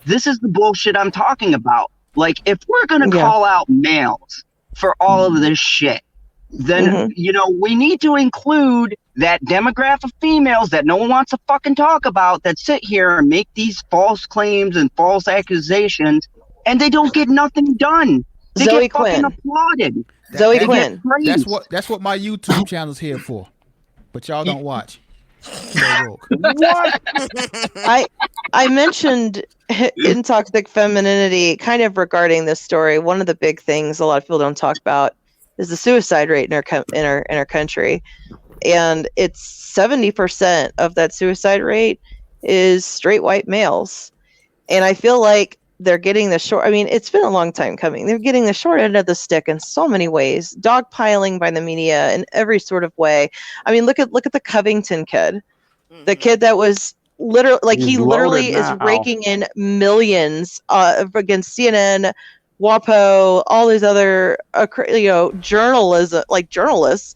Speaker 1: this is the bullshit I'm talking about. Like, if we're going to call out males for all of this shit, then, we need to include that demographic of females that no one wants to fucking talk about, that sit here and make these false claims and false accusations, and they don't get nothing done. They
Speaker 5: Zoe
Speaker 1: get fucking
Speaker 5: Quinn.
Speaker 1: applauded.
Speaker 5: Zoe Quinn.
Speaker 3: That's what my YouTube channel's here for. But y'all don't watch. So woke.
Speaker 4: What?
Speaker 5: I mentioned in toxic femininity, kind of regarding this story. One of the big things a lot of people don't talk about is the suicide rate in our country, and it's 70% of that suicide rate is straight white males, and I feel like they're getting the short. I mean, it's been a long time coming. They're getting the short end of the stick in so many ways, dogpiling by the media in every sort of way. I mean, look at the Covington kid, the kid that was literally like
Speaker 4: He's
Speaker 5: he literally
Speaker 4: loaded
Speaker 5: is
Speaker 4: now.
Speaker 5: raking in millions against CNN, WAPO, all these other journalists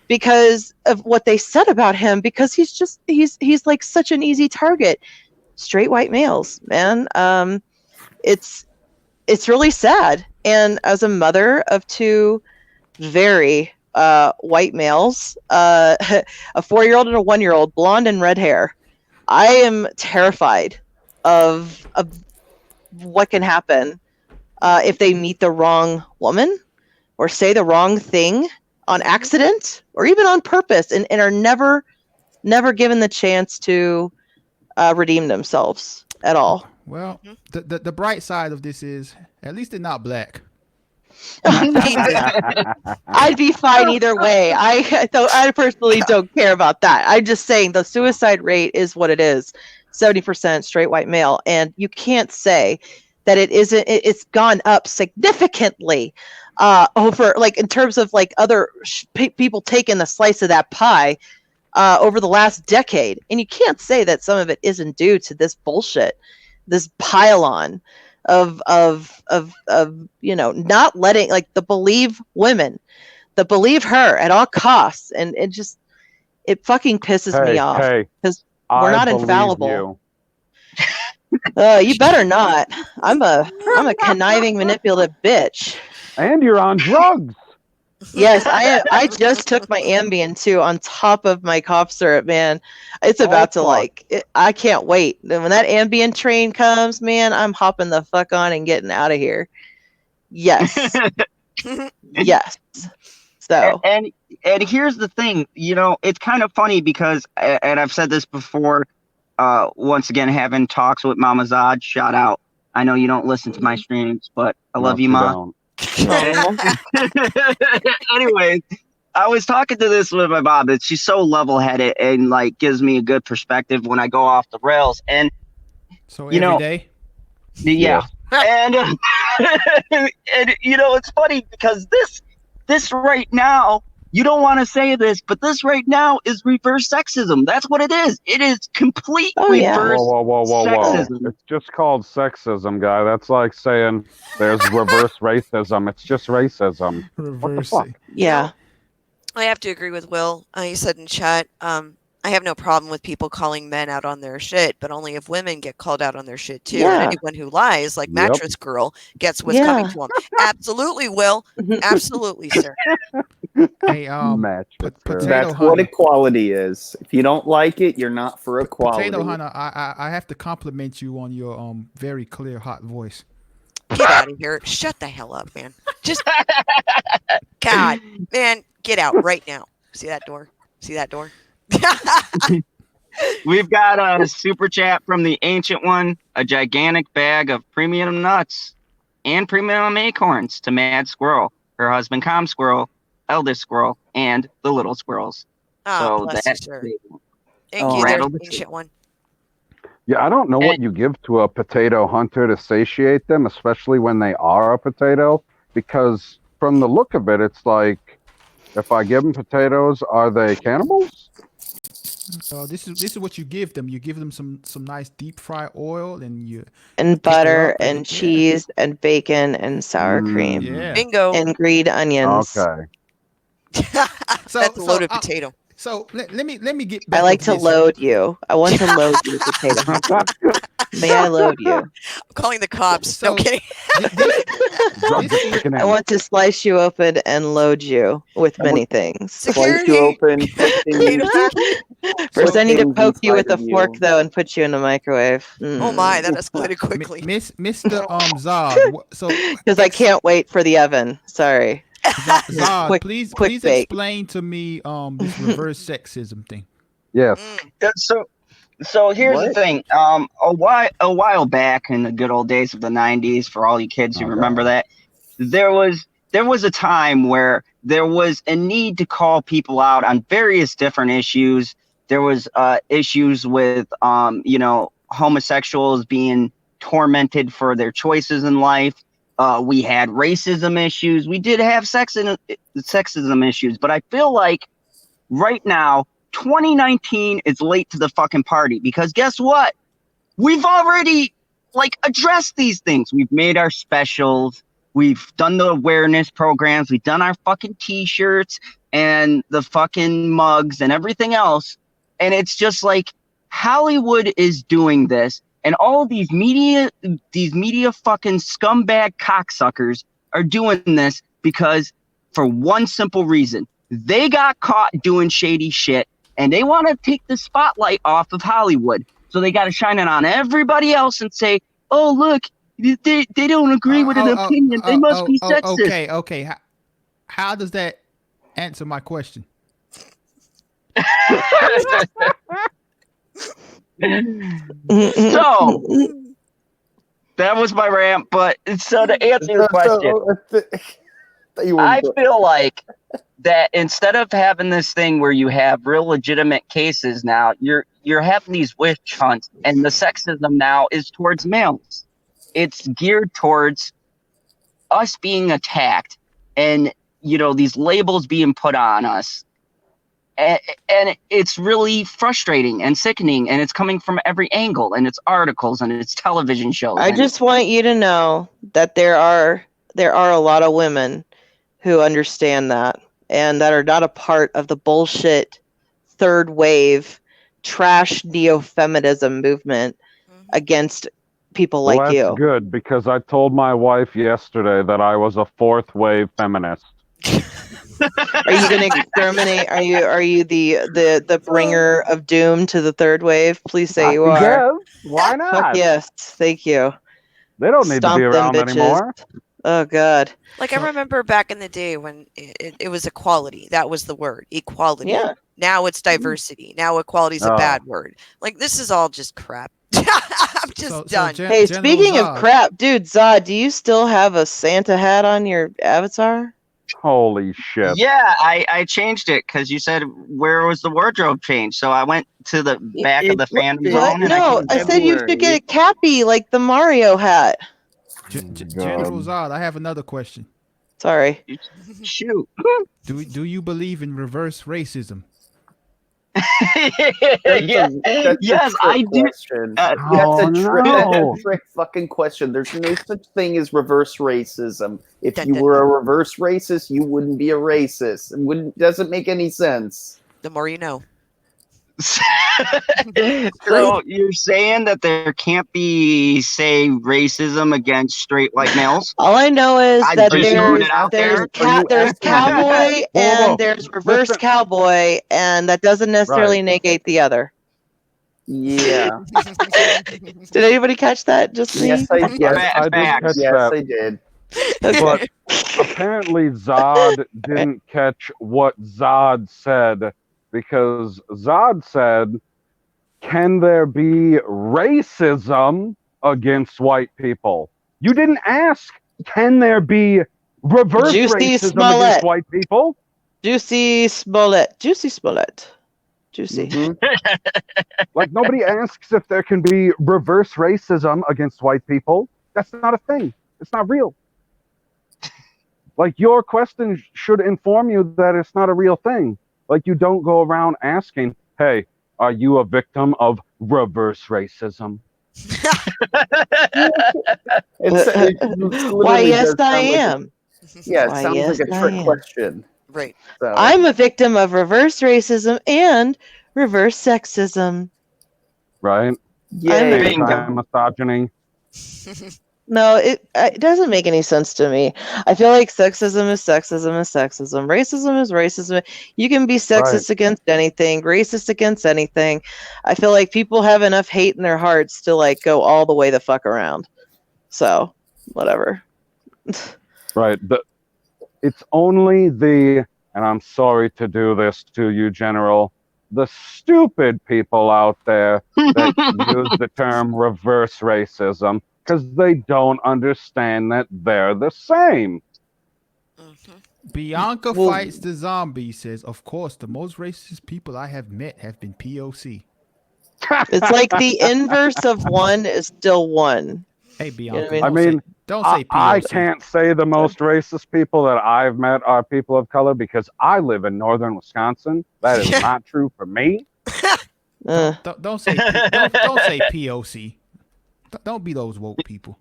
Speaker 5: because of what they said about him, because he's like such an easy target. Straight white males, man. It's really sad. And as a mother of two very white males, a 4-year-old and a 1-year-old, blonde and red hair, I am terrified of what can happen if they meet the wrong woman or say the wrong thing on accident or even on purpose, and are never given the chance to redeem themselves at all.
Speaker 3: Well, the bright side of this is at least they're not black.
Speaker 5: I'd be fine either way. I personally don't care about that. I'm just saying the suicide rate is what it is. 70% straight white male, and you can't say that it isn't. It's gone up significantly over, like, in terms of like other people taking the slice of that pie over the last decade, and you can't say that some of it isn't due to this bullshit, this pile-on of not letting, like, the believe women, the believe her at all costs, and it fucking pisses me off because we're not infallible. You better not. I'm a conniving, manipulative bitch.
Speaker 4: And you're on drugs.
Speaker 5: Yes, I just took my Ambien too on top of my cough syrup, man. It's about to I can't wait. When that Ambien train comes, man, I'm hopping the fuck on and getting out of here. Yes. Yes. So
Speaker 1: and here's the thing, it's kind of funny because, and I've said this before, once again, having talks with Mama Zod, shout out. I know you don't listen to my streams, but I love you, Ma.
Speaker 4: Don't.
Speaker 1: Anyways, I was talking to this with my mom, and she's so level-headed and like gives me a good perspective when I go off the rails. And
Speaker 3: so every day,
Speaker 1: yeah. And and it's funny because this right now, you don't want to say this, but this right now is reverse sexism. That's what it is. It is complete reverse
Speaker 4: Whoa.
Speaker 1: sexism.
Speaker 4: It's just called sexism, guy. That's like saying there's reverse racism. It's just racism. What the fuck?
Speaker 5: yeah.
Speaker 6: I have to agree with Will. He said in chat, I have no problem with people calling men out on their shit, but only if women get called out on their shit too.
Speaker 5: Yeah.
Speaker 6: And anyone who lies, like Mattress Girl, gets what's coming to them. Absolutely, Will. Absolutely, sir.
Speaker 3: Hey,
Speaker 4: Mattress Girl.
Speaker 2: That's what equality is. If you don't like it, you're not for equality.
Speaker 3: Potato Hunter, I have to compliment you on your very clear, hot voice.
Speaker 6: Get out of here. Shut the hell up, man. Just, God, man, get out right now. See that door? See that door?
Speaker 1: We've got a super chat from the Ancient One, a gigantic bag of premium nuts and premium acorns to Mad Squirrel, her husband Com Squirrel, eldest squirrel, and the little squirrels.
Speaker 6: Oh,
Speaker 1: So
Speaker 6: bless
Speaker 1: that's
Speaker 6: you, sir. Thank you,
Speaker 1: rattle
Speaker 6: there's
Speaker 1: the
Speaker 6: Ancient One.
Speaker 4: Yeah, I don't know what you give to a potato hunter to satiate them, especially when they are a potato, because from the look of it, it's like, if I give them potatoes, are they cannibals?
Speaker 3: This is what you give them. You give them some nice deep fry oil
Speaker 5: and butter and cheese and bacon and sour cream.
Speaker 3: Yeah.
Speaker 6: Bingo.
Speaker 5: And green onions.
Speaker 4: Okay.
Speaker 6: That's a loaded potato.
Speaker 3: So let me get back.
Speaker 5: I like to load you. I want to load you, potato hunter. May I load you?
Speaker 6: I'm calling the cops. No kidding.
Speaker 5: I want to slice you open and load you with many things.
Speaker 2: Slice you open.
Speaker 5: First, I need to poke you with a fork, though, and put you in the microwave.
Speaker 6: Oh my, that escalated quickly.
Speaker 3: Mr. Zod. So
Speaker 5: because I can't wait for the oven. Sorry.
Speaker 3: Zod, please
Speaker 5: bake.
Speaker 3: explain to me this reverse sexism thing.
Speaker 4: Yes.
Speaker 1: So here's the
Speaker 2: What?
Speaker 1: thing. A while back in the good old days of the '90s, for all you kids who
Speaker 4: Oh,
Speaker 1: remember
Speaker 4: God.
Speaker 1: that, there was a time where there was a need to call people out on various different issues. There was issues with homosexuals being tormented for their choices in life. We had racism issues. We did have sexism issues, but I feel like right now, 2019 is late to the fucking party because guess what? We've already addressed these things. We've made our specials. We've done the awareness programs. We've done our fucking t-shirts and the fucking mugs and everything else. And it's just like Hollywood is doing this, and all these media fucking scumbag cocksuckers are doing this because for one simple reason. They got caught doing shady shit, and they want to take the spotlight off of Hollywood. So they got to shine it on everybody else and say, "Oh, look, they don't agree with an opinion. They must be sexist."
Speaker 3: Okay. How does that answer my question?
Speaker 1: So that was my rant. But so to answer your question, I feel like that instead of having this thing where you have real legitimate cases now, you're having these witch hunts, and the sexism now is towards males. It's geared towards us being attacked, and these labels being put on us, and it's really frustrating and sickening, and it's coming from every angle, and it's articles and it's television shows.
Speaker 5: I just want you to know that there are a lot of women who understand that and that are not a part of the bullshit third wave trash neo-feminism movement against people like
Speaker 4: that's
Speaker 5: you.
Speaker 4: That's good, because I told my wife yesterday that I was a fourth wave feminist.
Speaker 5: Are you going to exterminate? Are you the bringer of doom to the third wave? Please say you are.
Speaker 4: Yes, why not?
Speaker 5: Fuck yes, thank you.
Speaker 4: They don't need
Speaker 5: Stomp
Speaker 4: to be
Speaker 5: them
Speaker 4: around
Speaker 5: bitches.
Speaker 4: anymore.
Speaker 5: Oh God.
Speaker 6: Like, I remember back in the day when it was equality. That was the word, equality.
Speaker 5: Yeah.
Speaker 6: Now it's diversity. Now equality is a bad word. Like, this is all just crap. I'm just done.
Speaker 5: Hey, speaking of crap, dude, Zod, do you still have a Santa hat on your avatar?
Speaker 4: Holy shit.
Speaker 1: Yeah, I changed it because you said where was the wardrobe change, so I went to the back of the fandom zone.
Speaker 5: No, I said you should get a cappy like the Mario hat.
Speaker 3: General Zod, I have another question.
Speaker 5: Sorry.
Speaker 1: Shoot.
Speaker 3: Do you believe in reverse racism?
Speaker 1: Yes, I do.
Speaker 2: That's a trick fucking question. There's no such thing as reverse racism. If you were a reverse racist, you wouldn't be a racist. It doesn't make any sense.
Speaker 6: The more you know.
Speaker 1: So you're saying that there can't be, say, racism against straight white males?
Speaker 5: All I know is that there's cowboy and there's reverse cowboy, and that doesn't necessarily negate the other.
Speaker 2: Yeah.
Speaker 5: Did anybody catch that? Just me?
Speaker 2: Yes, I did.
Speaker 4: Yes,
Speaker 2: I did.
Speaker 4: But apparently Zod didn't catch what Zod said, because Zod said, can there be racism against white people? You didn't ask, can there be reverse racism against white people?
Speaker 5: Juicy Smollett.
Speaker 4: Like, nobody asks if there can be reverse racism against white people. That's not a thing. It's not real. Like, your question should inform you that it's not a real thing. Like, you don't go around asking, hey, are you a victim of reverse racism?
Speaker 5: Why, yes, I am.
Speaker 2: Yeah, it sounds like a trick question.
Speaker 6: Right.
Speaker 2: So.
Speaker 5: I'm a victim of reverse racism and reverse sexism.
Speaker 4: Right?
Speaker 2: Yeah.
Speaker 4: Misogyny.
Speaker 5: No, it doesn't make any sense to me. I feel like sexism is sexism is sexism. Racism is racism. You can be sexist against anything, racist against anything. I feel like people have enough hate in their hearts to like go all the way the fuck around. So, whatever.
Speaker 4: Right. It's only and I'm sorry to do this to you, General, the stupid people out there that use the term reverse racism because they don't understand that they're the same.
Speaker 3: Bianca Fights the Zombie says, of course, the most racist people I have met have been POC.
Speaker 5: It's like the inverse of one is still one.
Speaker 3: Hey, Bianca.
Speaker 5: You know what
Speaker 4: I mean,
Speaker 3: don't say POC.
Speaker 4: I can't say the most racist people that I've met are people of color because I live in northern Wisconsin. That is not true for me.
Speaker 3: Don't say POC. Don't be those woke people.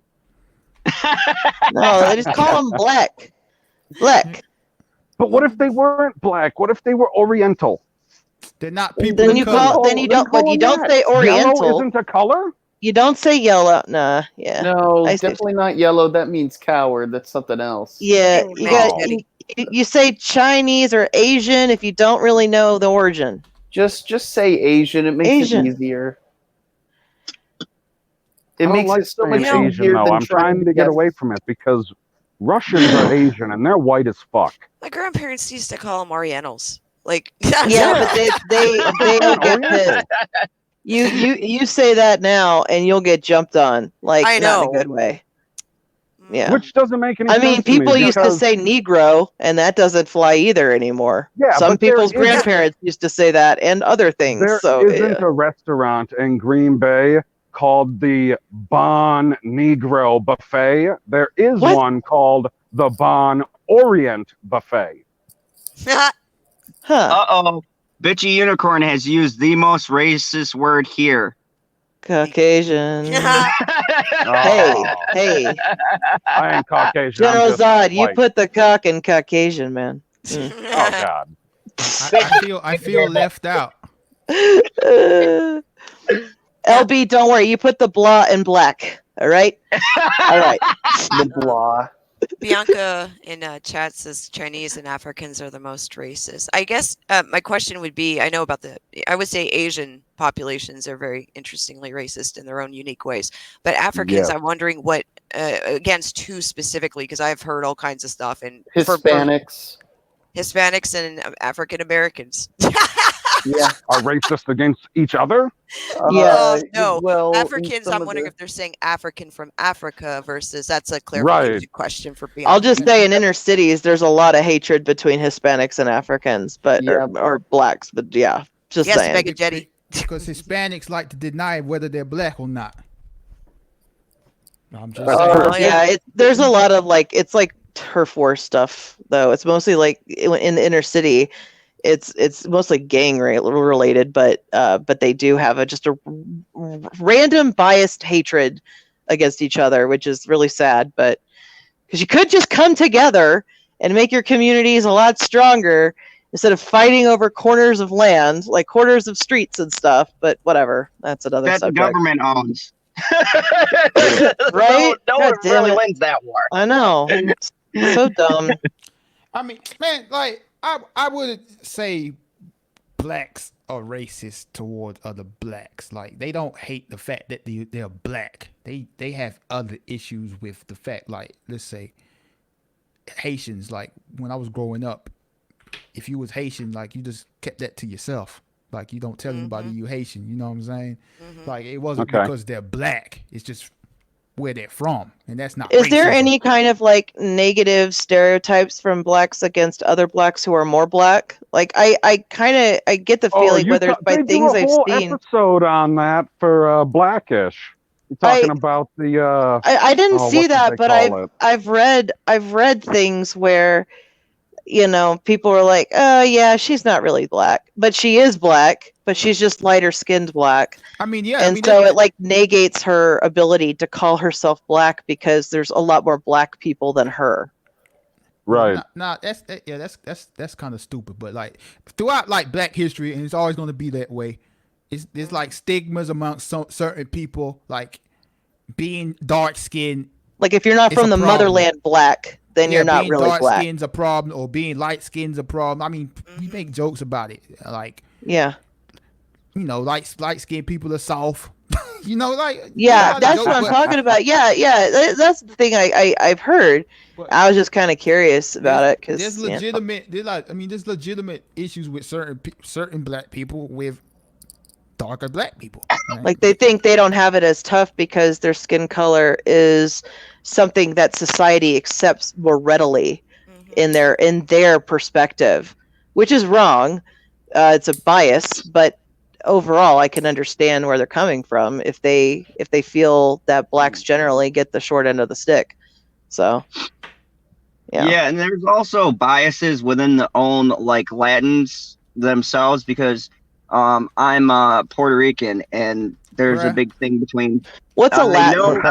Speaker 5: No, they just call them black. Black.
Speaker 4: But what if they weren't black? What if they were Oriental?
Speaker 3: They're not people.
Speaker 5: Then you don't say Oriental.
Speaker 4: Yellow isn't a color?
Speaker 5: You don't say yellow. Nah, yeah.
Speaker 2: No, definitely not yellow. That means coward. That's something else.
Speaker 5: Yeah, you say Chinese or Asian if you don't really know the origin.
Speaker 2: Just say Asian. It makes it easier. It makes it so much
Speaker 4: Asian,
Speaker 2: easier
Speaker 4: though.
Speaker 2: than
Speaker 4: I'm trying to get away from it because Russians are Asian and they're white as fuck.
Speaker 6: My grandparents used to call them Orientals. Like,
Speaker 5: yeah, but they don't get pissed. You say that now and you'll get jumped on. Like,
Speaker 6: I know.
Speaker 5: Not in a good way. Yeah.
Speaker 4: Which doesn't make any sense.
Speaker 5: I mean, people used to say Negro, and that doesn't fly either anymore.
Speaker 4: Yeah,
Speaker 5: some people's grandparents used to say that, and other things.
Speaker 4: There isn't a restaurant in Green Bay called the Bon Negro Buffet. There is one called the Bon Orient Buffet.
Speaker 1: Uh-oh. Bitchy Unicorn has used the most racist word here.
Speaker 5: Caucasian. Hey.
Speaker 4: I ain't Caucasian.
Speaker 5: General Zod, you put the cock in Caucasian, man.
Speaker 4: Oh, God.
Speaker 3: I feel left out.
Speaker 5: LB, don't worry. You put the blah in black. All right? All right.
Speaker 2: The blah.
Speaker 6: Bianca in chat says Chinese and Africans are the most racist. I guess my question would be, I would say Asian populations are very interestingly racist in their own unique ways. But Africans, I'm wondering what, against who specifically, because I've heard all kinds of stuff. And
Speaker 2: Hispanics.
Speaker 6: Hispanics and African Americans.
Speaker 2: Yeah.
Speaker 4: Are racist against each other?
Speaker 6: No.
Speaker 2: Well,
Speaker 6: Africans, I'm wondering if they're saying African from Africa versus, that's a clarification question for Bianca.
Speaker 5: I'll just say in inner cities, there's a lot of hatred between Hispanics and Africans, but or blacks, but just saying.
Speaker 6: Mega Jetty.
Speaker 3: Because Hispanics like to deny whether they're black or not. I'm just
Speaker 5: there's a lot of it's like turf war stuff though. It's mostly like in the inner city. It's mostly gang related, but they do have just a random biased hatred against each other, which is really sad. But because you could just come together and make your communities a lot stronger instead of fighting over corners of land, like corners of streets and stuff. But whatever, that's another subject.
Speaker 1: The government owns.
Speaker 5: Right?
Speaker 1: No one really wins that war.
Speaker 5: I know. It's so dumb.
Speaker 3: I mean, man, I wouldn't say blacks are racist toward other blacks. Like, they don't hate the fact that they're black. They have other issues with the fact, like, let's say Haitians, like when I was growing up, if you was Haitian, like you just kept that to yourself. Like, you don't tell anybody you Haitian, you know what I'm saying? Like, it wasn't because they're black. It's just where they're from, and that's not.
Speaker 5: Is there any kind of negative stereotypes from blacks against other blacks who are more black? Like, I get the feeling whether it's by things I've seen.
Speaker 4: Episode on that for Blackish. You're talking about the.
Speaker 5: I didn't see that, but I've read things where, people are like, oh yeah, she's not really black, but she is black, but she's just lighter skinned black.
Speaker 3: I mean,
Speaker 5: so it negates her ability to call herself black because there's a lot more black people than her.
Speaker 4: Right.
Speaker 3: That's kind of stupid. But throughout black history, and it's always going to be that way. There's stigmas amongst certain people, like being dark skinned.
Speaker 5: Like if you're not from the motherland black, then you're not really black.
Speaker 3: Dark skin's a problem, or being light skin's a problem. I mean, we make jokes about it, light skinned people are soft, You know, like
Speaker 5: Yeah, that's what I'm talking about. Yeah, that's the thing I've heard.
Speaker 3: But
Speaker 5: I was just kind of curious about it because
Speaker 3: there's legitimate. There's legitimate issues with certain black people with darker black people. Right?
Speaker 5: like they think they don't have it as tough because their skin color is something that society accepts more readily in their perspective, which is wrong. It's a bias, but overall, I can understand where they're coming from if they feel that blacks generally get the short end of the stick. So,
Speaker 1: yeah, and there's also biases within the own like Latins themselves because I'm Puerto Rican and there's a big thing between.
Speaker 5: What's a Latin?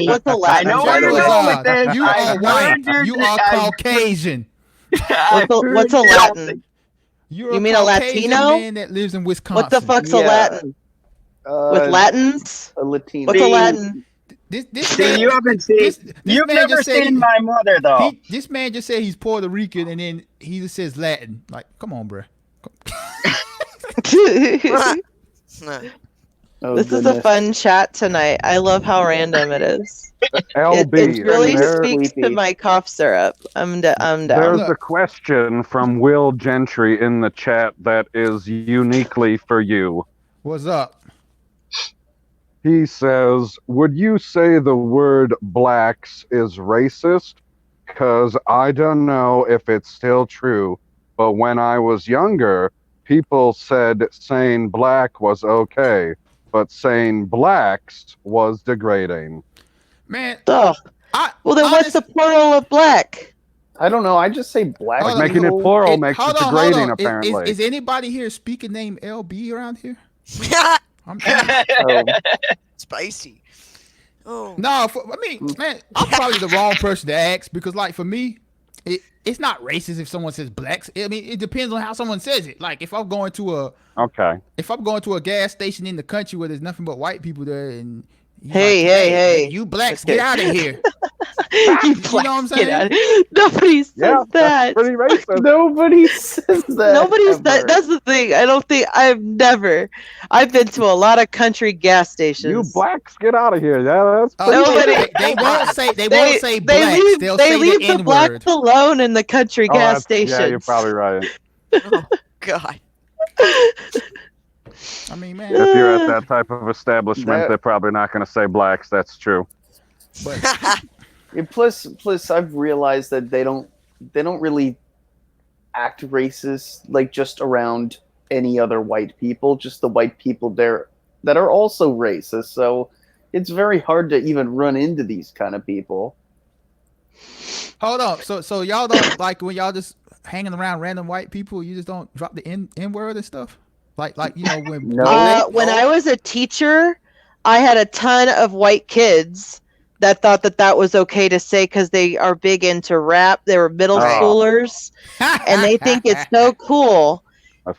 Speaker 1: What's
Speaker 5: a Latin?
Speaker 1: I know where you're going with this.
Speaker 3: You are white. You are Caucasian.
Speaker 5: What's a Latin?
Speaker 3: You
Speaker 5: mean a Latino?
Speaker 3: Man that lives in Wisconsin.
Speaker 5: What the fuck's a Latin? With Latins?
Speaker 2: A Latino.
Speaker 5: What's a Latin?
Speaker 3: This man,
Speaker 1: you haven't seen. You've never seen my mother though.
Speaker 3: This man just said he's Puerto Rican and then he just says Latin. Like, come on, bro.
Speaker 5: This is a fun chat tonight. I love how random it is.
Speaker 4: LB,
Speaker 5: it really speaks to my cough syrup. I'm down.
Speaker 4: There's a question from Will Gentry in the chat that is uniquely for you.
Speaker 3: What's up?
Speaker 4: He says, would you say the word blacks is racist? Because I don't know if it's still true, but when I was younger, people said saying black was okay, but saying blacks was degrading.
Speaker 3: Man,
Speaker 5: well then what's the plural of black?
Speaker 2: I don't know. I just say black.
Speaker 4: Like making it plural makes it degrading, apparently.
Speaker 3: Is anybody here speaking name LB around here?
Speaker 6: Spicy. Oh
Speaker 3: no! Man, I'm probably the wrong person to ask because, like, for me, it's not racist if someone says blacks. I mean, it depends on how someone says it. Like, if I'm going to a gas station in the country where there's nothing but white people there, and
Speaker 5: hey,
Speaker 3: you blacks, get out of here.
Speaker 5: You know what I'm saying? Nobody says that.
Speaker 4: That's pretty racist.
Speaker 2: Nobody says that.
Speaker 5: Nobody's that. That's the thing. I don't think I've been to a lot of country gas stations.
Speaker 4: You blacks, get out of here. Yeah, that's
Speaker 5: nobody.
Speaker 3: They won't say blacks.
Speaker 5: They leave the blacks alone in the country gas stations.
Speaker 4: Yeah, you're probably right.
Speaker 6: Oh God.
Speaker 3: I mean, man,
Speaker 4: if you're at that type of establishment, they're probably not going to say blacks. That's true.
Speaker 3: But
Speaker 2: plus, I've realized that they don't really act racist like just around any other white people, just the white people there that are also racist. So it's very hard to even run into these kind of people.
Speaker 3: Hold on. So y'all don't like when y'all just hanging around random white people, you just don't drop the N word and stuff? Like when
Speaker 5: when I was a teacher, I had a ton of white kids that thought that was okay to say because they are big into rap. They were middle schoolers, and they think it's so cool.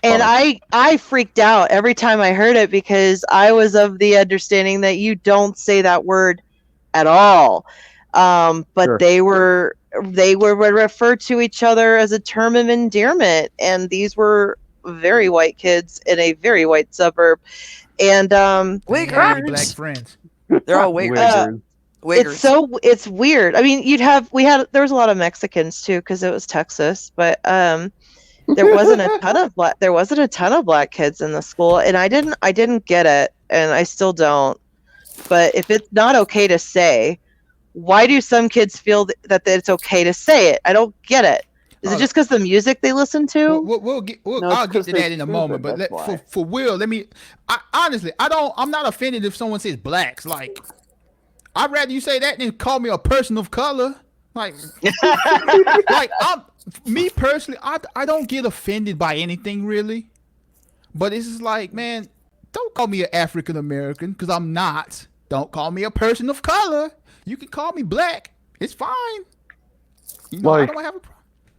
Speaker 5: And I freaked out every time I heard it because I was of the understanding that you don't say that word at all. But sure. they were referred to each other as a term of endearment, and these were very white kids in a very white suburb. And
Speaker 6: Wiggers.
Speaker 3: Black friends.
Speaker 6: They're all Wiggers.
Speaker 5: It's weird. I mean, there was a lot of Mexicans too because it was Texas, but there wasn't a ton of black kids in the school, and I didn't get it, and I still don't. But if it's not okay to say, why do some kids feel that it's okay to say it? I don't get it. Is it just because the music they listen to?
Speaker 3: I'll get to that in a moment. But for Will, I'm not offended if someone says blacks. Like, I'd rather you say that than call me a person of color. Like, me personally, I don't get offended by anything really. But it's just like, man, don't call me an African American because I'm not. Don't call me a person of color. You can call me black. It's fine. I don't have a problem.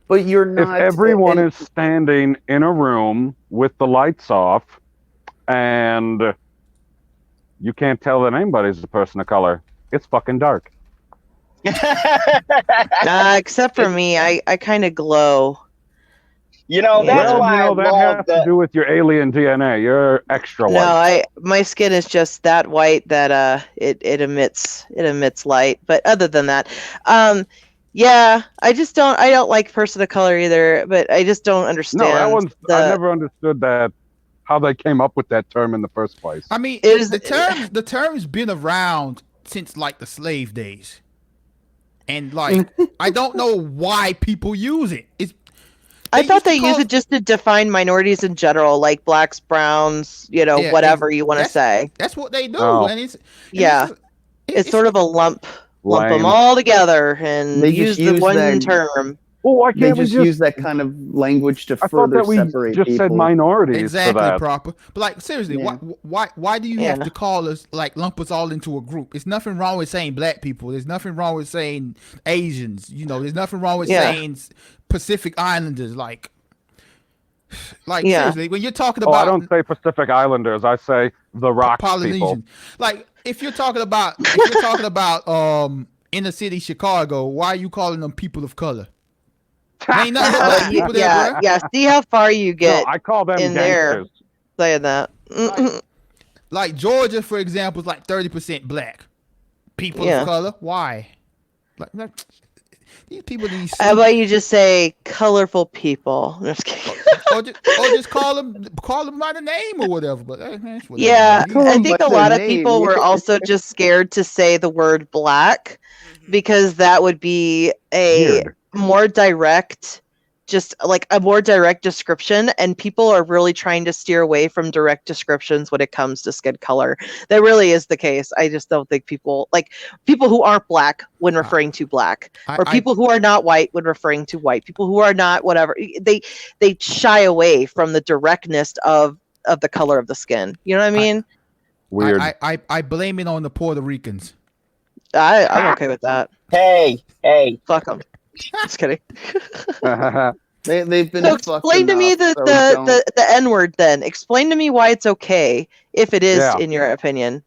Speaker 2: But you're not.
Speaker 4: If everyone is standing in a room with the lights off, and you can't tell that anybody's a person of color, it's fucking dark.
Speaker 5: Except for me, I kind of glow.
Speaker 1: You know, that's
Speaker 4: Well,
Speaker 1: why I
Speaker 4: that
Speaker 1: love
Speaker 4: has
Speaker 1: the.
Speaker 4: to do with your alien DNA. You're extra
Speaker 5: No,
Speaker 4: white.
Speaker 5: my skin is just that white that it emits light. But other than that, yeah, I don't like person of color either. But I just don't
Speaker 4: No,
Speaker 5: understand
Speaker 4: I
Speaker 5: the.
Speaker 4: never understood that, how they came up with that term in the first place.
Speaker 3: I mean,
Speaker 5: It is-
Speaker 3: the term's been around since like the slave days, and like I don't know why people use it.
Speaker 5: I thought
Speaker 3: used to
Speaker 5: they use
Speaker 3: call-
Speaker 5: it just to define minorities in general, like blacks, browns,
Speaker 3: Yeah,
Speaker 5: whatever you want to say.
Speaker 3: That's what they do,
Speaker 4: Oh.
Speaker 3: and
Speaker 5: Yeah. It's sort of a lump them
Speaker 4: Lame.
Speaker 5: all together and
Speaker 2: They
Speaker 5: use
Speaker 2: just
Speaker 5: the
Speaker 2: use
Speaker 5: one
Speaker 2: that-
Speaker 5: term.
Speaker 4: Well, why
Speaker 2: They
Speaker 4: can't we
Speaker 2: just
Speaker 4: just
Speaker 2: use that kind of language to
Speaker 4: I thought
Speaker 2: further
Speaker 4: that we
Speaker 2: separate
Speaker 4: just
Speaker 2: people.
Speaker 4: said minorities
Speaker 3: exactly
Speaker 4: for that.
Speaker 3: proper. But like seriously,
Speaker 2: Yeah.
Speaker 3: why do you have
Speaker 5: Yeah.
Speaker 3: to call us like lump us all into a group? There's nothing wrong with saying black people. There's nothing wrong with saying Asians. There's nothing wrong with
Speaker 5: Yeah.
Speaker 3: saying Pacific Islanders. Like
Speaker 5: Yeah.
Speaker 3: seriously, when you're talking
Speaker 4: Oh, I
Speaker 3: about
Speaker 4: don't say Pacific Islanders. I say the Rock people.
Speaker 3: Polynesian, like if you're talking about inner city Chicago, why are you calling them people of color? Ain't nothing but black people there, bro.
Speaker 5: Yeah. See how far you
Speaker 4: No,
Speaker 5: get
Speaker 4: I call them
Speaker 5: in there.
Speaker 4: gangsters.
Speaker 5: saying that.
Speaker 3: Like Georgia, for example, is like 30% black. People
Speaker 5: Yeah.
Speaker 3: of color. Why? Like these people need
Speaker 5: How about you just say colorful people? I'm just kidding.
Speaker 3: or just call them by the name or whatever. But that's whatever.
Speaker 5: Yeah,
Speaker 2: Call
Speaker 5: I
Speaker 2: them
Speaker 5: think
Speaker 2: by
Speaker 5: a
Speaker 2: their
Speaker 5: lot of
Speaker 2: name,
Speaker 5: people were
Speaker 2: yeah.
Speaker 5: also just scared to say the word black because that would be a
Speaker 4: Weird.
Speaker 5: more direct, just like a more direct description, and people are really trying to steer away from direct descriptions when it comes to skin color. That really is the case. I just don't think people who aren't black when referring to black, or people who are not white when referring to white, people who are not whatever. They shy away from the directness of the color of the skin. You know what I mean?
Speaker 4: Weird.
Speaker 3: I blame it on the Puerto Ricans.
Speaker 5: I'm okay with that.
Speaker 1: Hey,
Speaker 5: Fuck them. Just kidding.
Speaker 2: They've been
Speaker 5: So
Speaker 2: fucked
Speaker 5: explain to me
Speaker 2: enough, so
Speaker 5: the N word then. Explain to me why it's okay, if it is
Speaker 4: Yeah.
Speaker 5: in your opinion,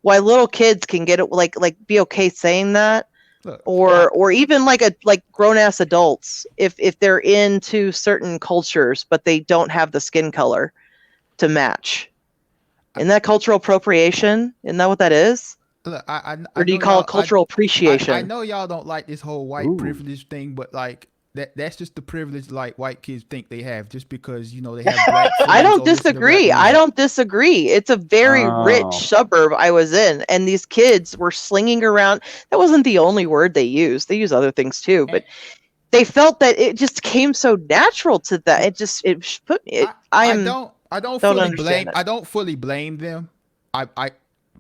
Speaker 5: why little kids can get it like be okay saying that,
Speaker 3: Look,
Speaker 5: or even like grown ass adults if they're into certain cultures but they don't have the skin color to match. Isn't that cultural appropriation? Isn't that what that is?
Speaker 3: look,
Speaker 5: Or do you
Speaker 3: know
Speaker 5: call
Speaker 3: y'all-
Speaker 5: it cultural appreciation?
Speaker 3: I know y'all don't like this whole white
Speaker 4: Ooh.
Speaker 3: privilege thing, but like that's just the privilege like white kids think they have just because they have black friends
Speaker 5: I
Speaker 3: or
Speaker 5: don't
Speaker 3: listen to rap
Speaker 5: disagree. I
Speaker 3: music.
Speaker 5: don't disagree. It's a very
Speaker 4: Oh.
Speaker 5: rich suburb I was in, and these kids were slinging around. That wasn't the only word they used. They use other things too, but they felt that it just came so natural to that. It put it.
Speaker 3: I don't fully
Speaker 5: understand
Speaker 3: blame.
Speaker 5: it.
Speaker 3: I don't fully blame them. I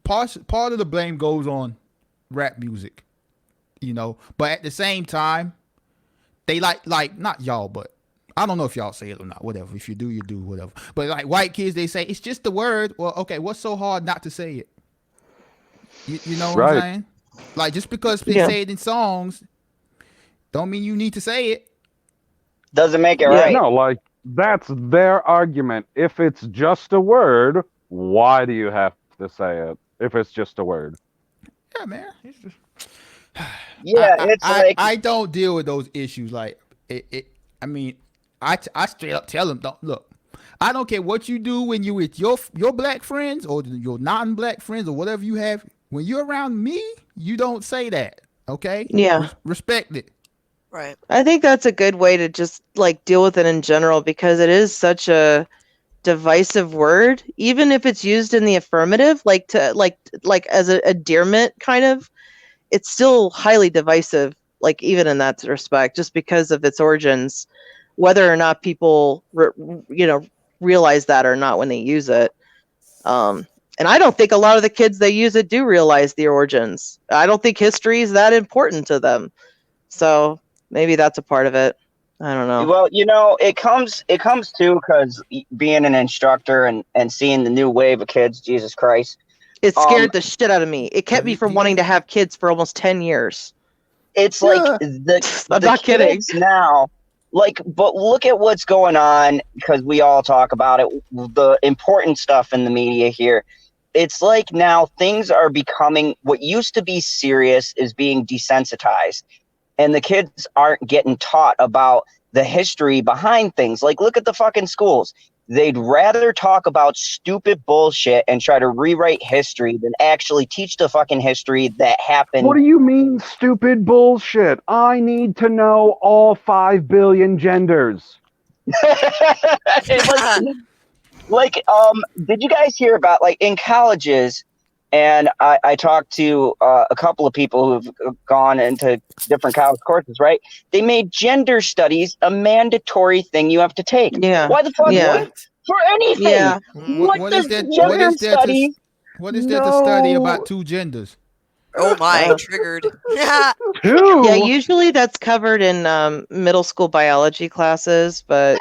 Speaker 3: part of the blame goes on rap music, but at the same time, they like not y'all, but I don't know if y'all say it or not. Whatever. If you do, you do. Whatever. But like white kids, they say it's just the word. Well, okay, what's so hard not to say it? You know what
Speaker 4: Right.
Speaker 3: I'm saying? Like just because they
Speaker 5: Yeah.
Speaker 3: say it in songs, don't mean you need to say it.
Speaker 1: doesn't make it
Speaker 5: Yeah.
Speaker 1: right.
Speaker 4: No, like that's their argument. If it's just a word, why do you have to say it? If it's just a word.
Speaker 3: Yeah, man. It's just,
Speaker 1: Yeah, it's like
Speaker 3: I don't deal with those issues. Like I mean, I straight up tell them, don't look. I don't care what you do when you with your black friends or your non-black friends or whatever you have. When you're around me, you don't say that. Okay?
Speaker 5: Yeah.
Speaker 3: Respect it.
Speaker 6: Right.
Speaker 5: I think that's a good way to just deal with it in general because it is such a divisive word, even if it's used in the affirmative, like as an endearment kind of. It's still highly divisive, like even in that respect, just because of its origins, whether or not people realize that or not when they use it. And I don't think a lot of the kids that use it do realize the origins. I don't think history is that important to them. So maybe that's a part of it. I don't know.
Speaker 1: well, it comes too because being an instructor and seeing the new wave of kids, Jesus Christ,
Speaker 5: It scared the shit out of me. It kept me from
Speaker 3: you-
Speaker 5: wanting to have kids for almost 10 years.
Speaker 1: it's like the
Speaker 5: I'm
Speaker 1: the
Speaker 5: not kidding.
Speaker 1: kids now. But look at what's going on because we all talk about it. The important stuff in the media here. It's like now things are becoming what used to be serious is being desensitized, and the kids aren't getting taught about the history behind things. Like, look at the fucking schools. They'd rather talk about stupid bullshit and try to rewrite history than actually teach the fucking history that happened.
Speaker 4: What do you mean, stupid bullshit? I need to know all 5 billion genders.
Speaker 1: Did you guys hear about, like, in colleges, and I talked to a couple of people who've gone into different college courses, right? They made gender studies a mandatory thing you have to take.
Speaker 5: Yeah.
Speaker 1: Why the fuck?
Speaker 5: Yeah.
Speaker 1: What? For anything.
Speaker 5: Yeah.
Speaker 3: What is there to study about two genders?
Speaker 6: Oh my, triggered.
Speaker 4: Two?
Speaker 5: Yeah, usually that's covered in middle school biology classes, but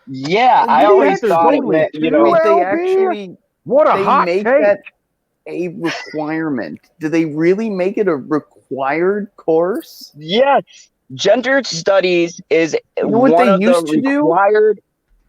Speaker 1: Yeah, I always thought it meant,
Speaker 2: Wait, they actually
Speaker 4: What a
Speaker 2: they
Speaker 4: hot
Speaker 2: make
Speaker 4: take.
Speaker 2: that a requirement. Do they really make it a required course?
Speaker 1: yeah, gender studies is
Speaker 2: You know what
Speaker 1: one
Speaker 2: they
Speaker 1: of
Speaker 2: used
Speaker 1: the
Speaker 2: to do?
Speaker 1: required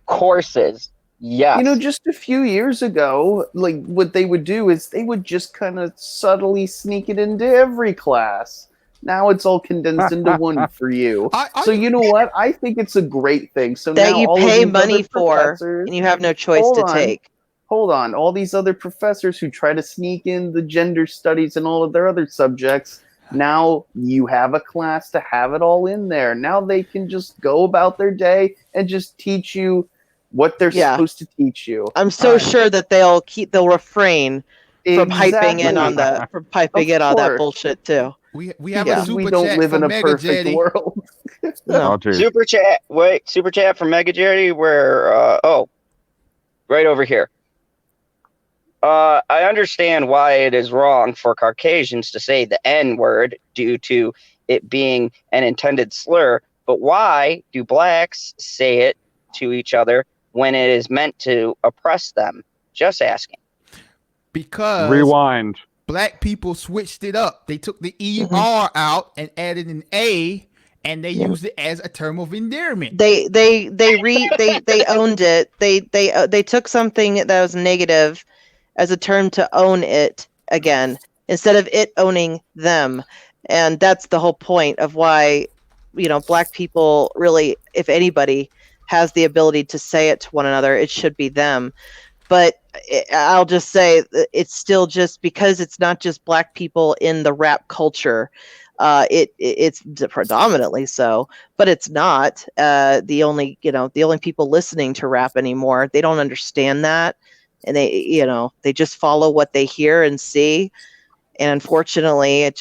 Speaker 1: courses. Yes.
Speaker 2: You know, just a few years ago, like what they would do is they would just kind of subtly sneak it into every class. Now it's all condensed into one for you. So you know what? I think it's a great thing. So
Speaker 5: that
Speaker 2: now
Speaker 5: you
Speaker 2: all of
Speaker 5: pay
Speaker 2: these
Speaker 5: money
Speaker 2: other
Speaker 5: for
Speaker 2: professors-
Speaker 5: and you have no choice
Speaker 2: Hold
Speaker 5: to
Speaker 2: on.
Speaker 5: take.
Speaker 2: Hold on, all these other professors who try to sneak in the gender studies and all of their other subjects, now you have a class to have it all in there. Now they can just go about their day and just teach you what they're
Speaker 5: Yeah.
Speaker 2: supposed to teach you.
Speaker 5: I'm so sure that they'll refrain from piping in on
Speaker 2: Exactly.
Speaker 5: that bullshit too.
Speaker 3: We have
Speaker 5: Yeah.
Speaker 3: a super
Speaker 2: We don't
Speaker 3: chat
Speaker 2: live
Speaker 3: from
Speaker 2: in a
Speaker 3: Mega
Speaker 2: perfect
Speaker 3: Jetty.
Speaker 2: world.
Speaker 5: No.
Speaker 4: Oh, geez.
Speaker 1: Super chat from Mega Jerry, where right over here. I understand why it is wrong for Caucasians to say the N-word due to it being an intended slur, but why do blacks say it to each other when it is meant to oppress them? Just asking.
Speaker 3: Because
Speaker 4: Rewind.
Speaker 3: black people switched it up. They took the ER out and added an A, and they used it as a term of endearment.
Speaker 5: They owned it. They took something that was negative as a term to own it again instead of it owning them. And that's the whole point of why, black people really, if anybody has the ability to say it to one another, it should be them. But I'll just say it's still just because it's not just black people in the rap culture. It's predominantly so, but it's not the only people listening to rap anymore. They don't understand that, and they just follow what they hear and see. And unfortunately,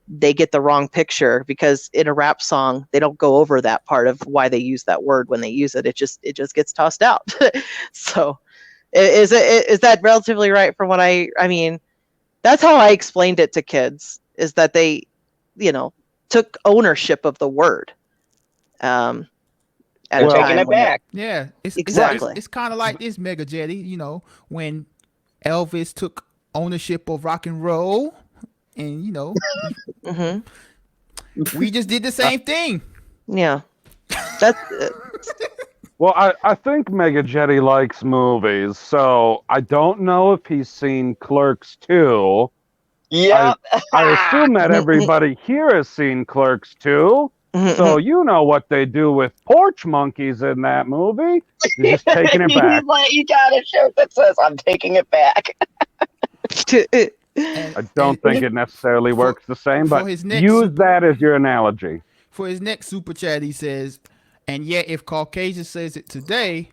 Speaker 5: they get the wrong picture because in a rap song, they don't go over that part of why they use that word when they use it. It just gets tossed out. So. Is that relatively right from what I mean? That's how I explained it to kids, is that they, took ownership of the word. At a
Speaker 1: Taking
Speaker 5: time
Speaker 1: it
Speaker 5: when
Speaker 1: back.
Speaker 3: Yeah,
Speaker 5: Exactly.
Speaker 3: It's kind of like this, Mega Jetty. When Elvis took ownership of rock and roll, and
Speaker 5: Mhm.
Speaker 3: we just did the same thing.
Speaker 5: Yeah, that's
Speaker 4: Well, I think Mega Jetty likes movies, so I don't know if he's seen Clerks 2.
Speaker 1: Yeah.
Speaker 4: I assume that everybody here has seen Clerks 2. So you know what they do with porch monkeys in that movie. You're just taking it back.
Speaker 1: He's like, you got a shirt that says, I'm taking it back.
Speaker 4: I don't think it necessarily works the same, but
Speaker 3: his next
Speaker 4: use that as your analogy.
Speaker 3: For his next super chat, he says, and yet if Caucasian says it today,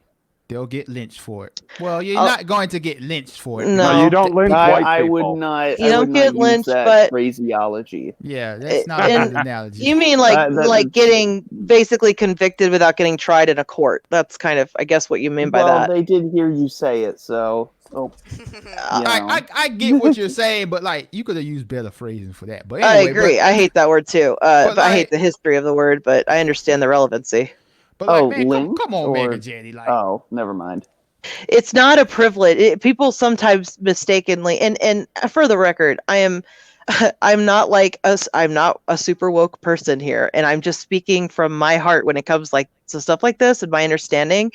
Speaker 3: they'll get lynched for it. Well, you're not going to get lynched for it.
Speaker 5: No.
Speaker 4: You don't lynch white people.
Speaker 2: I would not.
Speaker 5: You don't get lynched,
Speaker 2: that
Speaker 5: but-
Speaker 2: phraseology.
Speaker 3: Yeah, that's not a good analogy.
Speaker 5: You mean like getting basically convicted without getting tried in a court? That's kind of, I guess, what you mean by that.
Speaker 2: They did hear you say it, so.
Speaker 3: I get what you're saying, but you could have used better phrasing for that. But
Speaker 5: I
Speaker 3: anyway,
Speaker 5: agree. I hate that word too. But I hate the history of the word, but I understand the relevancy.
Speaker 3: But man,
Speaker 2: lynch
Speaker 3: come on,
Speaker 2: or-
Speaker 3: Mega Jetty.
Speaker 2: never mind.
Speaker 5: It's not a privilege. People sometimes mistakenly, and for the record, I'm not I'm not a super woke person here, and I'm just speaking from my heart when it comes to stuff like this and my understanding.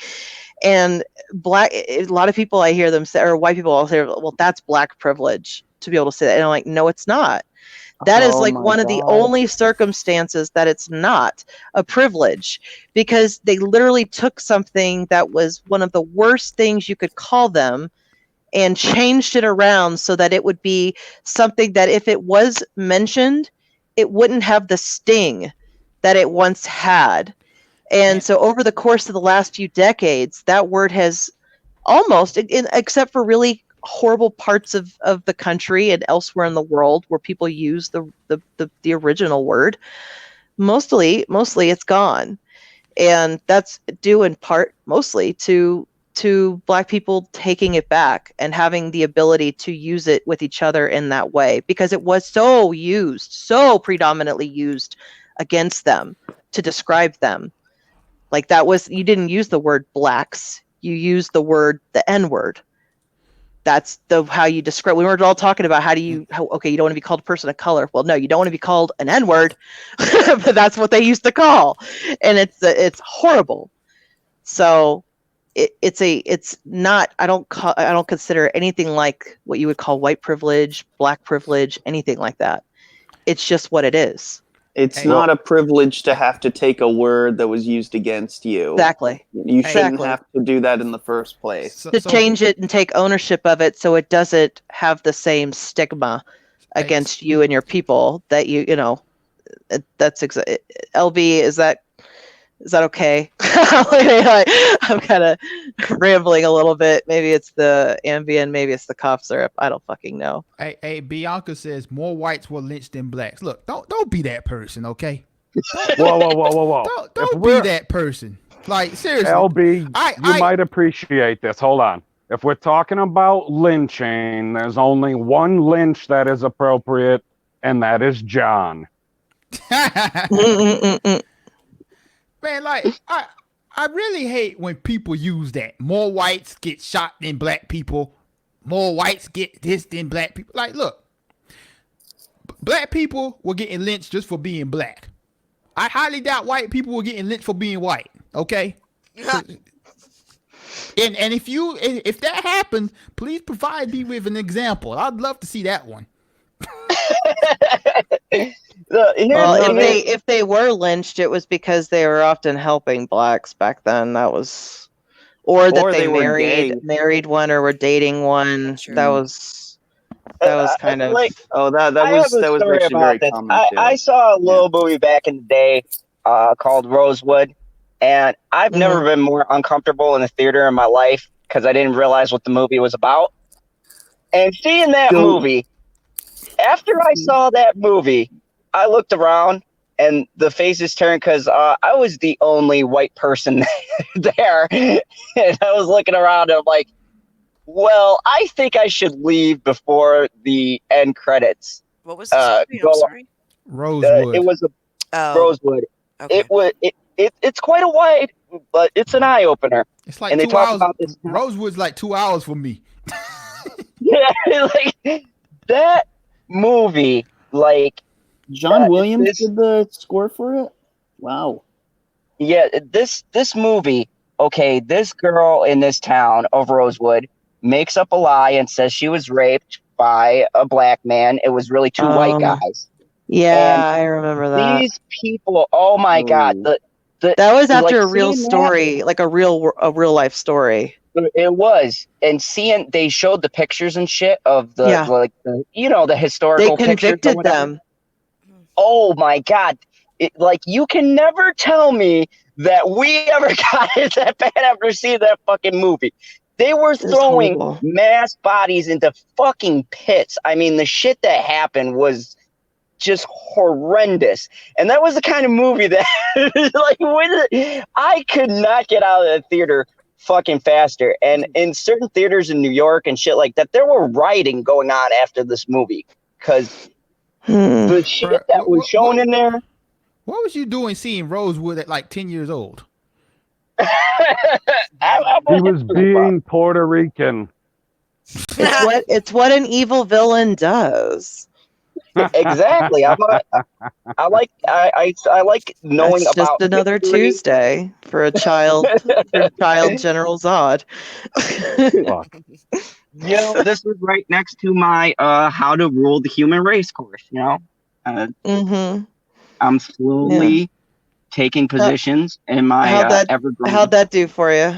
Speaker 5: And a lot of people I hear them say, or white people all say, well, that's black privilege to be able to say that. And I'm like, no, it's not. That is
Speaker 2: Oh
Speaker 5: like
Speaker 2: my
Speaker 5: one of the
Speaker 2: God.
Speaker 5: only circumstances that it's not a privilege, because they literally took something that was one of the worst things you could call them and changed it around so that it would be something that if it was mentioned, it wouldn't have the sting that it once had. And so over the course of the last few decades, that word has almost, except for really horrible parts of the country and elsewhere in the world where people use the original word, mostly it's gone. And that's due in part mostly to Black people taking it back and having the ability to use it with each other in that way, because it was so predominantly used against them to describe them. Like that was, you didn't use the word blacks, you used the N-word. That's how you describe. We were all talking about okay, you don't want to be called a person of color. Well, no, you don't want to be called an N-word, but that's what they used to call, and it's horrible. So it's not. I don't consider anything like what you would call white privilege, black privilege, anything like that. It's just what it is.
Speaker 2: It's
Speaker 3: Hey.
Speaker 2: not a privilege to have to take a word that was used against you.
Speaker 5: Exactly.
Speaker 2: You shouldn't
Speaker 5: Exactly.
Speaker 2: have to do that in the first place.
Speaker 5: To change it and take ownership of it so it doesn't have the same stigma against you and your people that you know. That's LB, is that okay? I'm kind of rambling a little bit. Maybe it's the Ambien, maybe it's the cough syrup. I don't fucking know.
Speaker 3: Hey, Bianca says more whites were lynched than blacks. Look, don't be that person, okay?
Speaker 4: Whoa.
Speaker 3: Don't be that person. Like, seriously.
Speaker 4: LB, you might appreciate this. Hold on. If we're talking about lynching, there's only one lynch that is appropriate, and that is John.
Speaker 3: Man, like, I really hate when people use that. More whites get shot than black people. More whites get this than black people. Like, look, black people were getting lynched just for being black. I highly doubt white people were getting lynched for being white. Okay. And if that happens, please provide me with an example. I'd love to see that one.
Speaker 5: If they were lynched, it was because they were often helping blacks back then. That was, or they married one or were dating one.
Speaker 6: Sure.
Speaker 5: That was kind of
Speaker 2: that was actually very common too.
Speaker 1: I saw a little movie back in the day called Rosewood, and I've never been more uncomfortable in a theater in my life because I didn't realize what the movie was about. And seeing that movie, after I saw that movie, I looked around and the faces turned because I was the only white person there. And I was looking around and I'm like, well, I think I should leave before the end credits.
Speaker 6: What was this movie? I'm sorry.
Speaker 3: Rosewood.
Speaker 1: It was Rosewood.
Speaker 6: Okay.
Speaker 1: It's quite a wide, but it's an eye opener.
Speaker 3: It's like
Speaker 1: and
Speaker 3: 2
Speaker 1: they talk
Speaker 3: hours.
Speaker 1: about this.
Speaker 3: Rosewood's like 2 hours for me.
Speaker 1: Yeah, like that movie, like
Speaker 2: John Williams did the score for it. Wow.
Speaker 1: Yeah, this movie. Okay, this girl in this town of Rosewood makes up a lie and says she was raped by a black man. It was really two white guys.
Speaker 5: Yeah,
Speaker 1: and
Speaker 5: I remember that.
Speaker 1: These people, oh my God,
Speaker 5: that was after a real story, like a real life story.
Speaker 1: It was, and they showed the pictures and shit of the historical pictures.
Speaker 5: They convicted them.
Speaker 1: Oh my God! You can never tell me that we ever got it that bad after seeing that fucking movie. They were throwing mass bodies into fucking pits. I mean, the shit that happened was just horrendous. And that was the kind of movie that, I could not get out of the theater fucking faster. And in certain theaters in New York and shit like that, there were rioting going on after this movie because the shit that was shown in there.
Speaker 3: What was you doing seeing Rosewood at like 10 years old?
Speaker 4: He was being Puerto Rican.
Speaker 5: It's what an evil villain does.
Speaker 1: Exactly. I like knowing
Speaker 5: That's
Speaker 1: about
Speaker 5: just another
Speaker 1: history.
Speaker 5: Tuesday for a child General Zod.
Speaker 1: This was right next to my how to rule the human race course,
Speaker 5: Mm-hmm.
Speaker 1: I'm slowly taking positions in my ever-growing.
Speaker 5: How'd that do for you?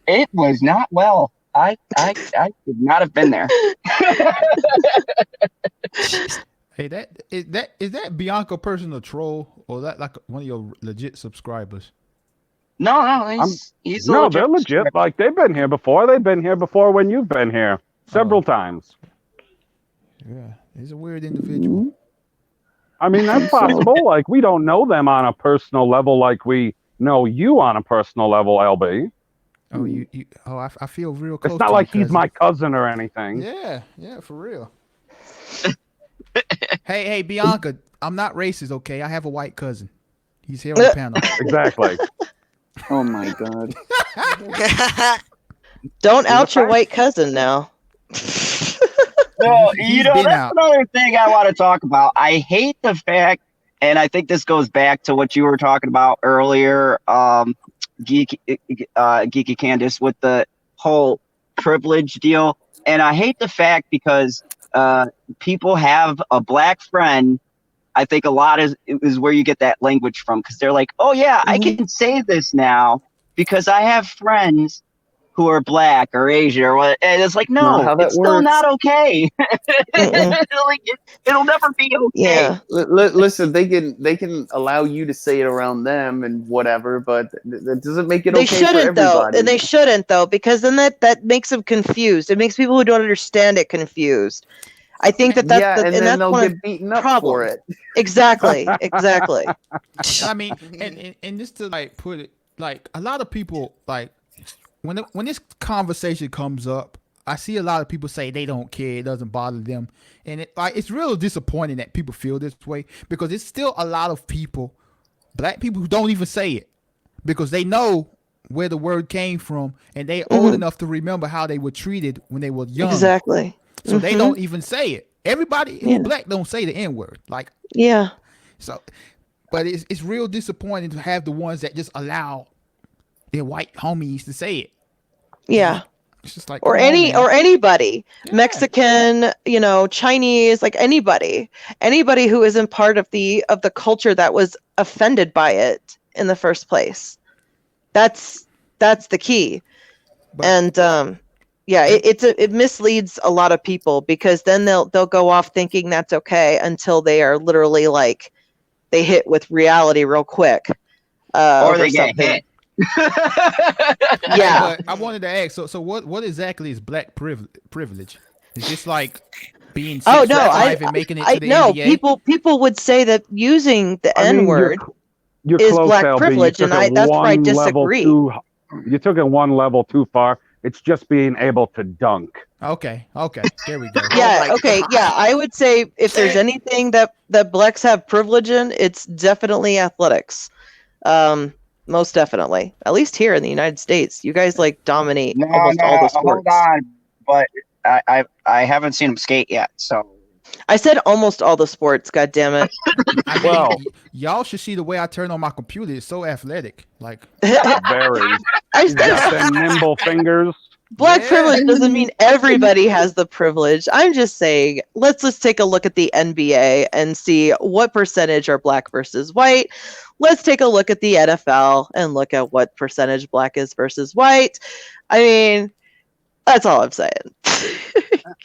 Speaker 1: It was not well. I should not have been there.
Speaker 3: Hey, is that Bianca personal troll, or that like one of your legit subscribers?
Speaker 1: No, he's
Speaker 4: no,
Speaker 1: legit
Speaker 4: they're legit.
Speaker 1: subscriber.
Speaker 4: Like they've been here before. They've been here before when you've been here several times.
Speaker 3: Yeah, he's a weird individual.
Speaker 4: I mean, that's possible. Like we don't know them on a personal level, like we know you on a personal level, LB.
Speaker 3: Oh, I feel real close.
Speaker 4: It's not
Speaker 3: to
Speaker 4: like
Speaker 3: you,
Speaker 4: he's my cousin or anything.
Speaker 3: Yeah, for real. Hey, Bianca, I'm not racist, okay? I have a white cousin. He's here on the panel.
Speaker 4: Exactly.
Speaker 2: Oh my god.
Speaker 5: Don't out your white cousin now.
Speaker 1: Well,
Speaker 3: He's
Speaker 1: that's
Speaker 3: been out.
Speaker 1: another thing I want to talk about. I hate the fact, and I think this goes back to what you were talking about earlier, Geeky Candace, with the whole privilege deal. And I hate the fact because people have a black friend. I think a lot is where you get that language from, because they're like, oh yeah, I can say this now because I have friends who are black or Asian or what. And it's like, no, it's still not okay. Like, it'll never be okay.
Speaker 5: Yeah.
Speaker 2: Listen, they can allow you to say it around them and whatever, but that doesn't make it
Speaker 5: They
Speaker 2: okay for
Speaker 5: shouldn't though,
Speaker 2: everybody.
Speaker 5: and they shouldn't though, because then that makes them confused. It makes people who don't understand it confused. I think that's
Speaker 2: and then they'll get beaten up for it.
Speaker 5: Exactly.
Speaker 3: I mean, and just to like put it, like a lot of people, like when this conversation comes up, I see a lot of people say they don't care, it doesn't bother them, and it's real disappointing that people feel this way, because it's still a lot of people, black people, who don't even say it because they know where the word came from, and they old enough to remember how they were treated when they were young.
Speaker 5: Exactly.
Speaker 3: So they don't even say it. Everybody who's black don't say the N-word. Like, so, but it's real disappointing to have the ones that just allow their white homies to say it.
Speaker 5: Yeah.
Speaker 3: It's just like,
Speaker 5: or anybody, Mexican, Chinese, like anybody who isn't part of the culture that was offended by it in the first place. That's the key. And it misleads a lot of people, because then they'll go off thinking that's okay until they are literally like they hit with reality real quick,
Speaker 1: or they get hit.
Speaker 5: Yeah.
Speaker 3: But I wanted to ask, so what exactly is black privilege? Is this like being and making it to the NBA?
Speaker 5: People would say that using the N-word is
Speaker 4: close,
Speaker 5: black
Speaker 4: LB.
Speaker 5: privilege, and that's where I disagree.
Speaker 4: You took it one level too far. It's just being able to dunk.
Speaker 3: Okay, there we go.
Speaker 5: Yeah, I would say if there's anything that blacks have privilege in, it's definitely athletics. Most definitely. At least here in the United States, you guys like dominate almost all the sports.
Speaker 1: Hold on, but I haven't seen him skate yet, so.
Speaker 5: I said almost all the sports. God damn it!
Speaker 3: Well, y'all should see the way I turn on my computer. It's so athletic, like
Speaker 4: very.
Speaker 5: I
Speaker 4: got them nimble fingers.
Speaker 5: Black privilege doesn't mean everybody has the privilege. I'm just saying, let's take a look at the NBA and see what percentage are black versus white. Let's take a look at the NFL and look at what percentage black is versus white. I mean, that's all I'm saying.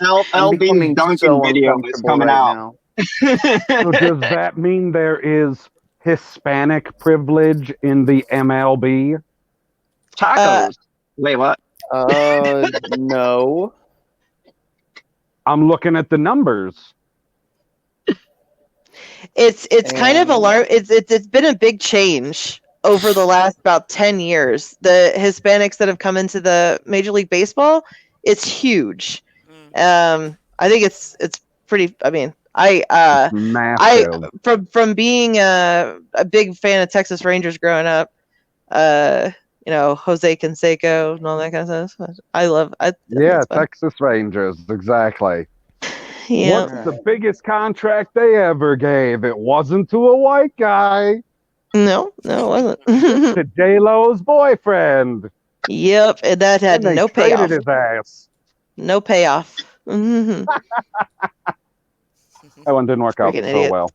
Speaker 1: LB dunking video is coming out.
Speaker 4: So does that mean there is Hispanic privilege in the MLB?
Speaker 1: Tacos. Wait, what?
Speaker 2: No.
Speaker 4: I'm looking at the numbers.
Speaker 5: It's kind of alarming. It's been a big change over the last about 10 years. The Hispanics that have come into the Major League Baseball, it's huge. I think it's pretty. I mean, from being a big fan of Texas Rangers growing up, Jose Canseco and all that kind of stuff.
Speaker 4: Texas Rangers, exactly.
Speaker 5: Yeah.
Speaker 4: What's the biggest contract they ever gave? It wasn't to a white guy.
Speaker 5: No, it wasn't.
Speaker 4: To J-Lo's boyfriend.
Speaker 5: Yep, and that had no payoff.
Speaker 4: His ass.
Speaker 5: No payoff. Mm-hmm.
Speaker 4: That one didn't work out
Speaker 5: Freaking
Speaker 4: so
Speaker 5: idiot.
Speaker 4: well.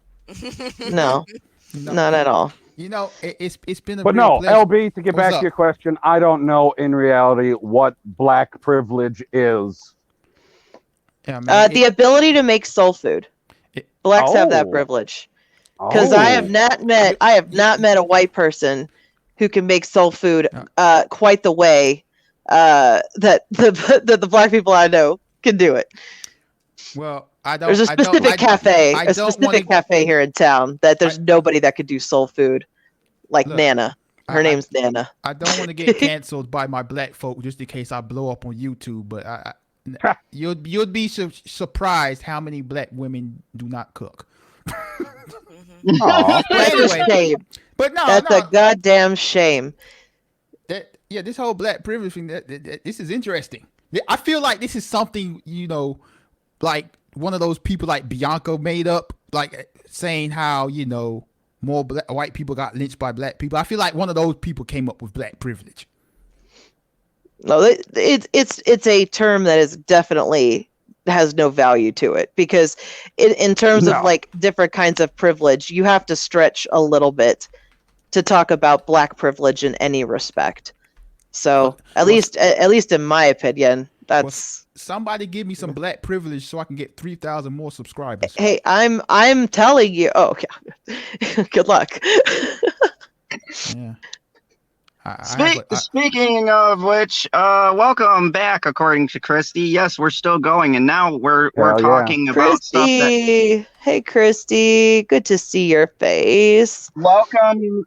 Speaker 5: No, not at all.
Speaker 3: You know, it's been a
Speaker 4: But
Speaker 3: real
Speaker 4: no,
Speaker 3: pleasure.
Speaker 4: LB, to get
Speaker 3: What's
Speaker 4: back
Speaker 3: up?
Speaker 4: to your question, I don't know in reality what black privilege is.
Speaker 3: Yeah, man,
Speaker 5: The ability to make soul food. Blacks have that
Speaker 4: Oh.
Speaker 5: privilege. Because I have not met a white person who can make soul food quite the way that the black people I know can do it.
Speaker 3: well, I don't.
Speaker 5: There's a specific cafe here in town that there's nobody that could do soul food like
Speaker 3: Look,
Speaker 5: Nana. Her name's Nana.
Speaker 3: I don't want to get canceled by my black folk just in case I blow up on YouTube, but you'd be surprised how many black women do not cook.
Speaker 4: Aw.
Speaker 5: That's
Speaker 3: Anyway,
Speaker 5: a shame.
Speaker 3: But no,
Speaker 5: That's
Speaker 3: no.
Speaker 5: a goddamn shame.
Speaker 3: This whole black privilege thing, this is interesting. I feel like this is something, you know, like one of those people like Bianca made up, like saying how, you know, more white people got lynched by black people. I feel like one of those people came up with black privilege.
Speaker 5: No, it's a term that is definitely has no value to it, because in terms of like different kinds of privilege, you have to stretch a little bit to talk about black privilege in any respect. So at least in my opinion, that's
Speaker 3: somebody give me some black privilege so I can get 3,000 more subscribers.
Speaker 5: Hey, I'm telling you. Oh, okay. Good luck.
Speaker 3: Yeah.
Speaker 1: Speaking of which, welcome back. According to Christy, yes, we're still going, and now we're talking about stuff that.
Speaker 5: Christy, hey Christy, good to see your face.
Speaker 1: Welcome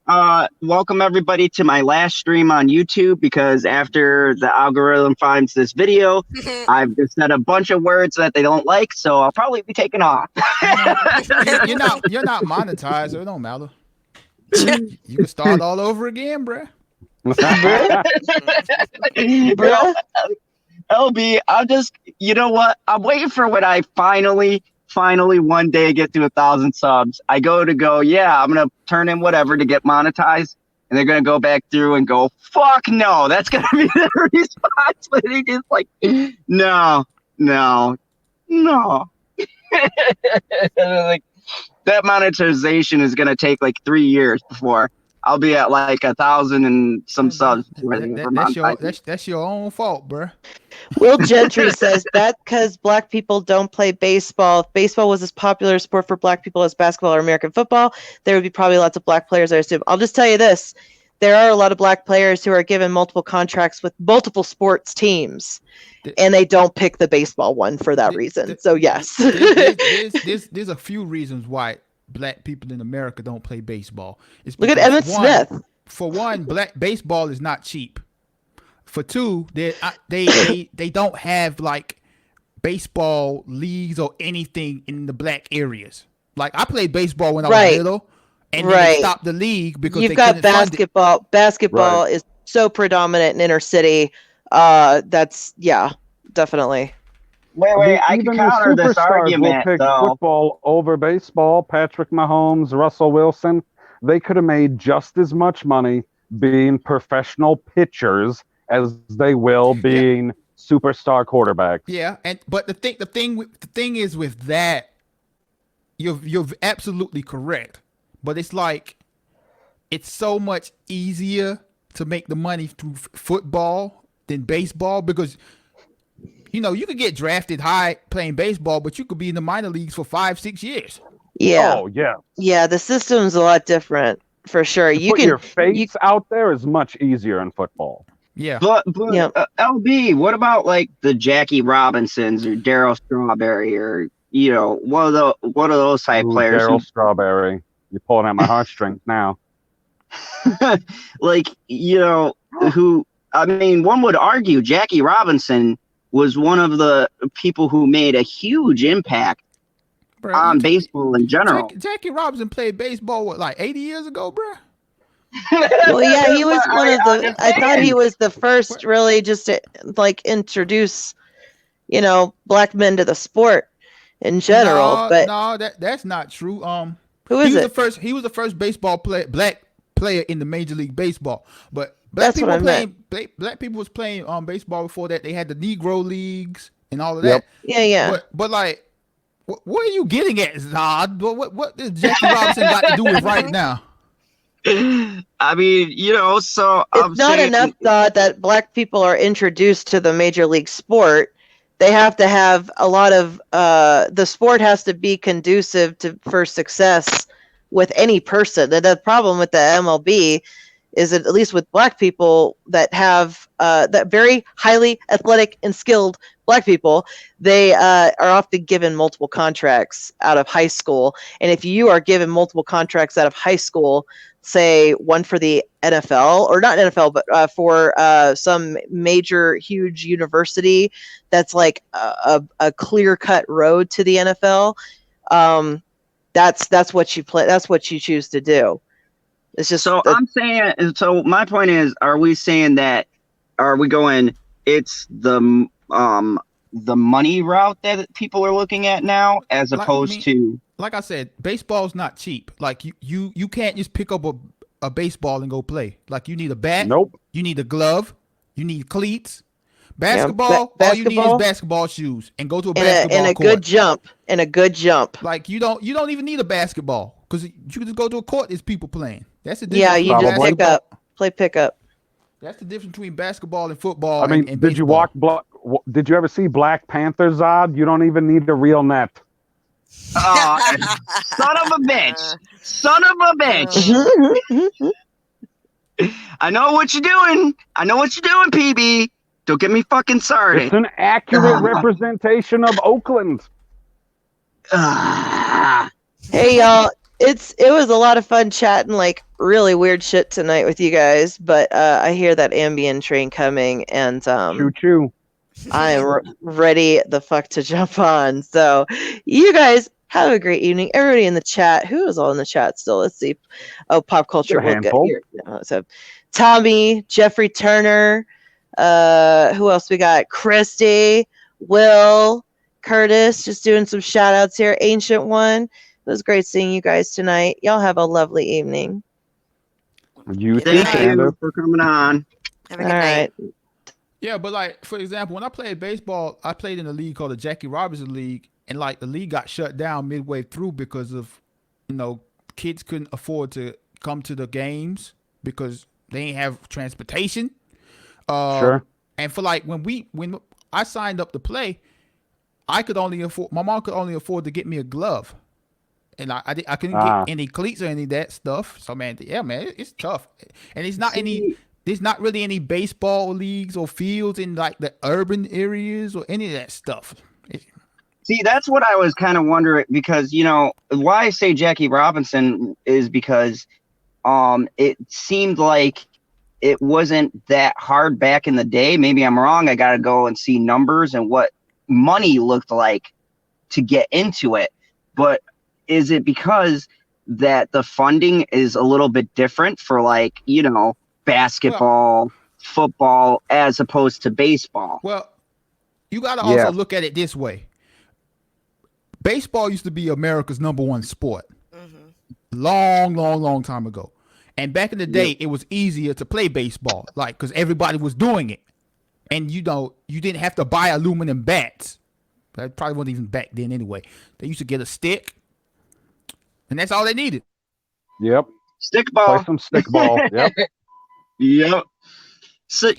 Speaker 1: everybody to my last stream on YouTube, because after the algorithm finds this video, I've just said a bunch of words that they don't like, so I'll probably be taken off.
Speaker 3: You're not monetized, so it don't matter. You can start all over again, bruh.
Speaker 1: Bro, LB, I'm just, you know what? I'm waiting for when I finally one day get to 1,000 subs. I yeah, I'm gonna turn in whatever to get monetized, and they're gonna go back through and go, fuck no, that's gonna be their response. But they just like, no. Like, that monetization is gonna take like 3 years before I'll be at like 1,000 and some subs.
Speaker 3: That's your own fault, bruh.
Speaker 5: Will Gentry says that because black people don't play baseball. If baseball was as popular a sport for black people as basketball or American football, there would be probably lots of black players, I assume. I'll just tell you this. There are a lot of black players who are given multiple contracts with multiple sports teams, and they don't pick the baseball one for that reason. So yes.
Speaker 3: There's a few reasons why black people in America don't play baseball.
Speaker 5: Look at Emmitt Smith.
Speaker 3: For one, black baseball is not cheap. For two, they don't have like baseball leagues or anything in the black areas. Like I played baseball when I was little, and then they stopped the league because
Speaker 5: you've got basketball. Basketball is so predominant in inner city. That's definitely.
Speaker 1: Wait, I can counter this argument,
Speaker 4: will pick football over baseball. Patrick Mahomes, Russell Wilson, they could have made just as much money being professional pitchers as they will being superstar quarterbacks.
Speaker 3: Yeah, but the thing is with that, you're absolutely correct. But it's like it's so much easier to make the money through football than baseball, because you know, you could get drafted high playing baseball, but you could be in the minor leagues for 5-6 years.
Speaker 5: Yeah.
Speaker 4: Oh, yeah.
Speaker 5: Yeah, the system's a lot different for sure.
Speaker 4: You put your face out there is much easier in football.
Speaker 3: Yeah.
Speaker 1: But LB, what about like the Jackie Robinsons or Darryl Strawberry, or you know, one of those type players?
Speaker 4: Darryl Strawberry, you're pulling at my heartstrings now.
Speaker 1: Like, you know, who? I mean, one would argue Jackie Robinson was one of the people who made a huge impact on baseball in general.
Speaker 3: Jackie Robinson played baseball, like 80 years ago, bro?
Speaker 5: Well, yeah, he was one of the. I thought he was the first, really, just to like introduce, you know, black men to the sport in general.
Speaker 3: That's not true.
Speaker 5: Who is it?
Speaker 3: He was the first baseball black player in the Major League Baseball, but. Black people was playing baseball before that. They had the Negro leagues and all of that.
Speaker 5: Yeah.
Speaker 3: But like What are you getting at, Zod? What does Jackie Robinson got to do with right now?
Speaker 1: I mean, so I'm
Speaker 5: It's not
Speaker 1: saying,
Speaker 5: enough that black people are introduced to the major league sport. They have to have a lot of the sport has to be conducive for success with any person. And the problem with the MLB is that, at least with black people that have that very highly athletic and skilled black people, they are often given multiple contracts out of high school. And if you are given multiple contracts out of high school, say one for the NFL, or not NFL, but for some major, huge university that's like a clear-cut road to the NFL, that's what you play. That's what you choose to do. It's just
Speaker 1: so I'm saying. So my point is, are we saying that? Are we going? It's the money route that people are looking at now, as opposed to.
Speaker 3: Like I said, baseball's not cheap. Like you can't just pick up a baseball and go play. Like you need a bat.
Speaker 4: Nope.
Speaker 3: You need a glove. You need cleats. Basketball, all you need is basketball shoes and go to a basketball
Speaker 5: and a
Speaker 3: court.
Speaker 5: good jump.
Speaker 3: Like you don't even need a basketball, because you can just go to a court. There's people playing. That's the difference.
Speaker 5: Yeah, you just play pickup.
Speaker 3: That's the difference between basketball and football.
Speaker 4: I mean,
Speaker 3: and
Speaker 4: did you did you ever see Black Panther, Zod? You don't even need a real net.
Speaker 1: Oh, son of a bitch! Son of a bitch! I know what you're doing. PB. Don't get me fucking started.
Speaker 4: It's an accurate representation of Oakland.
Speaker 5: Hey y'all, it was a lot of fun chatting like really weird shit tonight with you guys, but I hear that Ambien train coming, and
Speaker 4: choo choo.
Speaker 5: I am ready the fuck to jump on. So you guys have a great evening. Everybody in the chat, who is all in the chat still? Let's see. Oh, Pop Culture. We'll get here. So Tommy, Jeffrey Turner, who else we got? Christy, Will, Curtis, just doing some shout outs here. Ancient One. It was great seeing you guys tonight. Y'all have a lovely evening.
Speaker 1: Thank you for coming on.
Speaker 6: Have a good night.
Speaker 3: Yeah, but like, for example, when I played baseball, I played in a league called the Jackie Robinson League, and like the league got shut down midway through because of, kids couldn't afford to come to the games because they didn't have transportation.
Speaker 4: Sure.
Speaker 3: And for like when I signed up to play, my mom could only afford to get me a glove, and I couldn't get any cleats or any of that stuff. So man, it's tough, and it's not there's not really any baseball leagues or fields in like the urban areas or any of that stuff.
Speaker 1: See, that's what I was kind of wondering, because, why I say Jackie Robinson is because it seemed like it wasn't that hard back in the day. Maybe I'm wrong. I got to go and see numbers and what money looked like to get into it. But is it because that the funding is a little bit different for basketball, football, as opposed to baseball?
Speaker 3: Well, you got to also look at it this way. Baseball used to be America's #1 sport. Long time ago. And back in the day, it was easier to play baseball, because everybody was doing it. And you didn't have to buy aluminum bats. That probably wasn't even back then anyway. They used to get a stick, and that's all they needed.
Speaker 4: Yep.
Speaker 1: Stick ball.
Speaker 4: Play some stick ball. Yep.
Speaker 1: Yep. So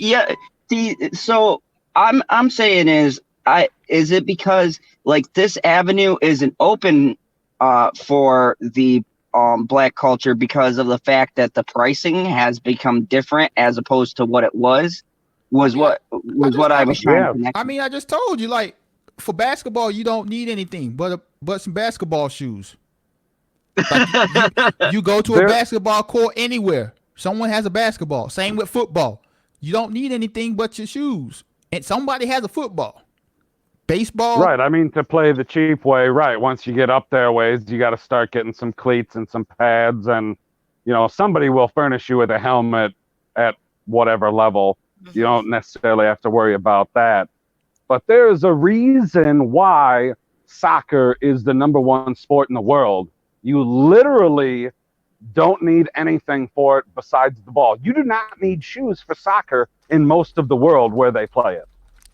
Speaker 1: so I'm saying is it because this avenue isn't open for the black culture because of the fact that the pricing has become different as opposed to what it was what I was trying to connect.
Speaker 3: I mean, I just told you, for basketball, you don't need anything but some basketball shoes. You go to a basketball court anywhere. Someone has a basketball. Same with football. You don't need anything but your shoes. And somebody has a football. Baseball.
Speaker 4: Right. I mean, to play the cheap way, right. Once you get up there ways, you got to start getting some cleats and some pads, and, somebody will furnish you with a helmet at whatever level. You don't necessarily have to worry about that. But there's a reason why soccer is the #1 sport in the world. You literally don't need anything for it besides the ball. You do not need shoes for soccer in most of the world where they play it.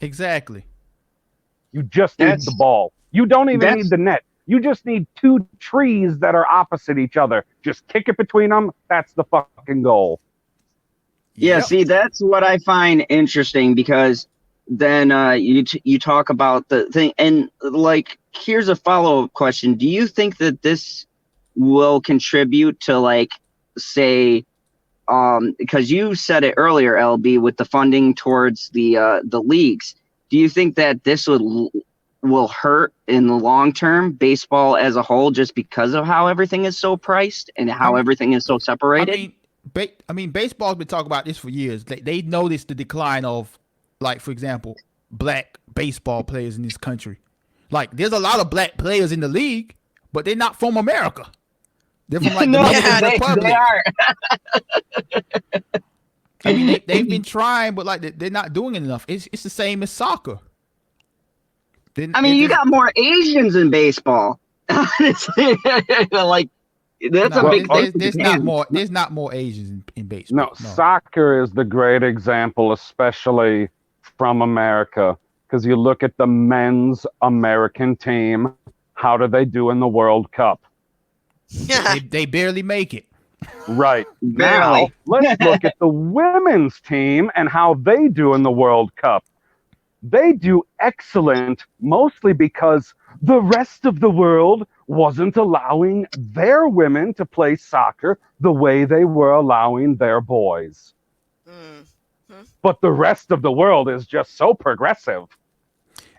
Speaker 3: Exactly.
Speaker 4: You just need the ball. You don't even need the net. You just need two trees that are opposite each other. Just kick it between them. That's the fucking goal.
Speaker 1: Yeah, see, that's what I find interesting, because then you talk about the thing, and like, here's a follow-up question. Do you think that this will contribute to, like, say, because you said it earlier, LB, with the funding towards the leagues, do you think that this will hurt in the long term baseball as a whole, just because of how everything is so priced and how everything is so separated?
Speaker 3: I mean, baseball's been talking about this for years. They noticed the decline of, like, for example, black baseball players in this country. Like, there's a lot of black players in the league, but they're not from America. They're from, like, the Dominican Republic.
Speaker 1: They are.
Speaker 3: I mean, they've been trying, but, like, they're not doing it enough. It's the same as soccer.
Speaker 1: I mean, you got more Asians in baseball. Like, that's a big thing.
Speaker 3: There's not more Asians in baseball.
Speaker 4: No, soccer is the great example, especially from America, because you look at the men's American team. How do they do in the World Cup?
Speaker 3: They barely make it.
Speaker 4: Right.
Speaker 1: Barely.
Speaker 4: Now, let's look at the women's team and how they do in the World Cup. They do excellent, mostly because the rest of the world wasn't allowing their women to play soccer the way they were allowing their boys. Mm-hmm. But the rest of the world is just so progressive.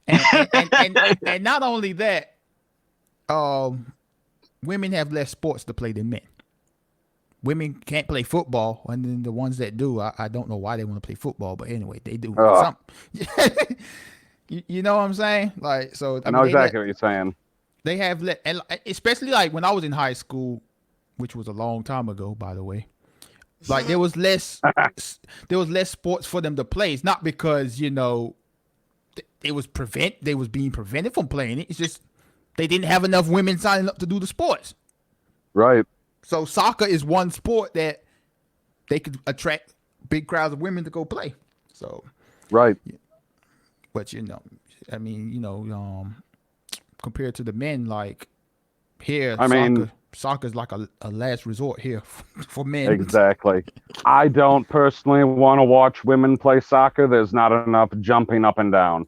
Speaker 3: And not only that, women have less sports to play than men. Women can't play football, and then the ones that do, I don't know why they want to play football, but anyway, they do. You know what I'm saying? Like, so
Speaker 4: I know exactly what you're saying.
Speaker 3: They have, and especially like when I was in high school, which was a long time ago, by the way. Like, there was less sports for them to play. It's not because, you know, they was being prevented from playing it. It's just they didn't have enough women signing up to do the sports.
Speaker 4: Right.
Speaker 3: So soccer is one sport that they could attract big crowds of women to go play. So,
Speaker 4: right.
Speaker 3: But, you know, I mean, you know, compared to the men, like here, soccer is like a last resort here for men.
Speaker 4: Exactly. I don't personally want to watch women play soccer. There's not enough jumping up and down.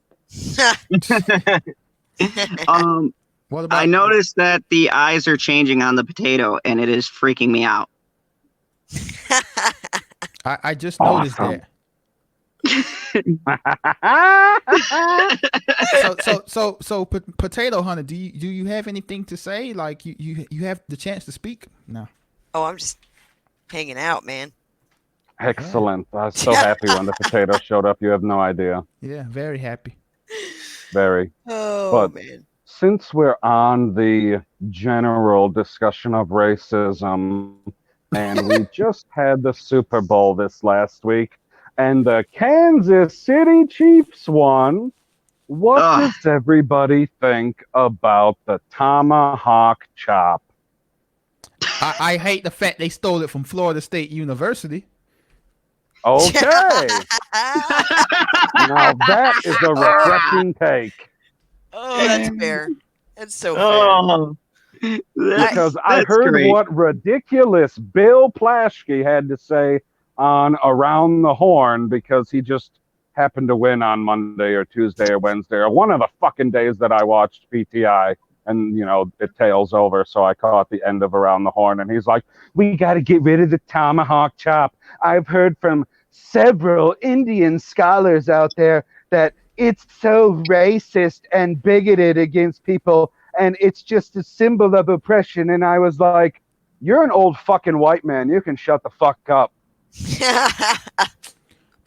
Speaker 1: I noticed that the eyes are changing on the potato, and it is freaking me out.
Speaker 3: I just noticed that. So Potato Hunter, do you have anything to say? Like, you have the chance to speak? No.
Speaker 6: Oh, I'm just hanging out, man.
Speaker 4: Excellent. I was so happy when the potato showed up. You have no idea.
Speaker 3: Yeah, very happy.
Speaker 4: Very.
Speaker 6: Oh, man.
Speaker 4: Since we're on the general discussion of racism, and we just had the Super Bowl this last week, and the Kansas City Chiefs won, what does everybody think about the tomahawk chop?
Speaker 3: I hate the fact they stole it from Florida State University.
Speaker 4: Okay. Now that is a refreshing take.
Speaker 6: Oh, that's fair. That's so fair.
Speaker 4: Because I heard what ridiculous Bill Plaschke had to say on Around the Horn, because he just happened to win on Monday or Tuesday or Wednesday or one of the fucking days that I watched PTI, and, you know, it tails over, so I caught the end of Around the Horn, and he's like, we got to get rid of the tomahawk chop. I've heard from several Indian scholars out there that it's so racist and bigoted against people, and it's just a symbol of oppression. And I was like, you're an old fucking white man. You can shut the fuck up.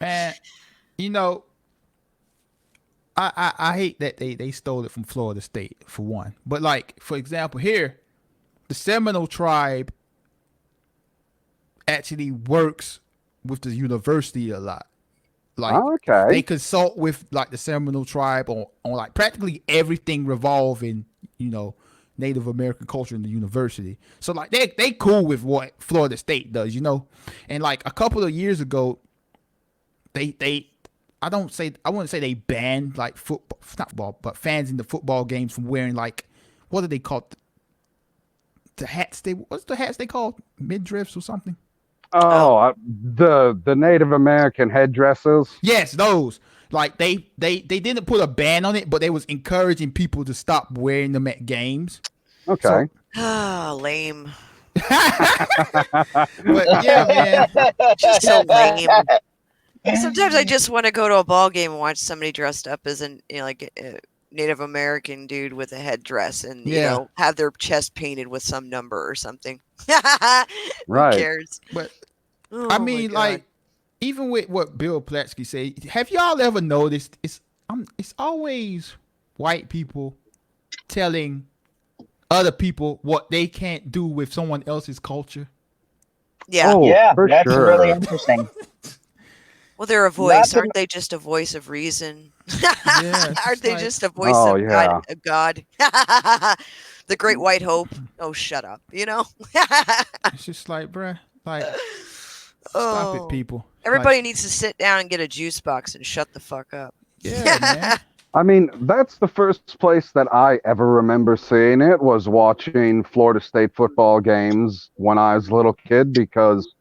Speaker 3: Man, you know, I hate that they stole it from Florida State, for one. But, like, for example, here, the Seminole tribe actually works with the university a lot. Like, they consult with, like, the Seminole tribe on like practically everything revolving, you know, Native American culture in the university. So, like, they cool with what Florida State does, you know. And, like, a couple of years ago, they I wouldn't say they banned like football, not football, but fans in the football games from wearing like, what are they called? The hats what's the hats they called? Midriffs or something?
Speaker 4: The Native American headdresses.
Speaker 3: Yes, those. Like they didn't put a ban on it, but they was encouraging people to stop wearing them at games.
Speaker 4: Okay.
Speaker 6: Lame.
Speaker 3: But yeah, man,
Speaker 6: Just so lame. Sometimes I just want to go to a ball game and watch somebody dressed up as a Native American dude with a headdress and you know have their chest painted with some number or something.
Speaker 4: Right.
Speaker 6: Who cares?
Speaker 3: But
Speaker 6: Oh
Speaker 3: I
Speaker 6: my
Speaker 3: mean,
Speaker 6: God.
Speaker 3: like, even with what Bill Platsky said, have y'all ever noticed it's always white people telling other people what they can't do with someone else's culture?
Speaker 6: Yeah.
Speaker 4: Oh,
Speaker 1: Yeah,
Speaker 4: for
Speaker 1: that's
Speaker 4: sure.
Speaker 1: really interesting.
Speaker 6: Well, they're a voice, aren't they? Just a voice of reason.
Speaker 3: Yeah,
Speaker 6: Aren't they
Speaker 3: like,
Speaker 6: just a voice
Speaker 4: Oh,
Speaker 6: of
Speaker 4: yeah.
Speaker 6: God? The Great White Hope. Oh, shut up! You know.
Speaker 3: it's just like, bruh, like, stop
Speaker 6: Oh.
Speaker 3: it, people.
Speaker 6: Everybody
Speaker 3: Like,
Speaker 6: needs to sit down and get a juice box and shut the fuck up.
Speaker 3: yeah, man.
Speaker 4: I mean, that's the first place that I ever remember seeing it was watching Florida State football games when I was a little kid because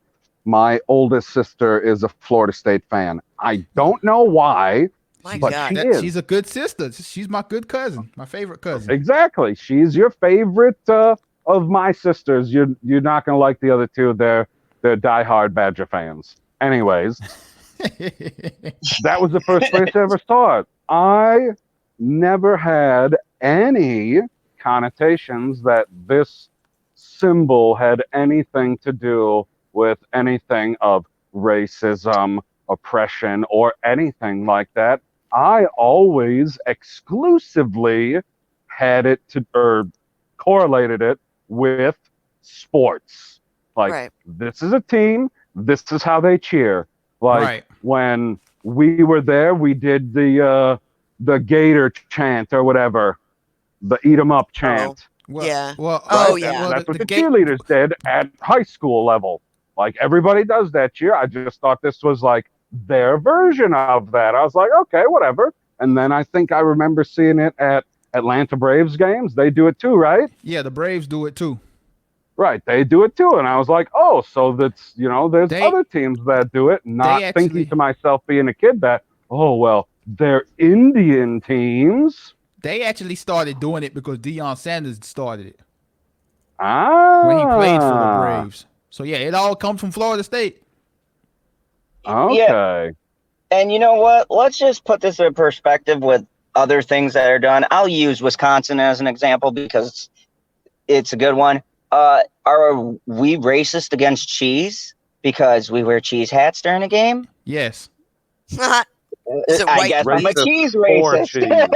Speaker 4: my oldest sister is a Florida State fan. I don't know why,
Speaker 6: My
Speaker 4: but
Speaker 6: God.
Speaker 4: she is.
Speaker 3: She's a good sister. She's my good cousin, my favorite cousin.
Speaker 4: Exactly. She's your favorite of my sisters. You're not going to like the other two. They're diehard Badger fans. Anyways, that was the first place I ever saw it. I never had any connotations that this symbol had anything to do with anything of racism, oppression, or anything like that. I always exclusively had it to or correlated it with sports. Like,
Speaker 6: Right.
Speaker 4: this is a team, this is how they cheer. Like,
Speaker 3: Right.
Speaker 4: when we were there, we did the Gator chant or whatever, the eat 'em up chant.
Speaker 3: Well,
Speaker 6: Yeah.
Speaker 3: Well,
Speaker 6: Oh,
Speaker 4: Right?
Speaker 6: yeah.
Speaker 3: Well,
Speaker 4: That's what the
Speaker 3: gate-
Speaker 4: cheerleaders did at high school level. Like, everybody does that cheer. I just thought this was like their version of that. I was like, okay, whatever. And then I think I remember seeing it at Atlanta Braves games. They do it too, right?
Speaker 3: Yeah, the Braves do it too.
Speaker 4: Right, they do it too. And I was like, oh, so that's, there's other teams that do it. Not
Speaker 3: actually-
Speaker 4: thinking to myself, being a kid, that, oh, well, they're Indian teams.
Speaker 3: They actually started doing it because Deion Sanders started it
Speaker 4: Ah.
Speaker 3: when he played for the Braves. So yeah, it all comes from Florida State.
Speaker 4: Okay.
Speaker 1: Yeah. And you know what? Let's just put this in perspective with other things that are done. I'll use Wisconsin as an example because it's a good one. Are we racist against cheese because we wear cheese hats during a game?
Speaker 3: Yes.
Speaker 6: Is it
Speaker 1: I
Speaker 6: white
Speaker 1: guess I'm a
Speaker 4: racist
Speaker 1: cheese
Speaker 4: or
Speaker 1: racist.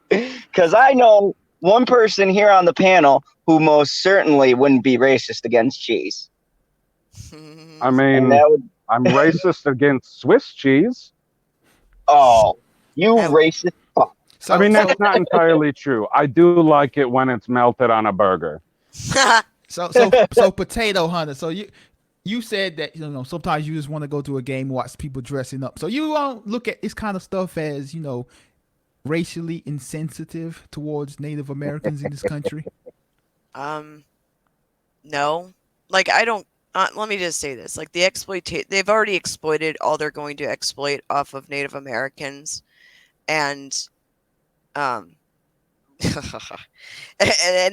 Speaker 1: Because I know one person here on the panel who most certainly wouldn't be racist against cheese.
Speaker 4: I
Speaker 1: And
Speaker 4: mean,
Speaker 1: that would,
Speaker 4: I'm racist against Swiss cheese.
Speaker 1: oh, you
Speaker 6: That-
Speaker 1: racist fuck.
Speaker 3: So,
Speaker 4: I mean,
Speaker 3: so,
Speaker 4: that's not entirely true. I do like it when it's melted on a burger.
Speaker 3: so potato hunter. So you said that sometimes you just want to go to a game, watch people dressing up. So you won't look at this kind of stuff as racially insensitive towards Native Americans in this country.
Speaker 6: No. Like, I don't. Let me just say this: like, they've already exploited all they're going to exploit off of Native Americans, and and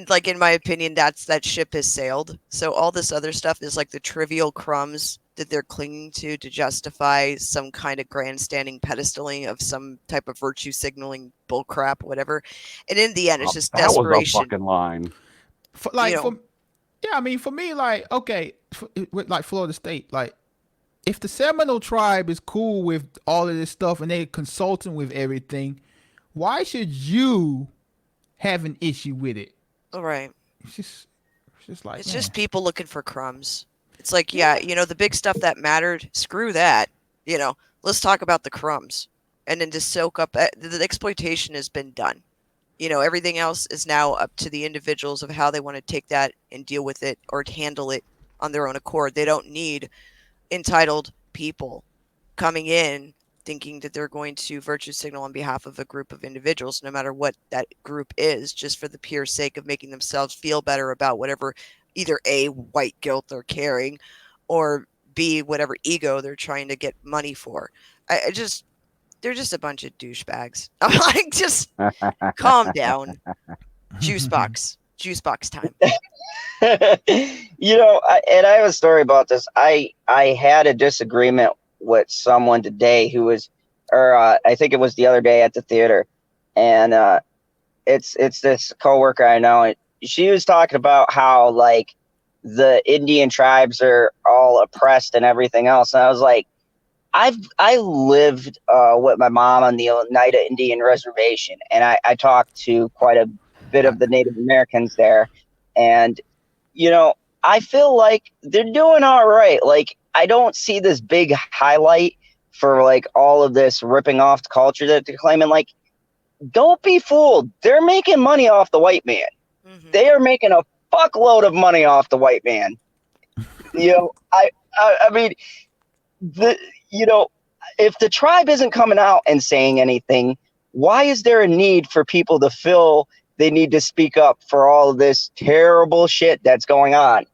Speaker 6: like, in my opinion, that ship has sailed. So all this other stuff is like the trivial crumbs that they're clinging to justify some kind of grandstanding pedestaling of some type of virtue signaling bullcrap, whatever. And in the end, it's just
Speaker 4: That was a
Speaker 6: desperation.
Speaker 4: fucking line.
Speaker 3: I mean, for me, like, okay, with like Florida State, like, if the Seminole tribe is cool with all of this stuff and they're consulting with everything, why should you have an issue with it?
Speaker 6: All right.
Speaker 3: It's just like,
Speaker 6: It's just people looking for crumbs. It's like, the big stuff that mattered, screw that. Let's talk about the crumbs. And then to soak up, the exploitation has been done. Everything else is now up to the individuals of how they want to take that and deal with it or handle it on their own accord. They don't need entitled people coming in thinking that they're going to virtue signal on behalf of a group of individuals, no matter what that group is, just for the pure sake of making themselves feel better about whatever either A, white guilt they're carrying, or B, whatever ego they're trying to get money for. I just, they're just a bunch of douchebags. I'm like, just calm down. Juice box time.
Speaker 1: And I have a story about this. I had a disagreement with someone today who was, or I think it was the other day at the theater, and it's this coworker I know, and she was talking about how like the Indian tribes are all oppressed and everything else, and I was like, I lived with my mom on the Oneida Indian Reservation, and I talked to quite a bit of the Native Americans there, and I feel like they're doing all right. Like, I don't see this big highlight for like all of this ripping off the culture that they're claiming. Like, don't be fooled. They're making money off the white man.
Speaker 6: Mhm.
Speaker 1: They are making a fuckload of money off the white man. I mean, if the tribe isn't coming out and saying anything, why is there a need for people to feel they need to speak up for all of this terrible shit that's going on?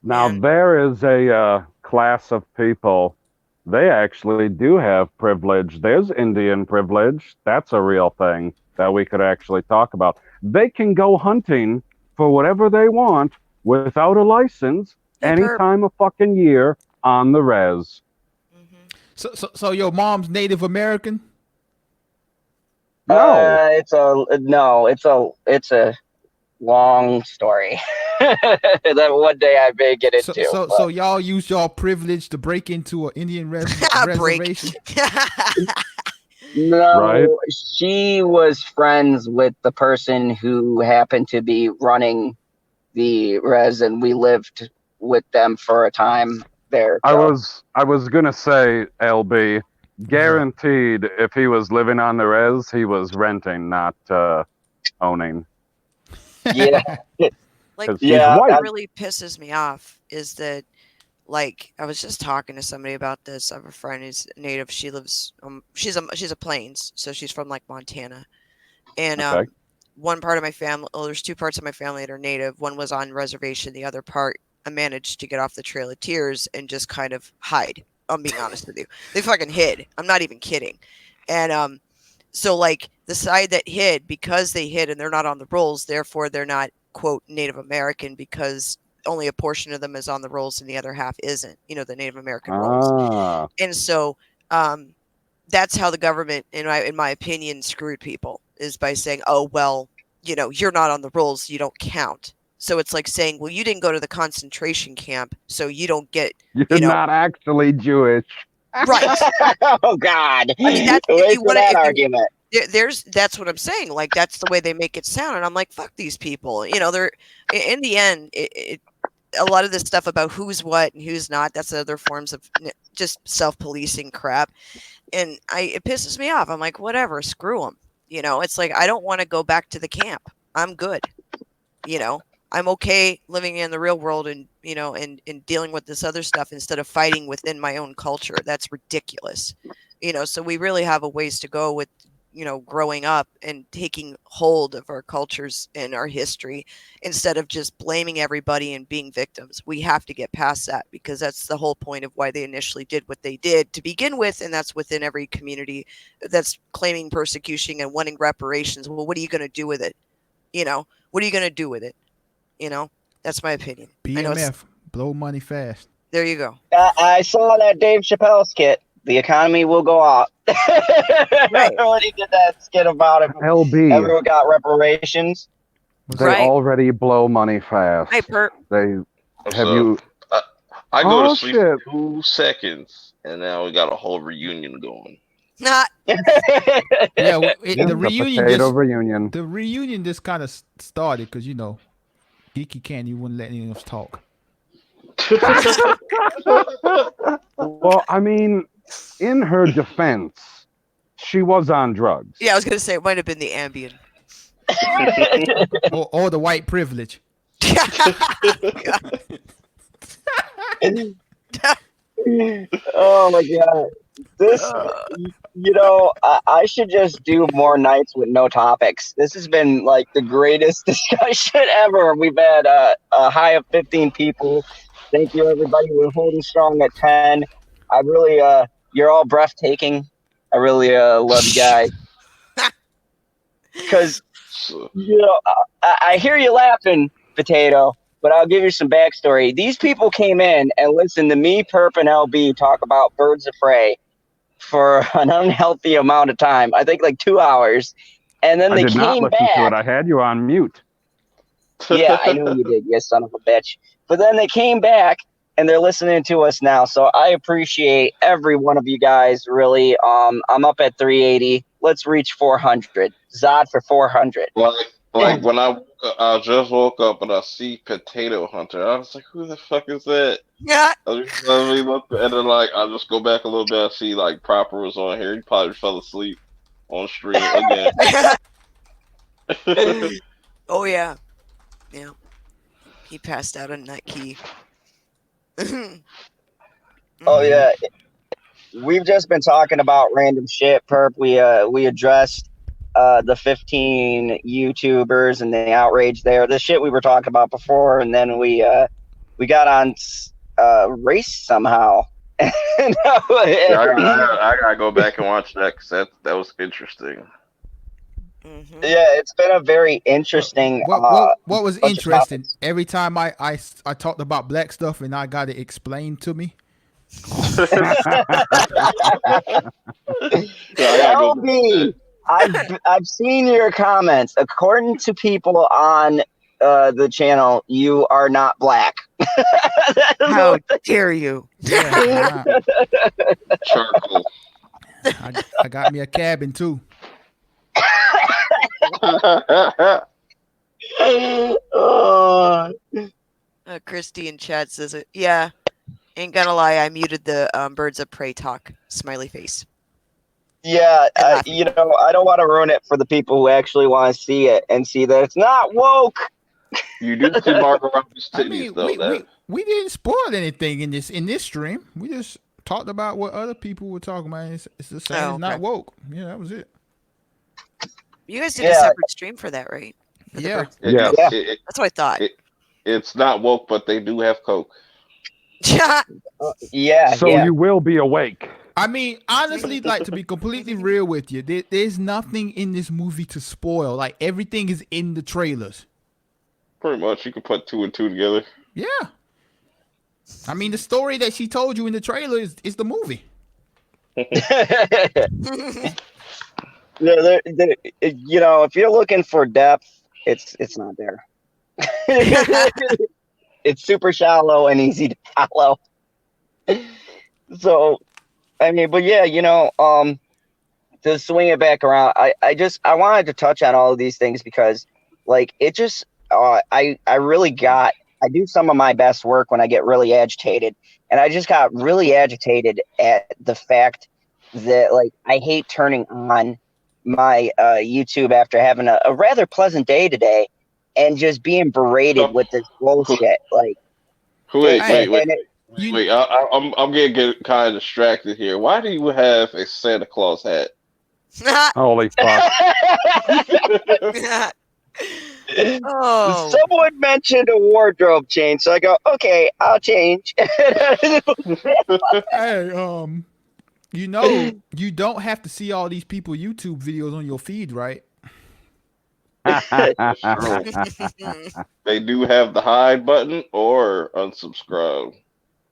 Speaker 4: Now,
Speaker 6: Man.
Speaker 4: there is a class of people, they actually do have privilege. There's Indian privilege. That's a real thing that we could actually talk about. They can go hunting for whatever they want without a license
Speaker 6: Hey,
Speaker 4: any
Speaker 6: Perp.
Speaker 4: time of fucking year on the res.
Speaker 6: Mhm.
Speaker 3: So your mom's Native American?
Speaker 4: No.
Speaker 1: It's a long story that one day I may get into.
Speaker 3: So y'all use y'all privilege to break into an Indian reservation?
Speaker 1: No,
Speaker 4: Right.
Speaker 1: she was friends with the person who happened to be running the res, and we lived with them for a time there.
Speaker 4: I
Speaker 1: so.
Speaker 4: was gonna say, LB, guaranteed if he was living on the res, he was renting, not owning.
Speaker 1: Yeah.
Speaker 6: Like,
Speaker 4: 'Cause he's
Speaker 1: Yeah,
Speaker 4: white.
Speaker 6: what really pisses me off is that, like, I was just talking to somebody about this. I have a friend who's native. She lives, she's a Plains, so she's from like Montana. And
Speaker 4: Okay.
Speaker 6: one part of my family, well, there's two parts of my family that are native. One was on reservation. The other part, I managed to get off the Trail of Tears and just kind of hide. I'm being honest with you. They fucking hid. I'm not even kidding. And so like the side that hid, because they hid and they're not on the rolls, therefore they're not quote Native American, because only a portion of them is on the rolls and the other half isn't. The Native American rolls.
Speaker 4: Ah.
Speaker 6: And so that's how the government, in my opinion, screwed people, is by saying, oh, well, you're not on the rolls, you don't count. So it's like saying, well, you didn't go to the concentration camp, so you don't get,
Speaker 4: You're not actually Jewish.
Speaker 6: right.
Speaker 1: Oh God!
Speaker 6: I mean, that's if
Speaker 1: Wait
Speaker 6: you
Speaker 1: for
Speaker 6: want
Speaker 1: that
Speaker 6: to.
Speaker 1: argument.
Speaker 6: That's what I'm saying. Like, that's the way they make it sound, and I'm like, fuck these people. They're in the end, a lot of this stuff about who's what and who's not. That's other forms of just self-policing crap, and it pisses me off. I'm like, whatever, screw them. It's like, I don't want to go back to the camp. I'm good. I'm okay living in the real world and and dealing with this other stuff instead of fighting within my own culture. That's ridiculous. So we really have a ways to go with growing up and taking hold of our cultures and our history instead of just blaming everybody and being victims. We have to get past that, because that's the whole point of why they initially did what they did to begin with, and that's within every community that's claiming persecution and wanting reparations. Well, what are you going to do with it? What are you going to do with it? That's my opinion. I know
Speaker 3: BMF, blow money fast.
Speaker 6: there you go.
Speaker 1: I saw that Dave Chappelle skit. The economy will go up.
Speaker 6: Right.
Speaker 1: When he did that skit about it,
Speaker 4: LB,
Speaker 1: everyone got reparations.
Speaker 4: they
Speaker 6: Right.
Speaker 4: already blow money fast.
Speaker 6: Hi, Perp.
Speaker 4: They have
Speaker 7: So,
Speaker 4: you.
Speaker 7: I go
Speaker 4: Oh,
Speaker 7: to sleep
Speaker 4: shit.
Speaker 7: for 2 seconds, and now we got a whole reunion going.
Speaker 6: Not
Speaker 3: Yeah, the
Speaker 4: The
Speaker 3: reunion
Speaker 4: potato
Speaker 3: just
Speaker 4: reunion.
Speaker 3: the reunion just kind of started because Geeky Candy wouldn't let any of us talk.
Speaker 4: Well, I mean, in her defense, she was on drugs.
Speaker 6: yeah, I was gonna say it might have been the Ambien.
Speaker 3: or the white privilege.
Speaker 1: Oh my god. This, I should just do more nights with no topics. This has been like the greatest discussion ever. We've had a high of 15 people. Thank you, everybody. We're holding strong at 10. I really, you're all breathtaking. I really love you guys. Because, I hear you laughing, Potato, but I'll give you some backstory. These people came in and listened to me, Perp, and LB talk about Birds of Prey for an unhealthy amount of time. I think like 2 hours. And then
Speaker 4: I
Speaker 1: they
Speaker 4: did not
Speaker 1: came
Speaker 4: listen
Speaker 1: back.
Speaker 4: to it. I had you on mute.
Speaker 1: Yeah, I know you did, you son of a bitch. But then they came back and they're listening to us now. So I appreciate every one of you guys, really. I'm up at 380. Let's reach 400. Zod for 400.
Speaker 7: Like when I just woke up and I see Potato Hunter, I was like, who the fuck is that?
Speaker 6: Yeah.
Speaker 7: And then like I just go back a little bit, I see like Proper was on here. He probably fell asleep on stream again.
Speaker 6: Oh yeah. Yeah. He passed out a nut key.
Speaker 1: Oh yeah. We've just been talking about random shit, Perp. We addressed the 15 YouTubers and the outrage there. The shit we were talking about before, and then we got on race somehow.
Speaker 7: Yeah, I gotta go back and watch that because that was interesting.
Speaker 6: Mm-hmm.
Speaker 1: Yeah, it's been a very interesting.
Speaker 3: What was interesting? Every time I talked about black stuff and I got it explained to me.
Speaker 1: LB, I've seen your comments. According to people on the channel, you are not black.
Speaker 6: How dare you?
Speaker 3: Yeah,
Speaker 7: Charcoal.
Speaker 3: I got me a cabin too.
Speaker 6: Christy in chat says it. Yeah, ain't gonna lie, I muted the Birds of Prey talk. Smiley face.
Speaker 1: Yeah, I don't want to ruin it for the people who actually want to see it and see that it's not woke.
Speaker 7: You do see Margot Robbie's titties,
Speaker 3: I mean,
Speaker 7: though.
Speaker 3: we didn't spoil anything in this stream. We just talked about what other people were talking about. It's the same. It's not woke. Yeah, that was it.
Speaker 6: You guys did a separate stream for that, right? For
Speaker 3: yeah.
Speaker 6: That's what I thought.
Speaker 7: It's not woke, but they do have coke.
Speaker 1: Yeah.
Speaker 4: So you will be awake.
Speaker 3: I mean, honestly, like, to be completely real with you, there's nothing in this movie to spoil. Like, everything is in the trailers.
Speaker 7: Pretty much, you can put 2 and 2 together.
Speaker 3: Yeah. I mean, the story that she told you in the trailer is the movie.
Speaker 1: If you're looking for depth, it's not there. It's super shallow and easy to follow. So, I mean, but yeah, to swing it back around, I wanted to touch on all of these things because, like, it just, I do some of my best work when I get really agitated, and I just got really agitated at the fact that, like, I hate turning on my YouTube after having a rather pleasant day today and just being berated with this bullshit. Like,
Speaker 7: wait. I'm gonna get kind of distracted here. Why do you have a Santa Claus hat?
Speaker 4: Holy fuck.
Speaker 6: Oh.
Speaker 1: Someone mentioned a wardrobe change, so I go, okay, I'll change.
Speaker 3: Hey, you don't have to see all these people YouTube videos on your feed, right?
Speaker 7: They do have the hide button or unsubscribe.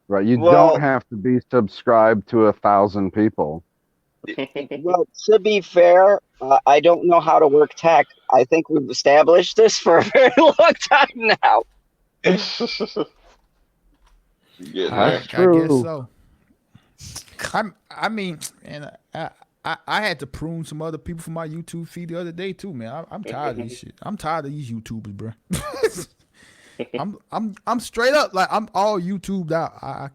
Speaker 4: Right, you don't have to be subscribed to 1,000 people.
Speaker 1: Well, to be fair, I don't know how to work tech. I think we've established this for a very long time now.
Speaker 3: I guess so. I mean, and I had to prune some other people from my YouTube feed the other day too, man. I'm tired of this shit. I'm tired of these YouTubers, bro. I'm straight up, like, I'm all YouTubed out.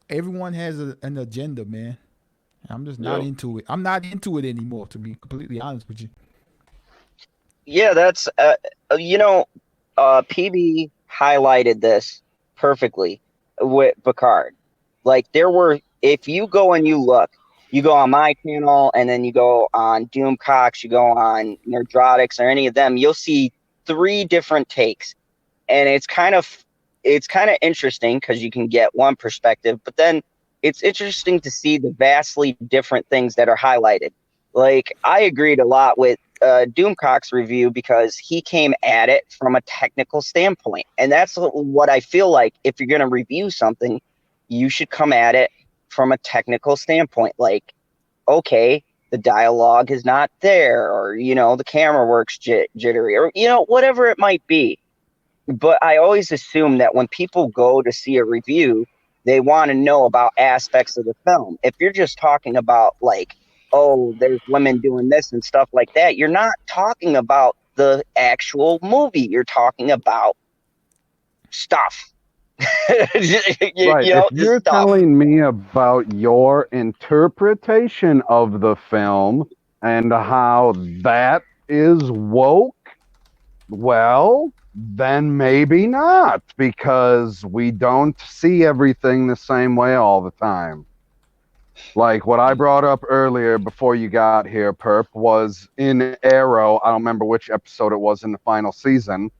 Speaker 3: Everyone has an agenda, man. I'm just not into it. I'm not into it anymore, to be completely honest with you.
Speaker 1: Yeah, that's PB highlighted this perfectly with Picard. Like if you go and you look, you go on my channel and then you go on Doomcox, you go on Nerdrotics or any of them, you'll see 3 different takes. And it's kind of interesting because you can get one perspective, but then it's interesting to see the vastly different things that are highlighted. Like, I agreed a lot with Doomcock's review because he came at it from a technical standpoint. And that's what I feel like. If you're going to review something, you should come at it from a technical standpoint. Like, okay, the dialogue is not there, or, the camera works jittery, or, whatever it might be. But I always assume that when people go to see a review, they want to know about aspects of the film. If you're just talking about, like, oh, there's women doing this and stuff like that, you're not talking about the actual movie. You're talking about stuff.
Speaker 4: Right. If you're telling me about your interpretation of the film and how that is woke, well, then maybe not, because we don't see everything the same way all the time. Like what I brought up earlier before you got here, Perp, was in Arrow. I don't remember which episode it was in the final season.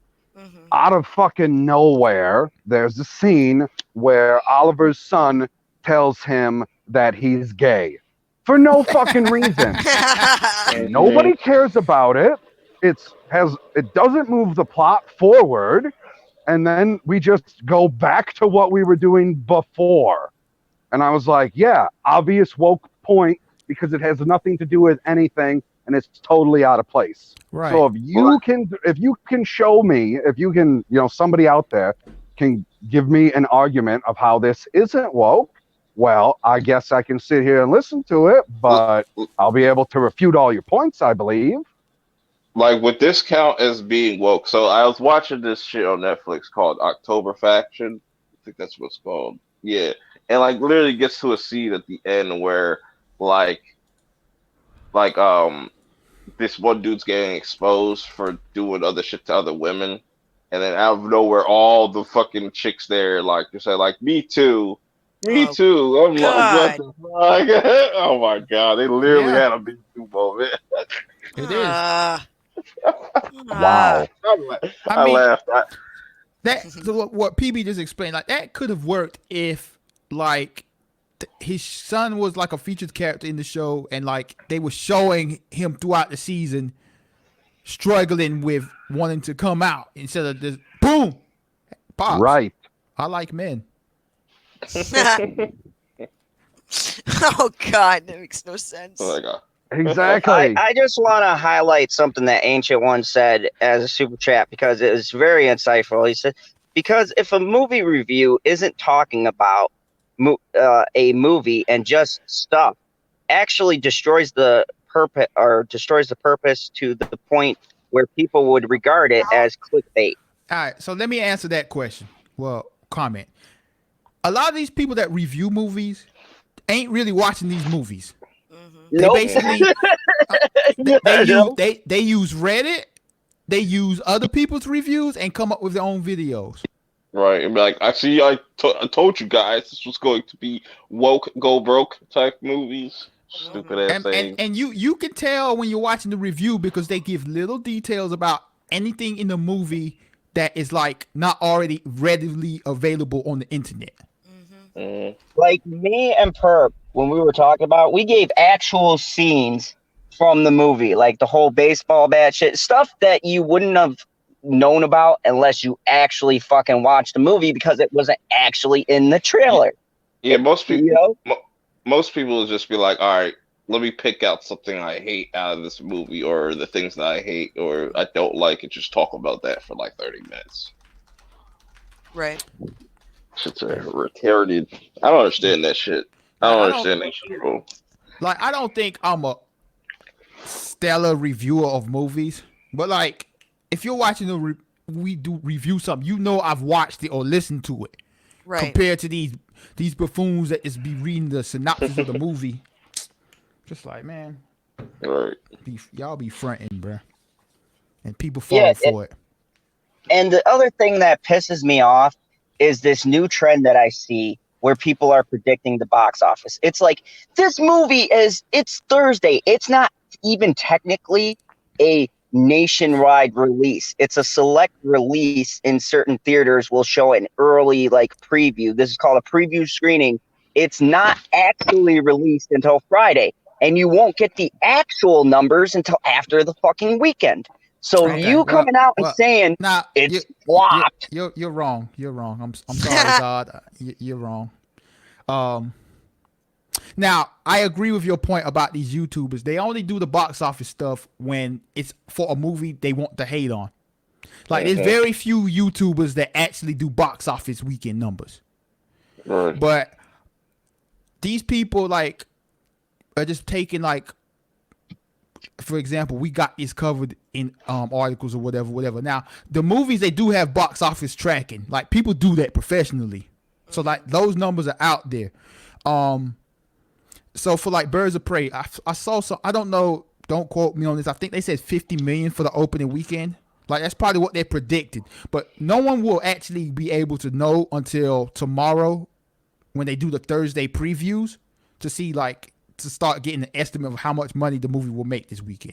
Speaker 4: Out of fucking nowhere, there's a scene where Oliver's son tells him that he's gay for no fucking reason. Nobody cares about it. It doesn't move the plot forward, and then we just go back to what we were doing before. And I was like, yeah, obvious woke point, because it has nothing to do with anything and it's totally out of place.
Speaker 3: Right.
Speaker 4: So if you can show me, somebody out there can give me an argument of how this isn't woke, well, I guess I can sit here and listen to it, but I'll be able to refute all your points, I believe.
Speaker 7: Like, would this count as being woke? So I was watching this shit on Netflix called October Faction. I think that's what it's called. Yeah. And like literally gets to a scene at the end where like this one dude's getting exposed for doing other shit to other women, and then out of nowhere all the fucking chicks there like they say like me too. I'm like, what the fuck? Oh my god, they literally had a Me Too moment.
Speaker 3: It is.
Speaker 4: Wow.
Speaker 7: I laughed.
Speaker 3: What PB just explained, like that could have worked if like his son was like a featured character in the show, and like they were showing him throughout the season struggling with wanting to come out instead of this boom pops.
Speaker 4: Right.
Speaker 3: I like men.
Speaker 6: Oh god, that makes no sense.
Speaker 7: Oh my god.
Speaker 4: Exactly.
Speaker 1: I just want to highlight something that Ancient One said as a super chat because it was very insightful. He said, because if a movie review isn't talking about a movie and just stuff, actually destroys the purpose to the point where people would regard it as clickbait.
Speaker 3: All right, so let me answer that question. Well, comment. A lot of these people that review movies ain't really watching these movies. They basically they use Reddit, they use other people's reviews and come up with their own videos.
Speaker 7: Right, and be like, I told you guys this was going to be woke, go broke type movies. Stupid ass thing.
Speaker 3: And you can tell when you're watching the review because they give little details about anything in the movie that is like not already readily available on the internet.
Speaker 1: Like me and Perp, when we were talking about, we gave actual scenes from the movie, like the whole baseball bat shit, stuff that you wouldn't have known about unless you actually fucking watched the movie because it wasn't actually in the trailer.
Speaker 7: Yeah, most people will just be like, all right, let me pick out something I hate out of this movie or the things that I hate or I don't like and just talk about that for like 30 minutes.
Speaker 6: Right.
Speaker 7: Shit's retarded. I don't understand that shit. I don't understand that shit, bro.
Speaker 3: Like, I don't think I'm a stellar reviewer of movies, but like, if you're watching we do review something, you know I've watched it or listened to it.
Speaker 6: Right.
Speaker 3: Compared to these buffoons that just be reading the synopsis of the movie. Just like, man.
Speaker 7: Right.
Speaker 3: Y'all be fronting, bruh. And people fall for it.
Speaker 1: And the other thing that pisses me off is this new trend that I see where people are predicting the box office. It's like, this movie it's Thursday. It's not even technically a nationwide release. It's a select release in certain theaters. Will show an early like preview. This is called a preview screening. It's not actually released until Friday, and you won't get the actual numbers until after the fucking weekend. So you coming out and saying it's flopped.
Speaker 3: You're wrong. You're wrong. I'm sorry, Zod. You're wrong. Now I agree with your point about these YouTubers. They only do the box office stuff when it's for a movie they want to hate on. Like there's very few YouTubers that actually do box office weekend numbers.
Speaker 7: Right.
Speaker 3: But these people like are just taking like, for example, we got this covered in articles or whatever. Now, the movies, they do have box office tracking. Like, people do that professionally. So, like, those numbers are out there. So, for, like, Birds of Prey, I saw some, I don't know, don't quote me on this. I think they said 50 million for the opening weekend. Like, that's probably what they predicted. But no one will actually be able to know until tomorrow when they do the Thursday previews to see, like, to start getting an estimate of how much money the movie will make this weekend.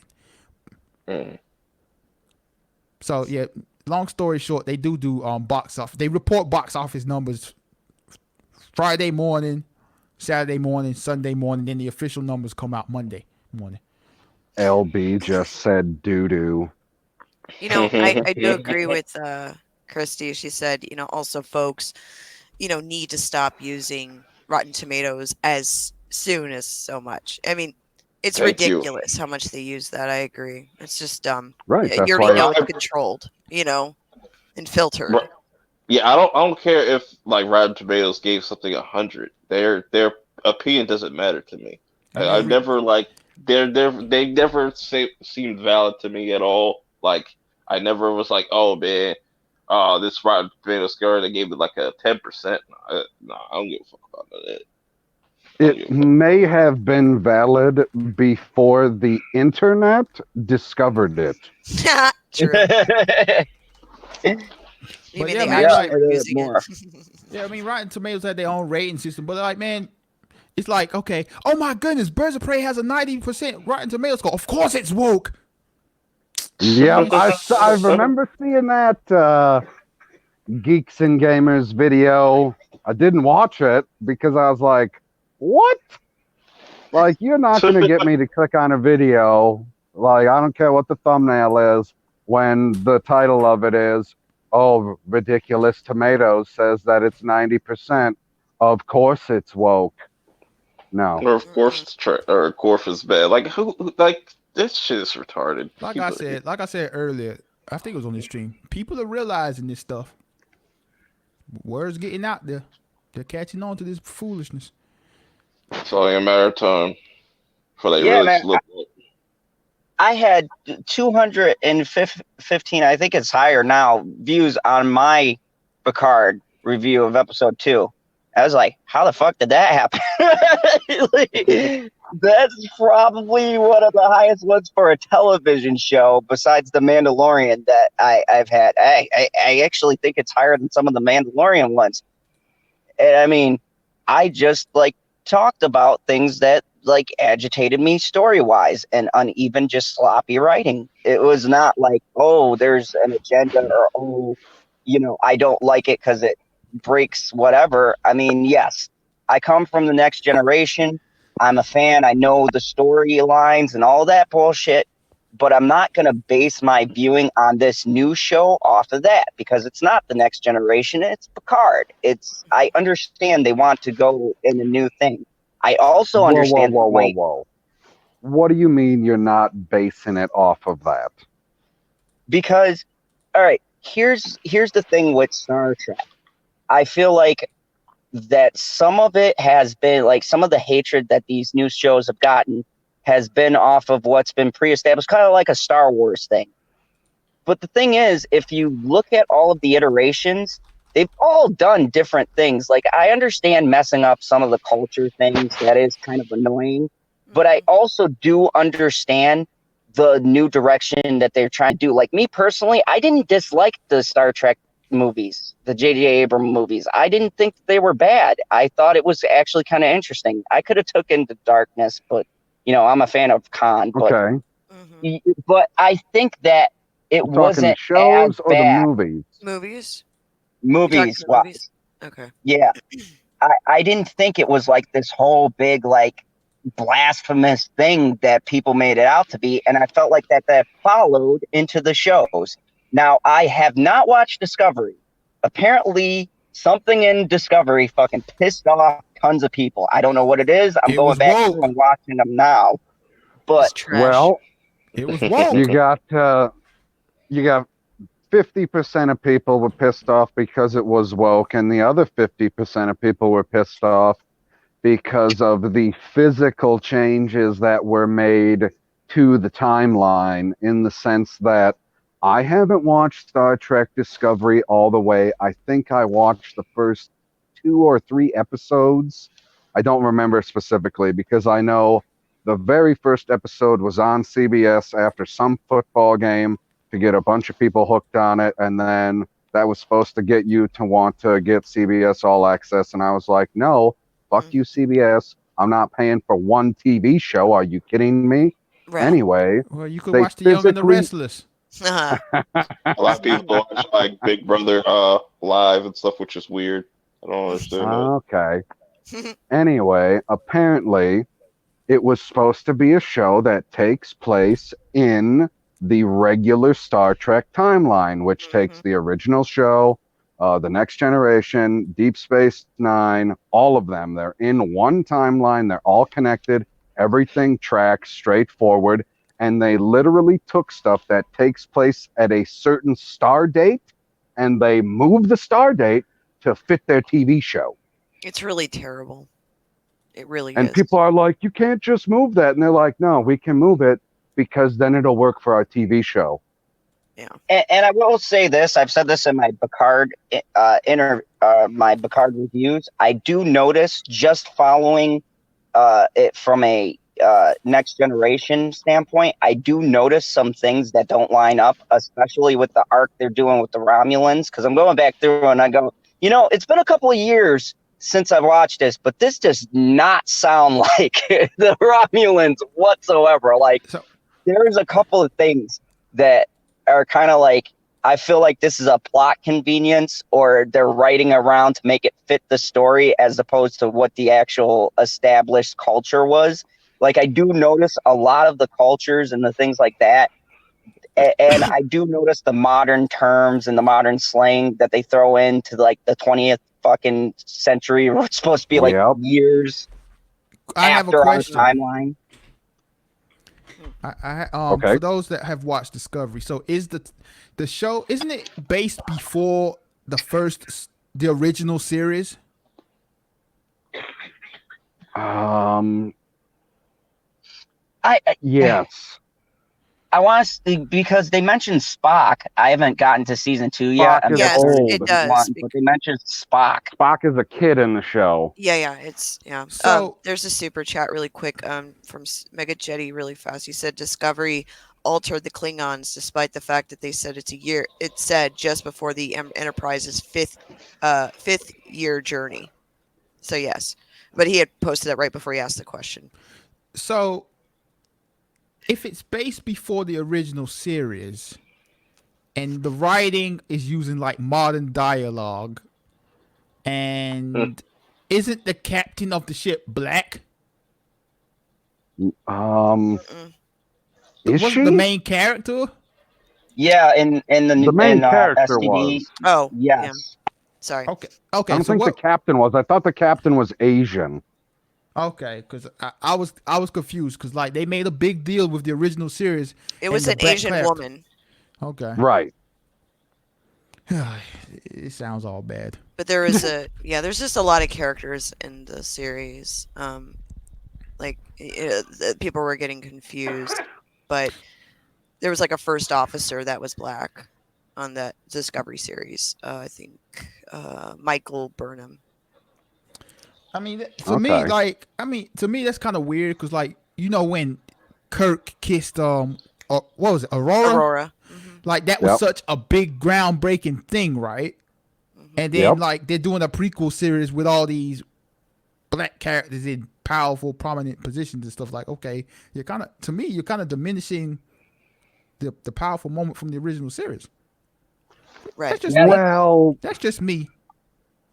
Speaker 3: So yeah, long story short, they do box office. They report box office numbers Friday morning, Saturday morning, Sunday morning. Then the official numbers come out Monday morning.
Speaker 4: LB just said doo-doo.
Speaker 6: You know, I do agree with Christy. She said, you know, also folks, you know, need to stop using Rotten Tomatoes as soon as so much. I mean, it's ridiculous how much they use that. I agree. It's just
Speaker 4: right. That's
Speaker 6: you
Speaker 4: why
Speaker 6: know it's controlled, you know, and filtered.
Speaker 7: Yeah, I don't care if like Rotten Tomatoes gave something 100. Their opinion doesn't matter to me. I've never like they never seemed valid to me at all. Like I never was like, oh man, this Rotten Tomatoes score, they gave it like a 10%. No, I don't give a fuck about that.
Speaker 4: It may have been valid before the internet discovered it.
Speaker 6: True.
Speaker 3: But
Speaker 6: yeah,
Speaker 3: I mean, Rotten Tomatoes had their own rating system, but like, man, it's like, okay, oh my goodness, Birds of Prey has a 90% Rotten Tomatoes score. Of course, it's woke.
Speaker 4: Yeah, I remember seeing that Geeks and Gamers video. I didn't watch it because I was like, what? Like, you're not going to get me to click on a video. Like, I don't care what the thumbnail is when the title of it is, oh, Ridiculous Tomatoes says that it's 90%. Of course it's woke. No.
Speaker 7: Or of course it's bad. Like, who like, this shit is retarded.
Speaker 3: Like I said earlier, I think it was on this stream, people are realizing this stuff. Word's getting out there. They're catching on to this foolishness.
Speaker 7: It's only a matter of time before they really slip up.
Speaker 1: I had 215, I think it's higher now, views on my Picard review of episode 2. I was like, how the fuck did that happen? Like, that's probably one of the highest ones for a television show besides The Mandalorian that I've had. I actually think it's higher than some of the Mandalorian ones. And I mean, I just like talked about things that like agitated me story-wise and uneven, just sloppy writing. It was not like, oh, there's an agenda or, oh, you know, I don't like it because it breaks whatever. I mean, yes, I come from the next generation. I'm a fan. I know the storylines and all that bullshit, but I'm not going to base my viewing on this new show off of that because it's not the next generation. It's Picard. I understand they want to go in a new thing. I also understand.
Speaker 4: Whoa. What do you mean you're not basing it off of that?
Speaker 1: Because, all right, here's the thing with Star Trek. I feel like that some of it has been like some of the hatred that these new shows have gotten has been off of what's been pre-established, kind of like a Star Wars thing. But the thing is, if you look at all of the iterations, they've all done different things. Like, I understand messing up some of the culture things. That is kind of annoying. But I also do understand the new direction that they're trying to do. Like, me personally, I didn't dislike the Star Trek movies, the J.J. Abrams movies. I didn't think they were bad. I thought it was actually kind of interesting. I could have took Into Darkness, but I'm a fan of Khan. But
Speaker 4: Okay.
Speaker 1: but I think that it
Speaker 4: We're talking the
Speaker 1: wasn't
Speaker 4: shows
Speaker 1: as
Speaker 4: or the
Speaker 1: bad.
Speaker 4: movies?
Speaker 6: Movies?
Speaker 1: Movies
Speaker 6: Movies?
Speaker 1: wise.
Speaker 6: Okay.
Speaker 1: Yeah. I didn't think it was like this whole big like blasphemous thing that people made it out to be, and I felt like that followed into the shows. Now I have not watched Discovery. Apparently something in Discovery fucking pissed off tons of people. I don't know what it is. I'm going back through and watching them now. But
Speaker 4: well,
Speaker 3: it was woke.
Speaker 4: You got 50% of people were pissed off because it was woke, and the other 50% of people were pissed off because of the physical changes that were made to the timeline, in the sense that I haven't watched Star Trek Discovery all the way. I think I watched the first 2 or 3 episodes. I don't remember specifically, because I know the very first episode was on CBS after some football game to get a bunch of people hooked on it, and then that was supposed to get you to want to get CBS All Access, and I was like, no, fuck you, CBS. I'm not paying for one TV show. Are you kidding me?
Speaker 6: Right.
Speaker 4: Anyway,
Speaker 3: well, you could watch The Young and the Restless.
Speaker 7: A lot of people watch like Big Brother live and stuff, which is weird. I don't understand
Speaker 4: Okay. Anyway, apparently it was supposed to be a show that takes place in the regular Star Trek timeline, which takes the original show, The Next Generation, Deep Space Nine, all of them. They're in one timeline. They're all connected. Everything tracks straightforward. And they literally took stuff that takes place at a certain star date, and they moved the star date to fit their TV show.
Speaker 6: It's really terrible. It really
Speaker 4: And
Speaker 6: is.
Speaker 4: people are like, you can't just move that. And they're like, no, we can move it because then it'll work for our TV show.
Speaker 6: Yeah.
Speaker 1: And I will say this, I've said this in my Picard my Picard reviews. I do notice, just following it from a Next Generation standpoint, I do notice some things that don't line up, especially with the arc they're doing with the Romulans, because I'm going back through and I go, it's been a couple of years since I've watched this, but this does not sound like the Romulans whatsoever. Like, there's a couple of things that are kind of like, I feel like this is a plot convenience, or they're writing around to make it fit the story as opposed to what the actual established culture was. Like, I do notice a lot of the cultures and the things like that. And I do notice the modern terms and the modern slang that they throw into like the 20th fucking century, where it's supposed to be like years after our timeline.
Speaker 3: For those that have watched Discovery, so is the show, isn't it based before the original series?
Speaker 4: Yes.
Speaker 1: I want to, because they mentioned Spock. I haven't gotten to season 2 yet.
Speaker 6: Yes, it does.
Speaker 1: But they mentioned Spock.
Speaker 4: Spock is a kid in the show.
Speaker 6: Yeah.
Speaker 3: So
Speaker 6: there's a super chat really quick from Mega Jetty really fast. He said Discovery altered the Klingons despite the fact that they said it said just before the Enterprise's fifth year journey. So yes, but he had posted that right before he asked the question.
Speaker 3: So if it's based before the original series and the writing is using like modern dialogue, and isn't the captain of the ship black?
Speaker 4: Is she
Speaker 3: the main character?
Speaker 1: Yeah, in the
Speaker 4: main character
Speaker 1: STD.
Speaker 4: was.
Speaker 1: Oh, yes.
Speaker 6: Yeah. Sorry.
Speaker 3: Okay.
Speaker 4: I don't think the captain was. I thought the captain was Asian.
Speaker 3: Okay, because I was confused, because like they made a big deal with the original series.
Speaker 6: It was an Asian woman.
Speaker 3: Okay.
Speaker 4: Right.
Speaker 3: It sounds all bad.
Speaker 6: But there is there's just a lot of characters in the series. People were getting confused, but there was like a first officer that was black on that Discovery series. I think Michael Burnham.
Speaker 3: I mean, to me, that's kind of weird, because like, when Kirk kissed what was it, Aurora?
Speaker 6: Aurora.
Speaker 3: Like, that was such a big groundbreaking thing, right? and then like they're doing a prequel series with all these black characters in powerful, prominent positions and stuff. Like, okay, you're kind of diminishing the powerful moment from the original series.
Speaker 6: Right.
Speaker 3: That's just that's just me.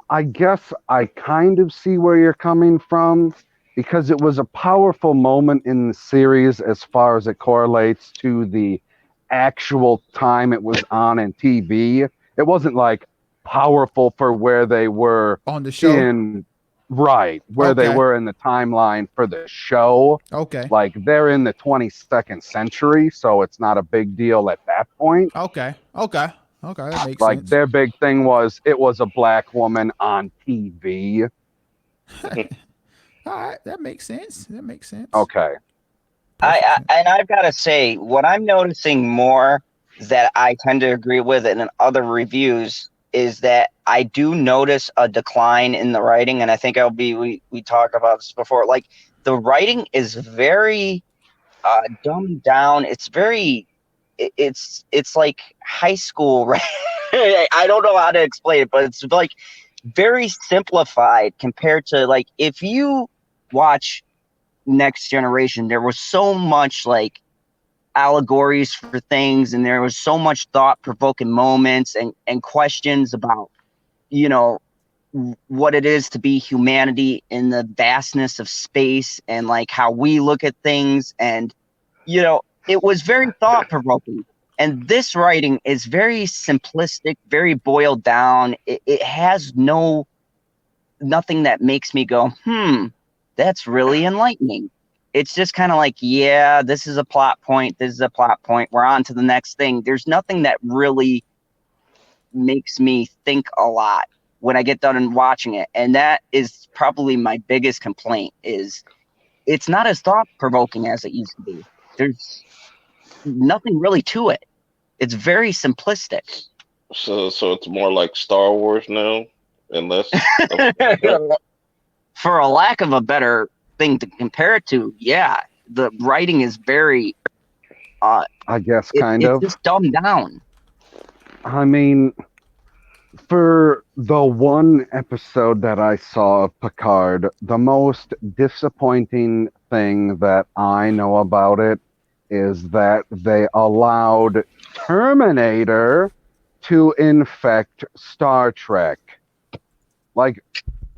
Speaker 4: I guess I kind of see where you're coming from, because it was a powerful moment in the series as far as it correlates to the actual time it was on in TV. It wasn't like powerful for where they were
Speaker 3: on the show.
Speaker 4: Where they were in the timeline for the show.
Speaker 3: Okay.
Speaker 4: Like they're in the 22nd century, so it's not a big deal at that point.
Speaker 3: Okay, that makes
Speaker 4: like
Speaker 3: sense.
Speaker 4: Their big thing was it was a black woman on TV.
Speaker 3: All right, that makes sense.
Speaker 4: Okay.
Speaker 1: And I've got to say, what I'm noticing more that I tend to agree with in other reviews is that I do notice a decline in the writing, and I think we talked about this before. Like the writing is very dumbed down. It's very, it's like high school, right? I don't know how to explain it, but it's like very simplified compared to like if you watch Next Generation, there was so much like allegories for things, and there was so much thought-provoking moments and questions about, you know, what it is to be humanity in the vastness of space and like how we look at things. And, you know, it was very thought-provoking. And this writing is very simplistic, very boiled down. It has nothing that makes me go, that's really enlightening. It's just kind of like, yeah, this is a plot point. This is a plot point. We're on to the next thing. There's nothing that really makes me think a lot when I get done and watching it. And that is probably my biggest complaint is it's not as thought-provoking as it used to be. There's nothing really to it. It's very simplistic.
Speaker 7: So it's more like Star Wars now, and less.
Speaker 1: For a lack of a better thing to compare it to, yeah, the writing is very.
Speaker 4: I guess
Speaker 1: it's just dumbed down.
Speaker 4: I mean, for the one episode that I saw of Picard, the most disappointing thing that I know about it is that they allowed Terminator to infect Star Trek. Like,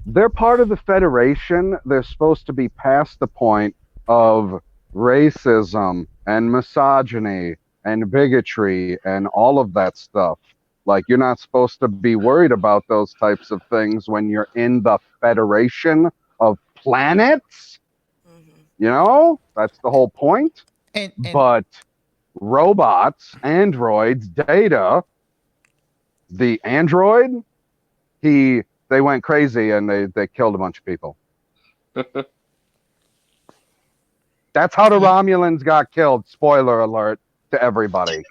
Speaker 4: they're part of the Federation. They're supposed to be past the point of racism and misogyny and bigotry and all of that stuff. Like, you're not supposed to be worried about those types of things when you're in the Federation of Planets. You know, that's the whole point. But robots, androids, Data, the android, they went crazy and they killed a bunch of people. That's how the Romulans got killed. Spoiler alert to everybody.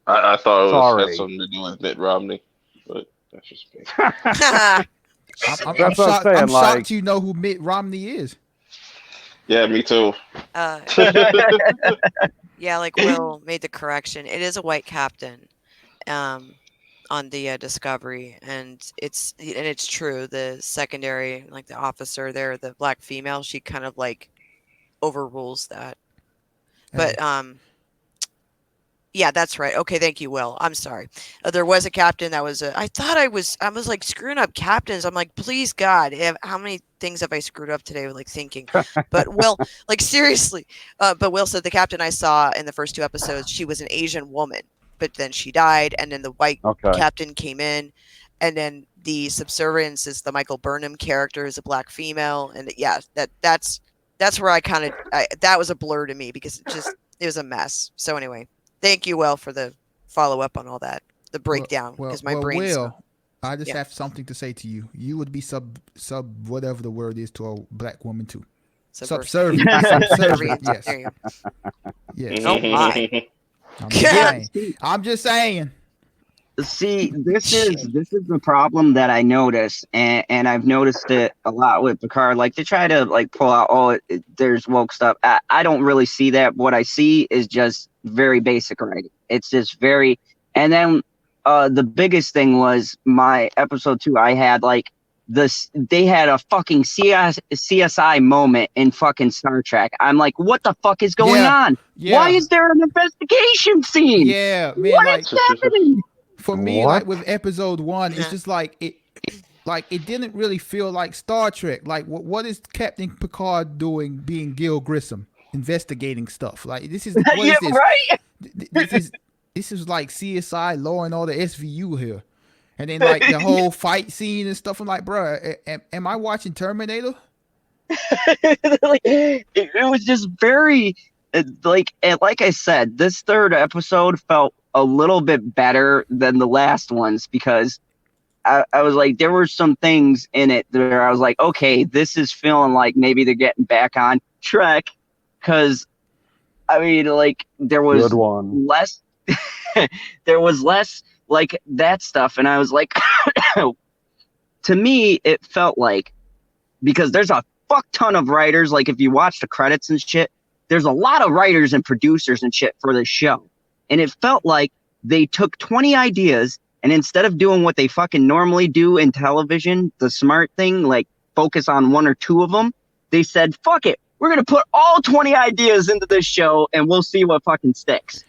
Speaker 7: I thought it had something to do with Mitt Romney, but that's just me.
Speaker 3: I'm shocked you know who Mitt Romney is.
Speaker 7: Yeah, me too.
Speaker 6: Yeah, like Will made the correction. It is a white captain on the Discovery, and it's true. The secondary, like the officer there, the black female, she kind of like overrules that. But yeah, that's right. Okay, thank you, Will. I'm sorry. There was a captain that was I was like screwing up captains. I'm like, please God, how many things have I screwed up today with like thinking? But Will, like seriously. But Will said the captain I saw in the first 2 episodes, she was an Asian woman, but then she died, and then the white captain came in, and then the Subservience is the Michael Burnham character is a black female, and yeah, that's where I kind of that was a blur to me because it was a mess. So anyway. Thank you, Will, for the follow-up on all that, the breakdown, because my brain's...
Speaker 3: Will, I just have something to say to you. You would be sub whatever the word is to a black woman, too. Subservient. Subservient, yes. Yes.
Speaker 6: Oh, my.
Speaker 3: I'm just saying.
Speaker 1: See, this is the problem that I notice, and I've noticed it a lot with Picard. Like, they try to, like, pull out, there's woke stuff. I don't really see that. What I see is just very basic writing. It's just very, and then the biggest thing was my episode 2. I had like this. They had a fucking CSI moment in fucking Star Trek. I'm like, what the fuck is going on?
Speaker 3: Yeah.
Speaker 1: Why is there an investigation scene?
Speaker 3: Yeah, man.
Speaker 1: What
Speaker 3: like
Speaker 1: is happening?
Speaker 3: for me,
Speaker 4: What?
Speaker 3: like with episode 1, it's just like it didn't really feel like Star Trek. Like what is Captain Picard doing, being Gil Grissom, investigating stuff? Like this is what
Speaker 1: Yeah,
Speaker 3: is this?
Speaker 1: right.
Speaker 3: This is like CSI, Law and Order, SVU here, and then like the whole fight scene and stuff. I'm like, bro, am I watching Terminator?
Speaker 1: Like, it was just very like, and like I said, this third episode felt a little bit better than the last ones because I was like, there were some things in it where I was like, okay, this is feeling like maybe they're getting back on track, because I mean, like there was
Speaker 4: Good one.
Speaker 1: less there was less like that stuff, and I was like to me it felt like, because there's a fuck ton of writers, like if you watch the credits and shit, there's a lot of writers and producers and shit for this show, and it felt like they took 20 ideas, and instead of doing what they fucking normally do in television, the smart thing, like focus on 1 or 2 of them, they said, fuck it, we're gonna put all 20 ideas into this show and we'll see what fucking sticks.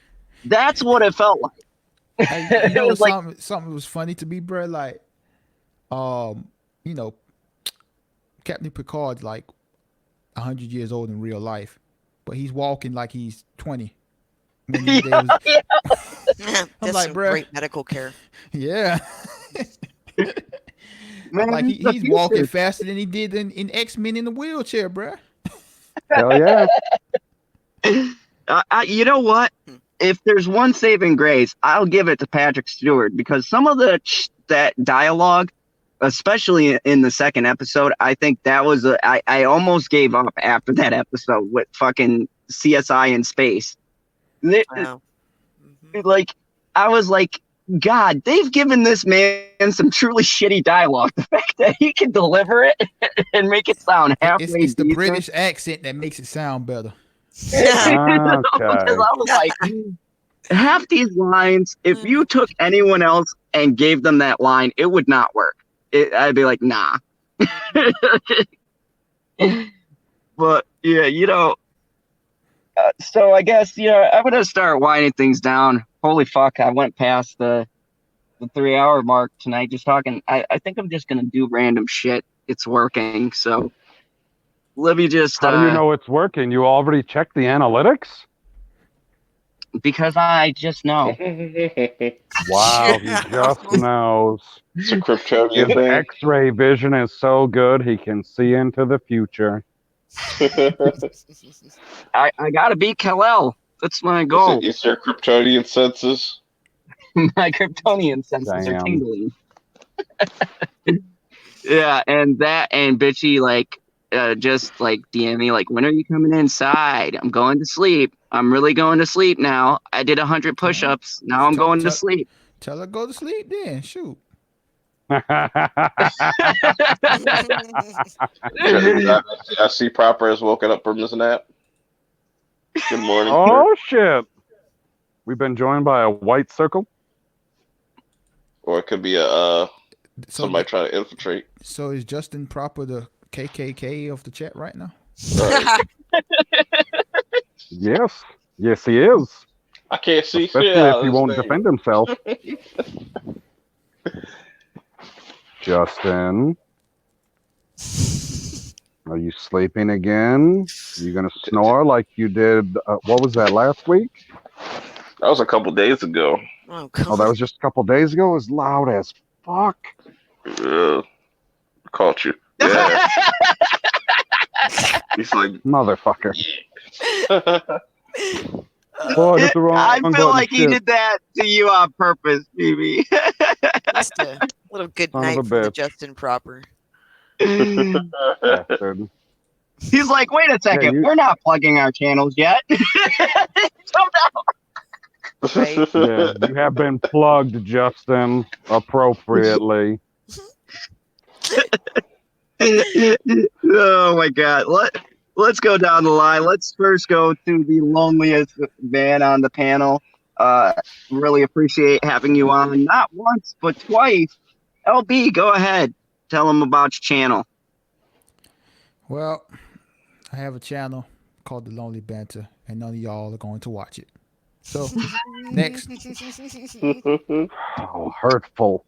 Speaker 1: That's what it felt like.
Speaker 3: Hey, you know,
Speaker 1: It was like,
Speaker 3: something was funny to me, bro. Like, you know, Captain Picard's like 100 years old in real life, but he's walking like he's 20. When he
Speaker 1: yeah,
Speaker 3: was-
Speaker 1: yeah.
Speaker 3: I'm
Speaker 6: That's
Speaker 3: like,
Speaker 6: some
Speaker 3: bro,
Speaker 6: great medical care.
Speaker 3: yeah.
Speaker 1: Man,
Speaker 3: Like
Speaker 1: it's the
Speaker 3: he's walking
Speaker 1: future.
Speaker 3: faster than he did in X-Men in the wheelchair, bro.
Speaker 4: Hell yeah.
Speaker 1: You know what? If there's one saving grace, I'll give it to Patrick Stewart, because some of that dialogue, especially in the second episode, I think that was I almost gave up after that episode with fucking CSI in space.
Speaker 6: Wow. Mhm.
Speaker 1: Like, I was like, God, they've given this man some truly shitty dialogue. The fact that he can deliver it and make it sound halfway
Speaker 3: It's the
Speaker 1: decent.
Speaker 3: British accent that makes it sound better.
Speaker 1: Because
Speaker 4: Okay.
Speaker 1: I was like, half these lines, if you took anyone else and gave them that line, it would not work. I'd be like, nah. But yeah, you know, so I guess, you know, I'm gonna start winding things down. Holy fuck, I went past the 3-hour mark tonight just talking. I think I'm just gonna do random shit. It's working, so let me just
Speaker 4: How do you know it's working? You already checked the analytics?
Speaker 1: because I just know.
Speaker 4: Wow, he just knows.
Speaker 7: It's a Kryptonian
Speaker 4: His
Speaker 7: thing.
Speaker 4: X-ray vision is so good he can see into the future.
Speaker 1: I gotta beat Kal-El. That's my goal.
Speaker 7: It's your Kryptonian senses.
Speaker 1: My Kryptonian senses are
Speaker 4: Damn.
Speaker 1: tingling. Yeah, and Bitchy like just like DM me like, when are you coming inside? I'm going to sleep. I'm really going to sleep now. I did 100 push-ups. Now I'm going to sleep.
Speaker 3: Tell her go to sleep then. Shoot.
Speaker 7: I see Proper has woken up from his nap. Good morning.
Speaker 4: Oh shit! We've been joined by a white circle.
Speaker 7: Or it could be a
Speaker 3: So,
Speaker 7: somebody trying to infiltrate.
Speaker 3: so is Justin Proper the KKK of the chat right now?
Speaker 4: Yes, yes, he is.
Speaker 7: I can't see
Speaker 4: Especially
Speaker 7: shit out
Speaker 4: if he
Speaker 7: of
Speaker 4: won't
Speaker 7: this thing.
Speaker 4: defend himself. Justin, are you sleeping again? Are you gonna snore like you did? What was that, last week?
Speaker 7: That was a couple days ago.
Speaker 6: Oh,
Speaker 4: Oh, that was just a couple days ago. It was loud as fuck.
Speaker 7: Caught you. Yeah. He's like,
Speaker 4: Motherfucker. Oh, I hit the wrong
Speaker 1: I feel
Speaker 4: button.
Speaker 1: like he
Speaker 4: Shit.
Speaker 1: did that to you on purpose, BB.
Speaker 6: just a little good
Speaker 4: Son of
Speaker 6: night
Speaker 4: a
Speaker 6: for the
Speaker 4: bitch.
Speaker 6: Justin Proper.
Speaker 4: Bastard.
Speaker 1: He's like, wait a second,
Speaker 4: you-
Speaker 1: we're not plugging our channels yet.
Speaker 6: Right?
Speaker 4: Yeah, you have been plugged, Justin, appropriately.
Speaker 1: Oh my God. Let's go down the line. Let's first go to the loneliest man on the panel. Really appreciate having you on, not once, but twice. LB, go ahead. Tell them about your channel.
Speaker 3: Well, I have a channel called The Lonely Banter, and none of y'all are going to watch it. So, next.
Speaker 4: Oh, hurtful.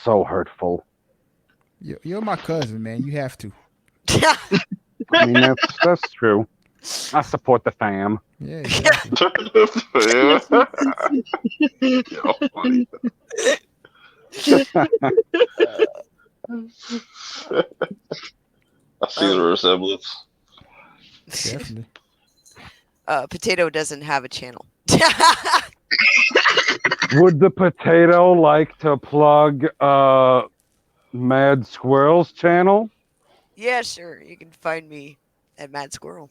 Speaker 4: So hurtful.
Speaker 3: You're my cousin, man. You have to.
Speaker 4: I mean, that's true. I support the fam.
Speaker 3: Yeah, exactly.
Speaker 7: I see the resemblance.
Speaker 3: Definitely.
Speaker 6: Potato doesn't have a channel.
Speaker 4: Would the potato like to plug Mad Squirrel's channel?
Speaker 6: Yeah, sure. You can find me at Mad Squirrel.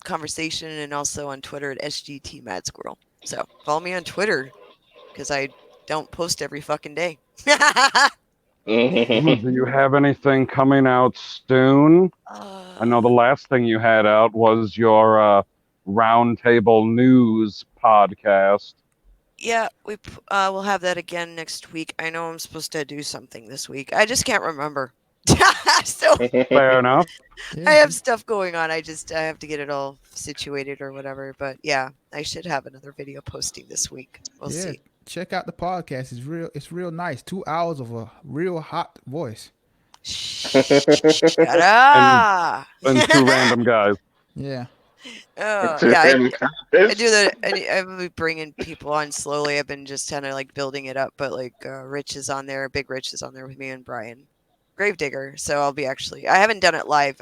Speaker 6: Conversation, and also on Twitter at SGT Mad Squirrel. So follow me on Twitter because I don't post every fucking day.
Speaker 4: Do you have anything coming out soon? I know the last thing you had out was your Roundtable News podcast.
Speaker 6: Yeah, we'll have that again next week. I know I'm supposed to do something this week. I just can't remember. So
Speaker 4: Fair enough.
Speaker 3: Yeah.
Speaker 6: I have stuff going on. I have to get it all situated or whatever. But yeah, I should have another video posting this week. We'll see.
Speaker 3: Check out the podcast. It's real nice. 2 hours of a real hot voice.
Speaker 6: Shut up.
Speaker 4: And two random guys.
Speaker 3: Yeah.
Speaker 6: Oh, yeah, I do that. I've been bringing people on slowly. I've been just kind of like building it up, but like Rich is on there. Big Rich is on there with me and Brian Gravedigger. So I haven't done it live.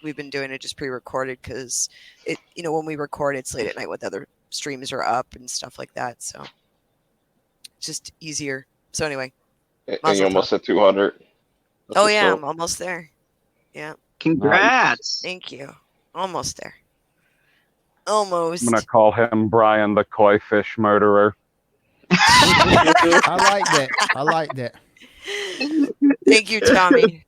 Speaker 6: We've been doing it just pre-recorded because when we record, it's late at night with other streams are up and stuff like that. So it's just easier. So anyway.
Speaker 7: And you almost at 200.
Speaker 6: Oh yeah, I'm almost there. Yeah.
Speaker 1: Congrats.
Speaker 6: Thank you. Almost there. Almost.
Speaker 4: I'm going to call him Brian the Koi Fish Murderer.
Speaker 3: I like that.
Speaker 6: Thank you, Tommy.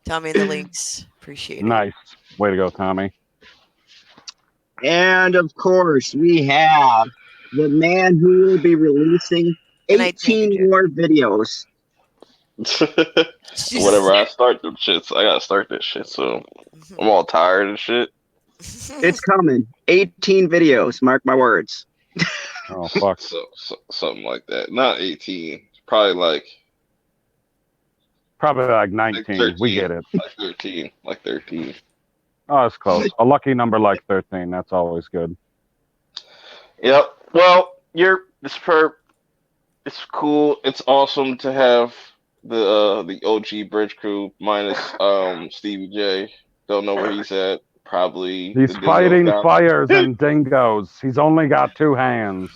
Speaker 6: Tommy in the links. Appreciate it.
Speaker 4: Nice. Way to go, Tommy.
Speaker 1: And of course, we have the man who will be releasing 18 more videos.
Speaker 7: Whenever I start them shits, I gotta start this shit. So I'm all tired of shit.
Speaker 1: It's coming. 18 videos. Mark my words.
Speaker 4: Oh, fuck.
Speaker 7: So something like that. Not 18. Probably like
Speaker 4: 19.
Speaker 7: 13.
Speaker 4: We get it.
Speaker 7: Like 13.
Speaker 4: Oh, it's close. A lucky number like 13. That's always good.
Speaker 7: Yep. Well, it's cool. It's awesome to have the OG Bridge crew minus Stevie J. Don't know where he's at. Probably
Speaker 4: he's fighting fires and dingoes. He's only got 2 hands.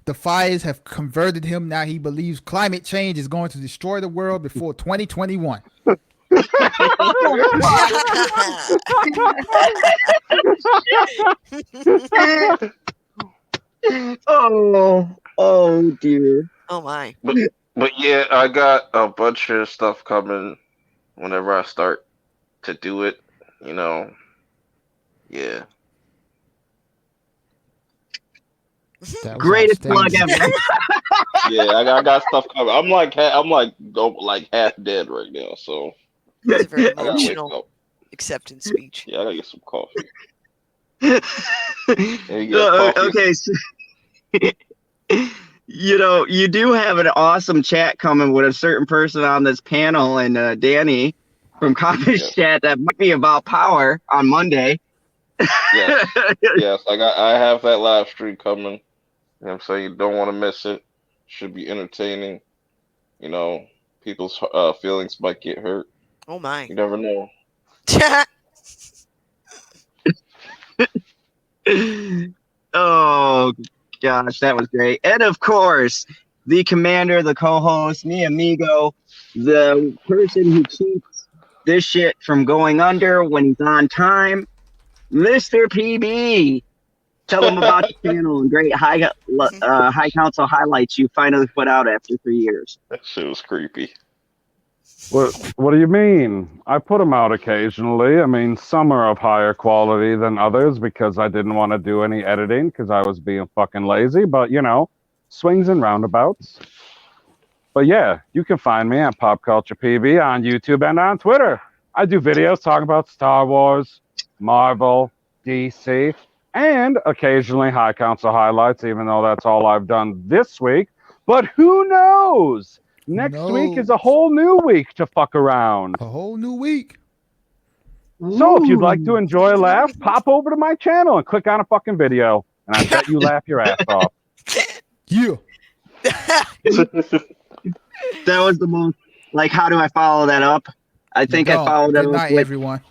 Speaker 3: The fires have converted him. Now he believes climate change is going to destroy the world before 2021.
Speaker 1: Oh dear.
Speaker 6: Oh my.
Speaker 7: But yeah, I got a bunch of stuff coming whenever I start to do it, yeah.
Speaker 1: Greatest plug ever.
Speaker 7: Yeah, I got stuff coming. I'm like half dead right now, so
Speaker 6: it's a very emotional acceptance speech.
Speaker 7: Yeah, I gotta get some coffee.
Speaker 1: Okay, so, you do have an awesome chat coming with a certain person on this panel, and Danny from Coffee's chat that might be about power on Monday.
Speaker 7: Yes, I have that live stream coming. You know what I'm saying? You don't want to miss it. Should be entertaining. People's feelings might get hurt.
Speaker 6: Oh my.
Speaker 7: You never know.
Speaker 1: Oh gosh, that was great. And of course, the commander, the co-host, mi amigo, the person who keeps this shit from going under when he's on time, Mr. PB. Tell them about your channel and great high council highlights you finally put out after 3 years.
Speaker 7: That shit was creepy.
Speaker 4: What do you mean? I put them out occasionally. I mean, some are of higher quality than others because I didn't want to do any editing because I was being fucking lazy. But, you know, swings and roundabouts. But yeah, you can find me at Pop Culture PB on YouTube and on Twitter. I do videos talking about Star Wars, Marvel, DC, and occasionally High Council highlights, even though that's all I've done this week. But who knows? Next week is a whole new week to fuck around.
Speaker 3: A whole new week.
Speaker 4: So if you'd like to enjoy a laugh, pop over to my channel and click on a fucking video. And I bet you laugh your ass off.
Speaker 3: Yeah.
Speaker 1: That was the most, like, how do I follow that up? I think I followed that
Speaker 3: Good
Speaker 1: up
Speaker 3: night,
Speaker 1: with,
Speaker 3: everyone.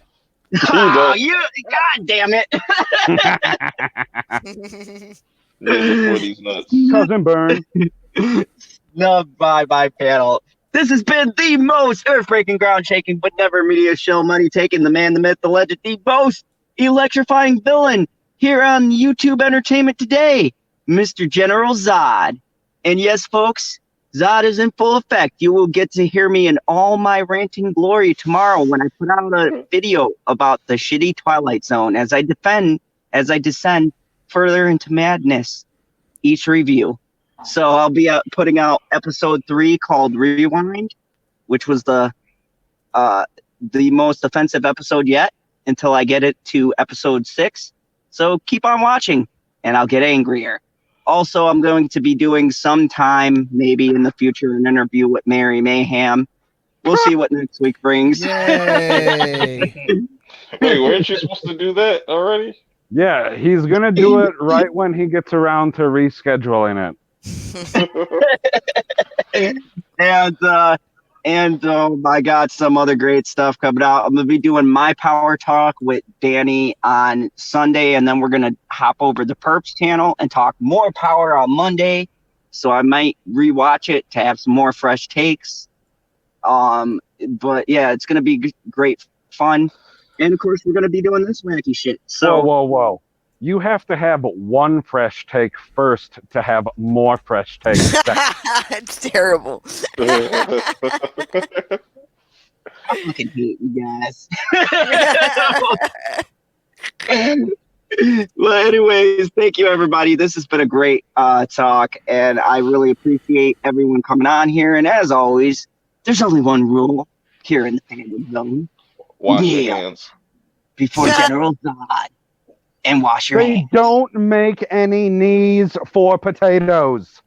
Speaker 1: oh, you, God damn it.
Speaker 7: For these nuts.
Speaker 4: Cousin Burn.
Speaker 1: No, bye, panel. This has been the most earth-breaking, ground-shaking, but never media show money taking. The man, the myth, the legend, the most electrifying villain here on YouTube Entertainment Today, Mr. General Zod. And yes, folks, Zod is in full effect. You will get to hear me in all my ranting glory tomorrow when I put out a video about the shitty Twilight Zone as I descend further into madness each review. So I'll be putting out episode 3 called Rewind, which was the most offensive episode yet until I get it to episode 6. So keep on watching and I'll get angrier. Also, I'm going to be doing sometime, maybe in the future, an interview with Mary Mayhem. We'll see what next week brings.
Speaker 3: Yay.
Speaker 7: Wait, weren't you supposed to do that already?
Speaker 4: Yeah, he's going to do it right when he gets around to rescheduling it.
Speaker 1: and oh my God, some other great stuff coming out. I'm gonna be doing my power talk with Danny on Sunday, and then we're gonna hop over the Perps channel and talk more power on Monday. So I might rewatch it to have some more fresh takes. But yeah, it's gonna be great fun, and of course we're gonna be doing this wacky shit. So
Speaker 4: Whoa. You have to have one fresh take first to have more fresh takes.
Speaker 6: It's terrible.
Speaker 1: I fucking hate you guys. Well, anyways, thank you, everybody. This has been a great talk, and I really appreciate everyone coming on here. And as always, there's only one rule here in the Fandom Zone.
Speaker 7: Wash your hands.
Speaker 1: Before General Zod. And wash your hands.
Speaker 4: They don't make any knees for potatoes.